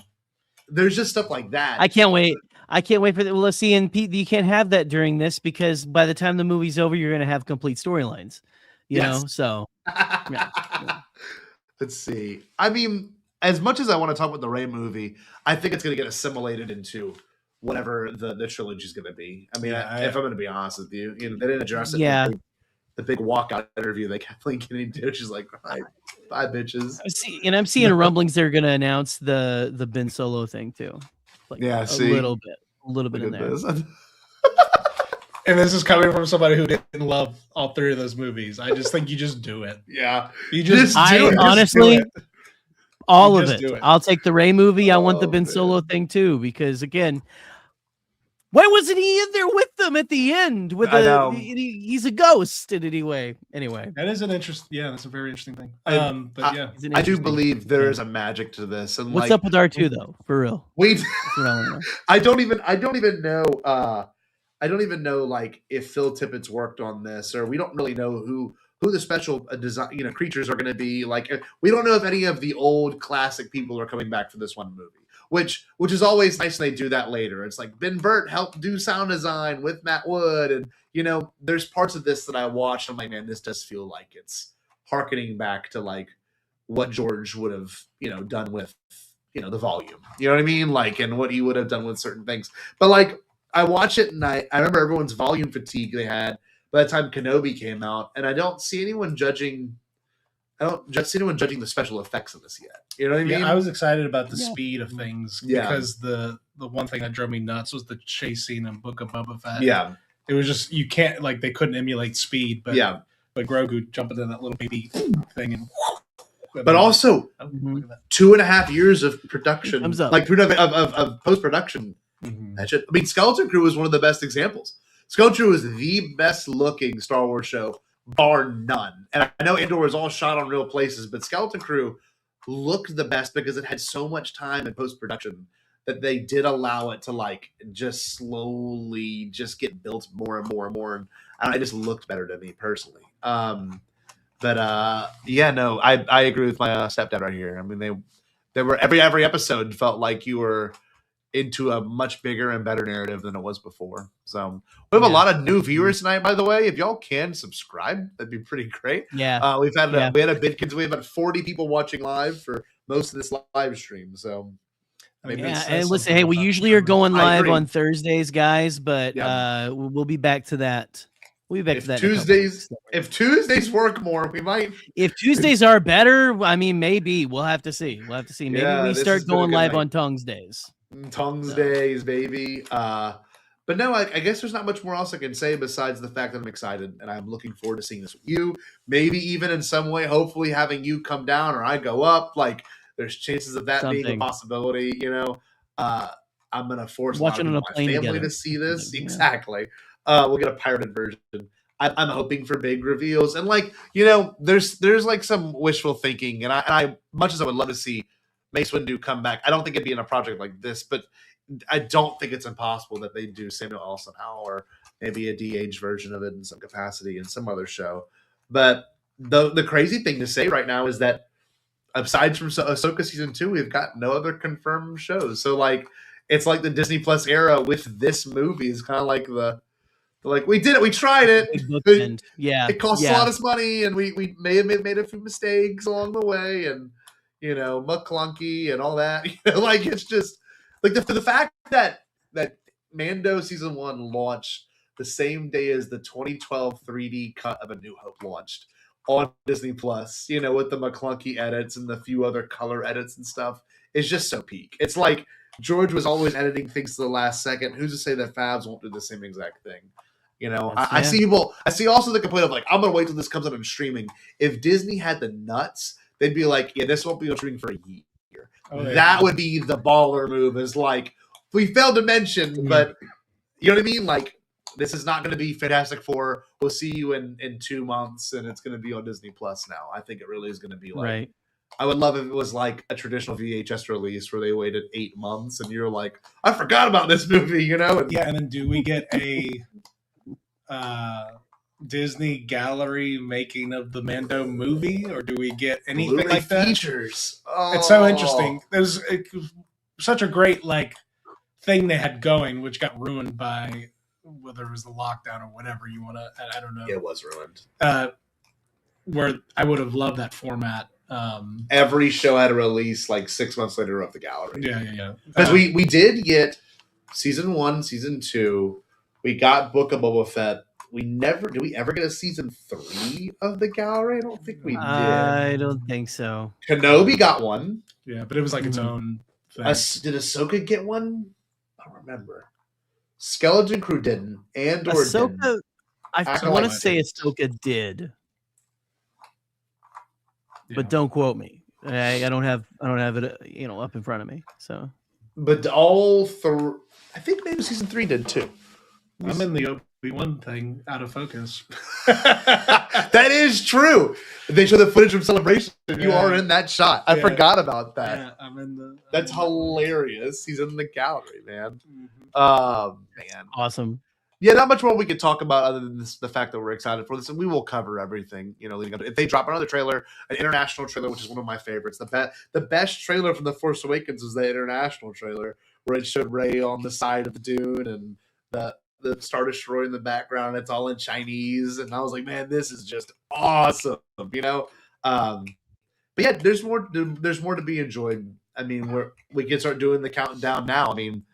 [SPEAKER 13] there's just stuff like that.
[SPEAKER 12] I can't wait for that. Well, let's see. And Pete, you can't have that during this, because by the time the movie's over, you're going to have complete storylines, you know? So,
[SPEAKER 13] Let's see. I mean, as much as I want to talk about the Rey movie, I think it's going to get assimilated into whatever the trilogy is going to be. I mean, if I'm going to be honest with you, they didn't address it.
[SPEAKER 12] Yeah.
[SPEAKER 13] The big walkout interview they Kathleen Kennedy did. She's like, bye, bitches.
[SPEAKER 12] I'm seeing rumblings they're going to announce the Ben Solo thing too. Like a little bit in there.
[SPEAKER 18] And this is coming from somebody who didn't love all 3 of those movies. I just think you just do it.
[SPEAKER 13] Yeah.
[SPEAKER 18] You just do it.
[SPEAKER 12] Honestly, all of it. I'll take the Rey movie. I want the Ben Solo thing too, because again, why wasn't he in there with them at the end? He's a ghost in any way. Anyway,
[SPEAKER 18] that is an that's a very interesting thing. But yeah,
[SPEAKER 13] I do believe there is a magic to this. And
[SPEAKER 12] what's up with R2 though? For real,
[SPEAKER 13] I don't even know like if Phil Tippett's worked on this, or we don't really know who the special design creatures are going to be. Like we don't know if any of the old classic people are coming back for this one movie. Which is always nice. They do that later. It's like Ben Burt helped do sound design with Matt Wood, and there's parts of this that I watched. I'm like, man, this does feel like it's harkening back to like what George would have, done with, the volume. You know what I mean? Like, and what he would have done with certain things. But like, I watch it and I remember everyone's volume fatigue they had by the time Kenobi came out, and I don't see anyone judging. I don't just see anyone judging the special effects of this yet. You know what I mean?
[SPEAKER 18] Yeah, I was excited about the speed of things
[SPEAKER 13] Yeah.
[SPEAKER 18] because the one thing that drove me nuts was the chase scene in Book of Boba Fett.
[SPEAKER 13] Yeah.
[SPEAKER 18] It was just you can't like they couldn't emulate speed, but
[SPEAKER 13] Yeah.
[SPEAKER 18] but Grogu jumping in that little baby thing and
[SPEAKER 13] But also, 2.5 years of production,
[SPEAKER 12] Thumbs up.
[SPEAKER 13] like of post production. That shit. I mean, Skeleton Crew was one of the best examples. Skeleton Crew was the best looking Star Wars show, bar none. And I know Andor was all shot on real places, but Skeleton Crew looked the best because it had so much time in post production that they did allow it to like just slowly just get built more and more and more. And it just looked better to me personally. But yeah, no, I agree with my stepdad right here. I mean, they were every episode felt like you were into a much bigger and better narrative than it was before. So we have a lot of new viewers tonight, by the way. If y'all can subscribe, that'd be pretty great.
[SPEAKER 12] Yeah.
[SPEAKER 13] We had a bid. We have about 40 people watching live for most of this live stream. So maybe
[SPEAKER 12] and listen, hey, we usually are going
[SPEAKER 13] I
[SPEAKER 12] live
[SPEAKER 13] agree.
[SPEAKER 12] on Thursdays, guys, but we'll be back to that. We'll be back to that.
[SPEAKER 13] If Tuesdays work more, we might.
[SPEAKER 12] If Tuesdays are better, I mean, maybe we'll have to see. Maybe
[SPEAKER 13] Yeah,
[SPEAKER 12] we
[SPEAKER 13] this
[SPEAKER 12] start
[SPEAKER 13] has been a
[SPEAKER 12] going
[SPEAKER 13] good
[SPEAKER 12] live
[SPEAKER 13] night.
[SPEAKER 12] on Tongues Days.
[SPEAKER 13] Tongues days, baby. But no, I guess there's not much more else I can say besides the fact that I'm excited and I'm looking forward to seeing this with you. Maybe even in some way, hopefully having you come down or I go up. Like there's chances of that being a possibility. I'm gonna force
[SPEAKER 12] Watching
[SPEAKER 13] a
[SPEAKER 12] on
[SPEAKER 13] lot
[SPEAKER 12] a
[SPEAKER 13] of
[SPEAKER 12] plane
[SPEAKER 13] my family
[SPEAKER 12] together.
[SPEAKER 13] to see this. Exactly. We'll get a pirated version. I'm hoping for big reveals and there's like some wishful thinking and I much as I would love to see Mace Windu come back. I don't think it'd be in a project like this, but I don't think it's impossible that they do Samuel L. somehow, or maybe a de-aged version of it in some capacity in some other show. But the crazy thing to say right now is that aside from Ahsoka season 2, we've got no other confirmed shows. So like, it's like the Disney Plus era with this movie is kind of like we did it, we tried it.
[SPEAKER 12] Yeah,
[SPEAKER 13] it costs a lot of money, and we may have made a few mistakes along the way, and McClunky and all that. Like it's just like the fact that Mando season 1 launched the same day as the 2012 3D cut of A New Hope launched on Disney Plus, with the McClunky edits and the few other color edits and stuff, is just so peak. It's like George was always editing things to the last second. Who's to say that Fabs won't do the same exact thing? I see people. I see also the complaint of like, I'm gonna wait till this comes out on streaming. If Disney had the nuts, they'd be like, yeah, this won't be on streaming for a year.
[SPEAKER 18] Oh, yeah.
[SPEAKER 13] That would be the baller move. Is like, we failed to mention, but you know what I mean? Like, this is not going to be Fantastic Four. We'll see you in 2 months, and it's going to be on Disney Plus now. I think it really is going to be like.
[SPEAKER 12] Right.
[SPEAKER 13] I would love if it was like a traditional VHS release where they waited 8 months, and you're like, I forgot about this movie, And,
[SPEAKER 18] yeah, and then do we get a Disney gallery making of the Mando movie, or do we get anything
[SPEAKER 13] Blu-ray
[SPEAKER 18] like that?
[SPEAKER 13] features.
[SPEAKER 18] It's so interesting. It was such a great thing they had going, which got ruined by whether it was the lockdown or whatever you want to. I don't know.
[SPEAKER 13] It was ruined.
[SPEAKER 18] Where I would have loved that format.
[SPEAKER 13] Every show had a release like 6 months later of the gallery.
[SPEAKER 18] Yeah.
[SPEAKER 13] Because we did get season 1, season 2. We got Book of Boba Fett. Did we ever get a season 3 of the gallery? I don't think we did.
[SPEAKER 12] I don't think so.
[SPEAKER 13] Kenobi got one.
[SPEAKER 18] Yeah, but it was like its own thing.
[SPEAKER 13] Did Ahsoka get one? I don't remember. Skeleton Crew didn't. Andor
[SPEAKER 12] Ahsoka,
[SPEAKER 13] didn't.
[SPEAKER 12] I want to say Ahsoka did, but don't quote me. I don't have it up in front of me. So,
[SPEAKER 13] but all three, I think maybe season 3 did too.
[SPEAKER 18] I'm in the Obi-Wan thing out of focus.
[SPEAKER 13] That is true. They show the footage from Celebration. You are in that shot. I forgot about that.
[SPEAKER 18] Yeah, I'm in the.
[SPEAKER 13] That's hilarious. He's in the gallery, man. Man,
[SPEAKER 12] awesome.
[SPEAKER 13] Yeah, not much more we could talk about other than the fact that we're excited for this, and we will cover everything. Leading up. If they drop another trailer, an international trailer, which is one of my favorites, the best trailer from The Force Awakens was the international trailer where it showed Rey on the side of the dune and the Star Destroyer in the background. It's all in Chinese, and I was like, man, this is just awesome. But But yeah, there's more to be enjoyed. I mean, we can start doing the countdown now. I mean,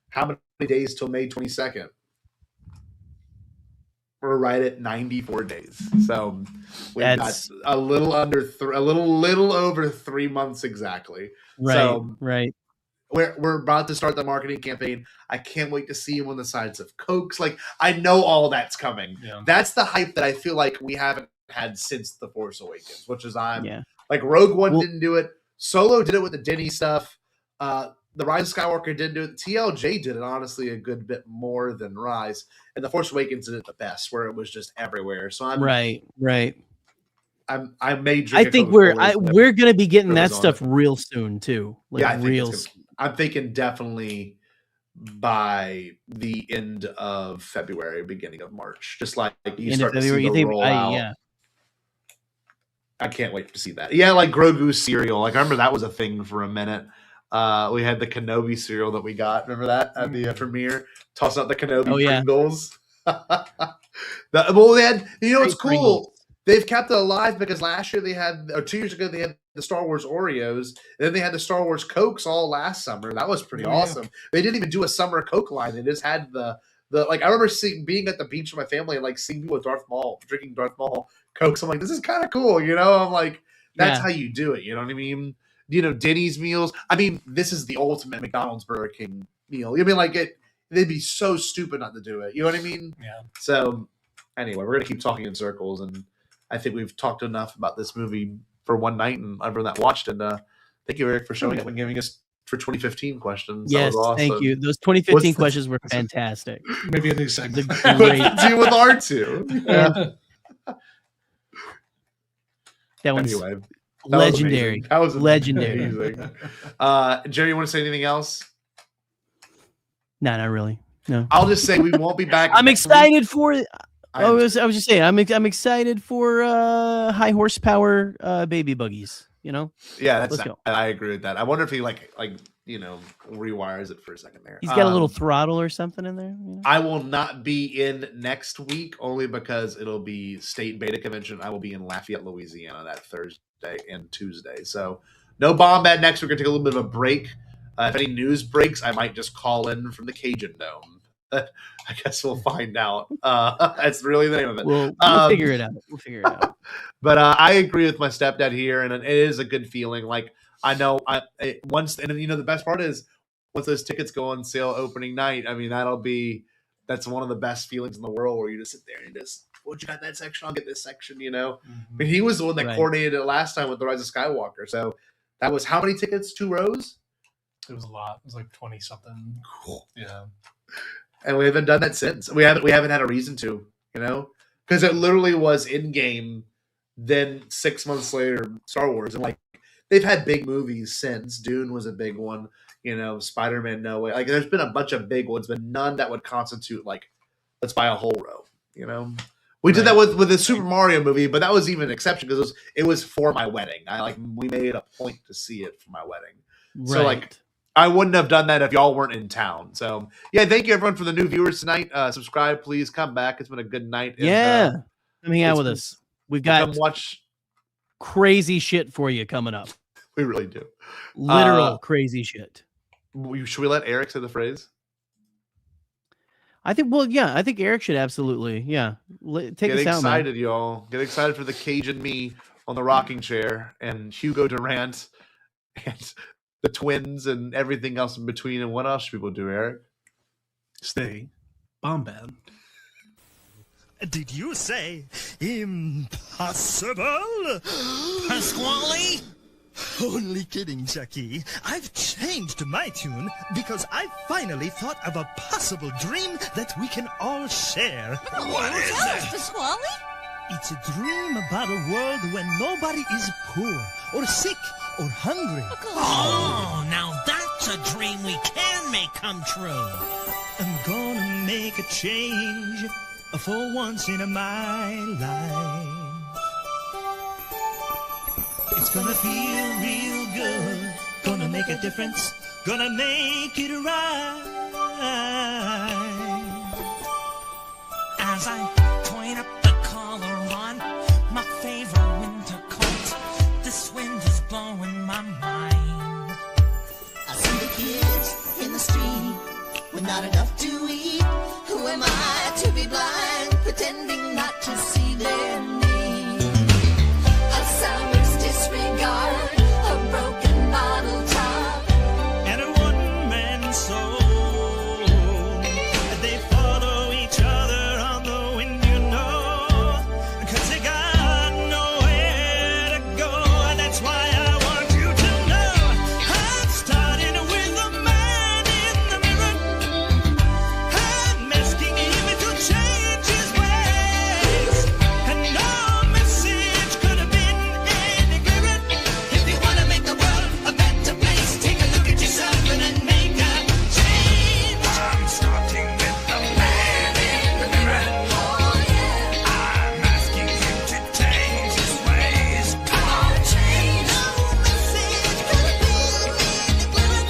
[SPEAKER 13] how many days till May 22nd? We're right at 94 days. So we've got a little over 3 months exactly.
[SPEAKER 12] Right.
[SPEAKER 13] So,
[SPEAKER 12] right.
[SPEAKER 13] We're about to start the marketing campaign. I can't wait to see him on the sides of Cokes. Like, I know all that's coming. Yeah. That's the hype that I feel like we haven't had since The Force Awakens, which is like Rogue One didn't do it. Solo did it with the Denny stuff. The Rise of Skywalker didn't do it. TLJ did it, honestly, a good bit more than Rise. And The Force Awakens did it the best, where it was just everywhere. So I'm
[SPEAKER 12] right.
[SPEAKER 13] I may drink.
[SPEAKER 12] I think we're gonna be getting that stuff real soon too. Like, yeah,
[SPEAKER 13] I'm thinking definitely by the end of February, beginning of March. Just like you start to see the rollout.
[SPEAKER 12] Yeah.
[SPEAKER 13] I can't wait to see that. Yeah, like Grogu cereal. Like I remember that was a thing for a minute. We had the Kenobi cereal that we got. Remember that at the premiere? Tossing out the Kenobi Pringles. Well, they had. You know, it's cool. Pringles. They've kept it alive because last year they had, or 2 years ago, they had the Star Wars Oreos. And then they had the Star Wars Cokes all last summer. That was pretty awesome. They didn't even do a summer Coke line. They just had the like, I remember being at the beach with my family and like seeing people with drinking Darth Maul Cokes. I'm like, this is kind of cool. You know, I'm like, that's how you do it. You know what I mean? You know, Denny's meals. I mean, this is the ultimate McDonald's Burger King meal. I mean, like they'd be so stupid not to do it. You know what I mean?
[SPEAKER 18] Yeah.
[SPEAKER 13] So anyway, we're going to keep talking in circles, and I think we've talked enough about this movie for one night and everyone that watched. And thank you, Eric, for showing up and giving us for 2015 questions.
[SPEAKER 12] Yes,
[SPEAKER 13] awesome.
[SPEAKER 12] Thank you. Those 2015 questions were fantastic.
[SPEAKER 18] Maybe a new segment.
[SPEAKER 12] Great.
[SPEAKER 13] Deal with R2.
[SPEAKER 12] That one's
[SPEAKER 13] anyway,
[SPEAKER 12] legendary.
[SPEAKER 13] That was
[SPEAKER 12] legendary.
[SPEAKER 13] Amazing. Jerry, you want to say anything else?
[SPEAKER 12] No, not really. No.
[SPEAKER 13] I'll just say we won't be back.
[SPEAKER 12] I'm excited for it. I was just saying, I'm excited for high horsepower baby buggies. You know?
[SPEAKER 13] Yeah,
[SPEAKER 12] let's go.
[SPEAKER 13] I agree with that. I wonder if he like you know, rewires it for a second there.
[SPEAKER 12] He's got a little throttle or something in there. You know?
[SPEAKER 13] I will not be in next week only because it'll be State Beta Convention. I will be in Lafayette, Louisiana that Thursday and Tuesday. So no Bombad next week. We're gonna take a little bit of a break. If any news breaks, I might just call in from the Cajun Dome. I guess we'll find out. That's really the name of it.
[SPEAKER 12] We'll figure it out.
[SPEAKER 13] But I agree with my stepdad here, and it is a good feeling. Like I know, once, and you know, the best part is once those tickets go on sale opening night. I mean, that's one of the best feelings in the world, where you just sit there and just, well, you got that section, I'll get this section. You know, I mean, he was the one that coordinated it last time with the Rise of Skywalker. So that was how many tickets? 2 rows.
[SPEAKER 18] It was a lot. It was like 20 something.
[SPEAKER 13] Cool.
[SPEAKER 18] Yeah.
[SPEAKER 13] And we haven't done that since. We haven't had a reason to, you know, because it literally was in game. Then 6 months later, Star Wars, and like they've had big movies since. Dune was a big one, you know. Spider-Man, No Way. Like there's been a bunch of big ones, but none that would constitute like, let's buy a whole row. You know, we did that with the Super Mario movie, but that was even an exception because it was for my wedding. We made it a point to see it for my wedding. So like, I wouldn't have done that if y'all weren't in town. So yeah, thank you everyone for the new viewers tonight. Subscribe, please. Come back. It's been a good night.
[SPEAKER 12] Yeah, come hang out with us. We've got
[SPEAKER 13] come watch
[SPEAKER 12] crazy shit for you coming up.
[SPEAKER 13] We really do.
[SPEAKER 12] Literal crazy shit.
[SPEAKER 13] Should we let Eric say the phrase?
[SPEAKER 12] I think. Well, yeah. I think Eric should absolutely. Yeah. Take us out,
[SPEAKER 13] Get excited, y'all. Get excited for the Cajun me on the rocking chair and Hugo Durant and the twins and everything else in between. And what else should people do, Eric?
[SPEAKER 18] Stay Bombad.
[SPEAKER 19] Did you say impossible, Pasquale? Only kidding, Chucky. I've changed my tune because I finally thought of a possible dream that we can all share.
[SPEAKER 20] What is it, Pasquale?
[SPEAKER 19] It's a dream about a world when nobody is poor or sick or hungry.
[SPEAKER 20] Oh, now that's a dream we can make come true.
[SPEAKER 19] I'm gonna make a change for once in my life. It's gonna feel real good. Gonna make a difference. Gonna make it right.
[SPEAKER 20] As I point up the collar on my favorite winter coat, this wind is
[SPEAKER 21] but not enough to eat. Who am I to be blind, pretending not to see their need? A summer's disregard, a broken bottle top,
[SPEAKER 19] and a one-man soul. They follow each other on the wind, you know, 'cause they got nowhere to go. That's why I want you to know I'm starting with the man in the mirror. I'm asking him to change his ways, and no message could have been any clearer.
[SPEAKER 21] If you want to make the world a better place, take a look at yourself and then make a change.
[SPEAKER 16] I'm starting with the man in the mirror.
[SPEAKER 21] Oh yeah,
[SPEAKER 16] I'm asking him to change his ways.
[SPEAKER 21] come on, change. No message could have been any clearer.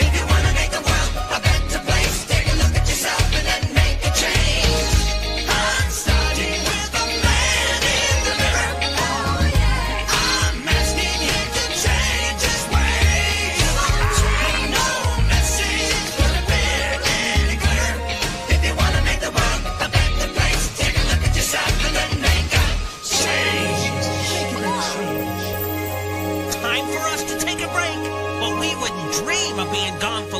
[SPEAKER 21] If you want to make the world a better place, take a look at yourself and then make a change. I'm starting with the man in the mirror. Oh yeah, I'm asking him to change his ways. no message could have been any clearer. If you want to make the world a better place, take a look at yourself and then make a change.
[SPEAKER 20] Time for us to take a break. But we wouldn't dream of being gone for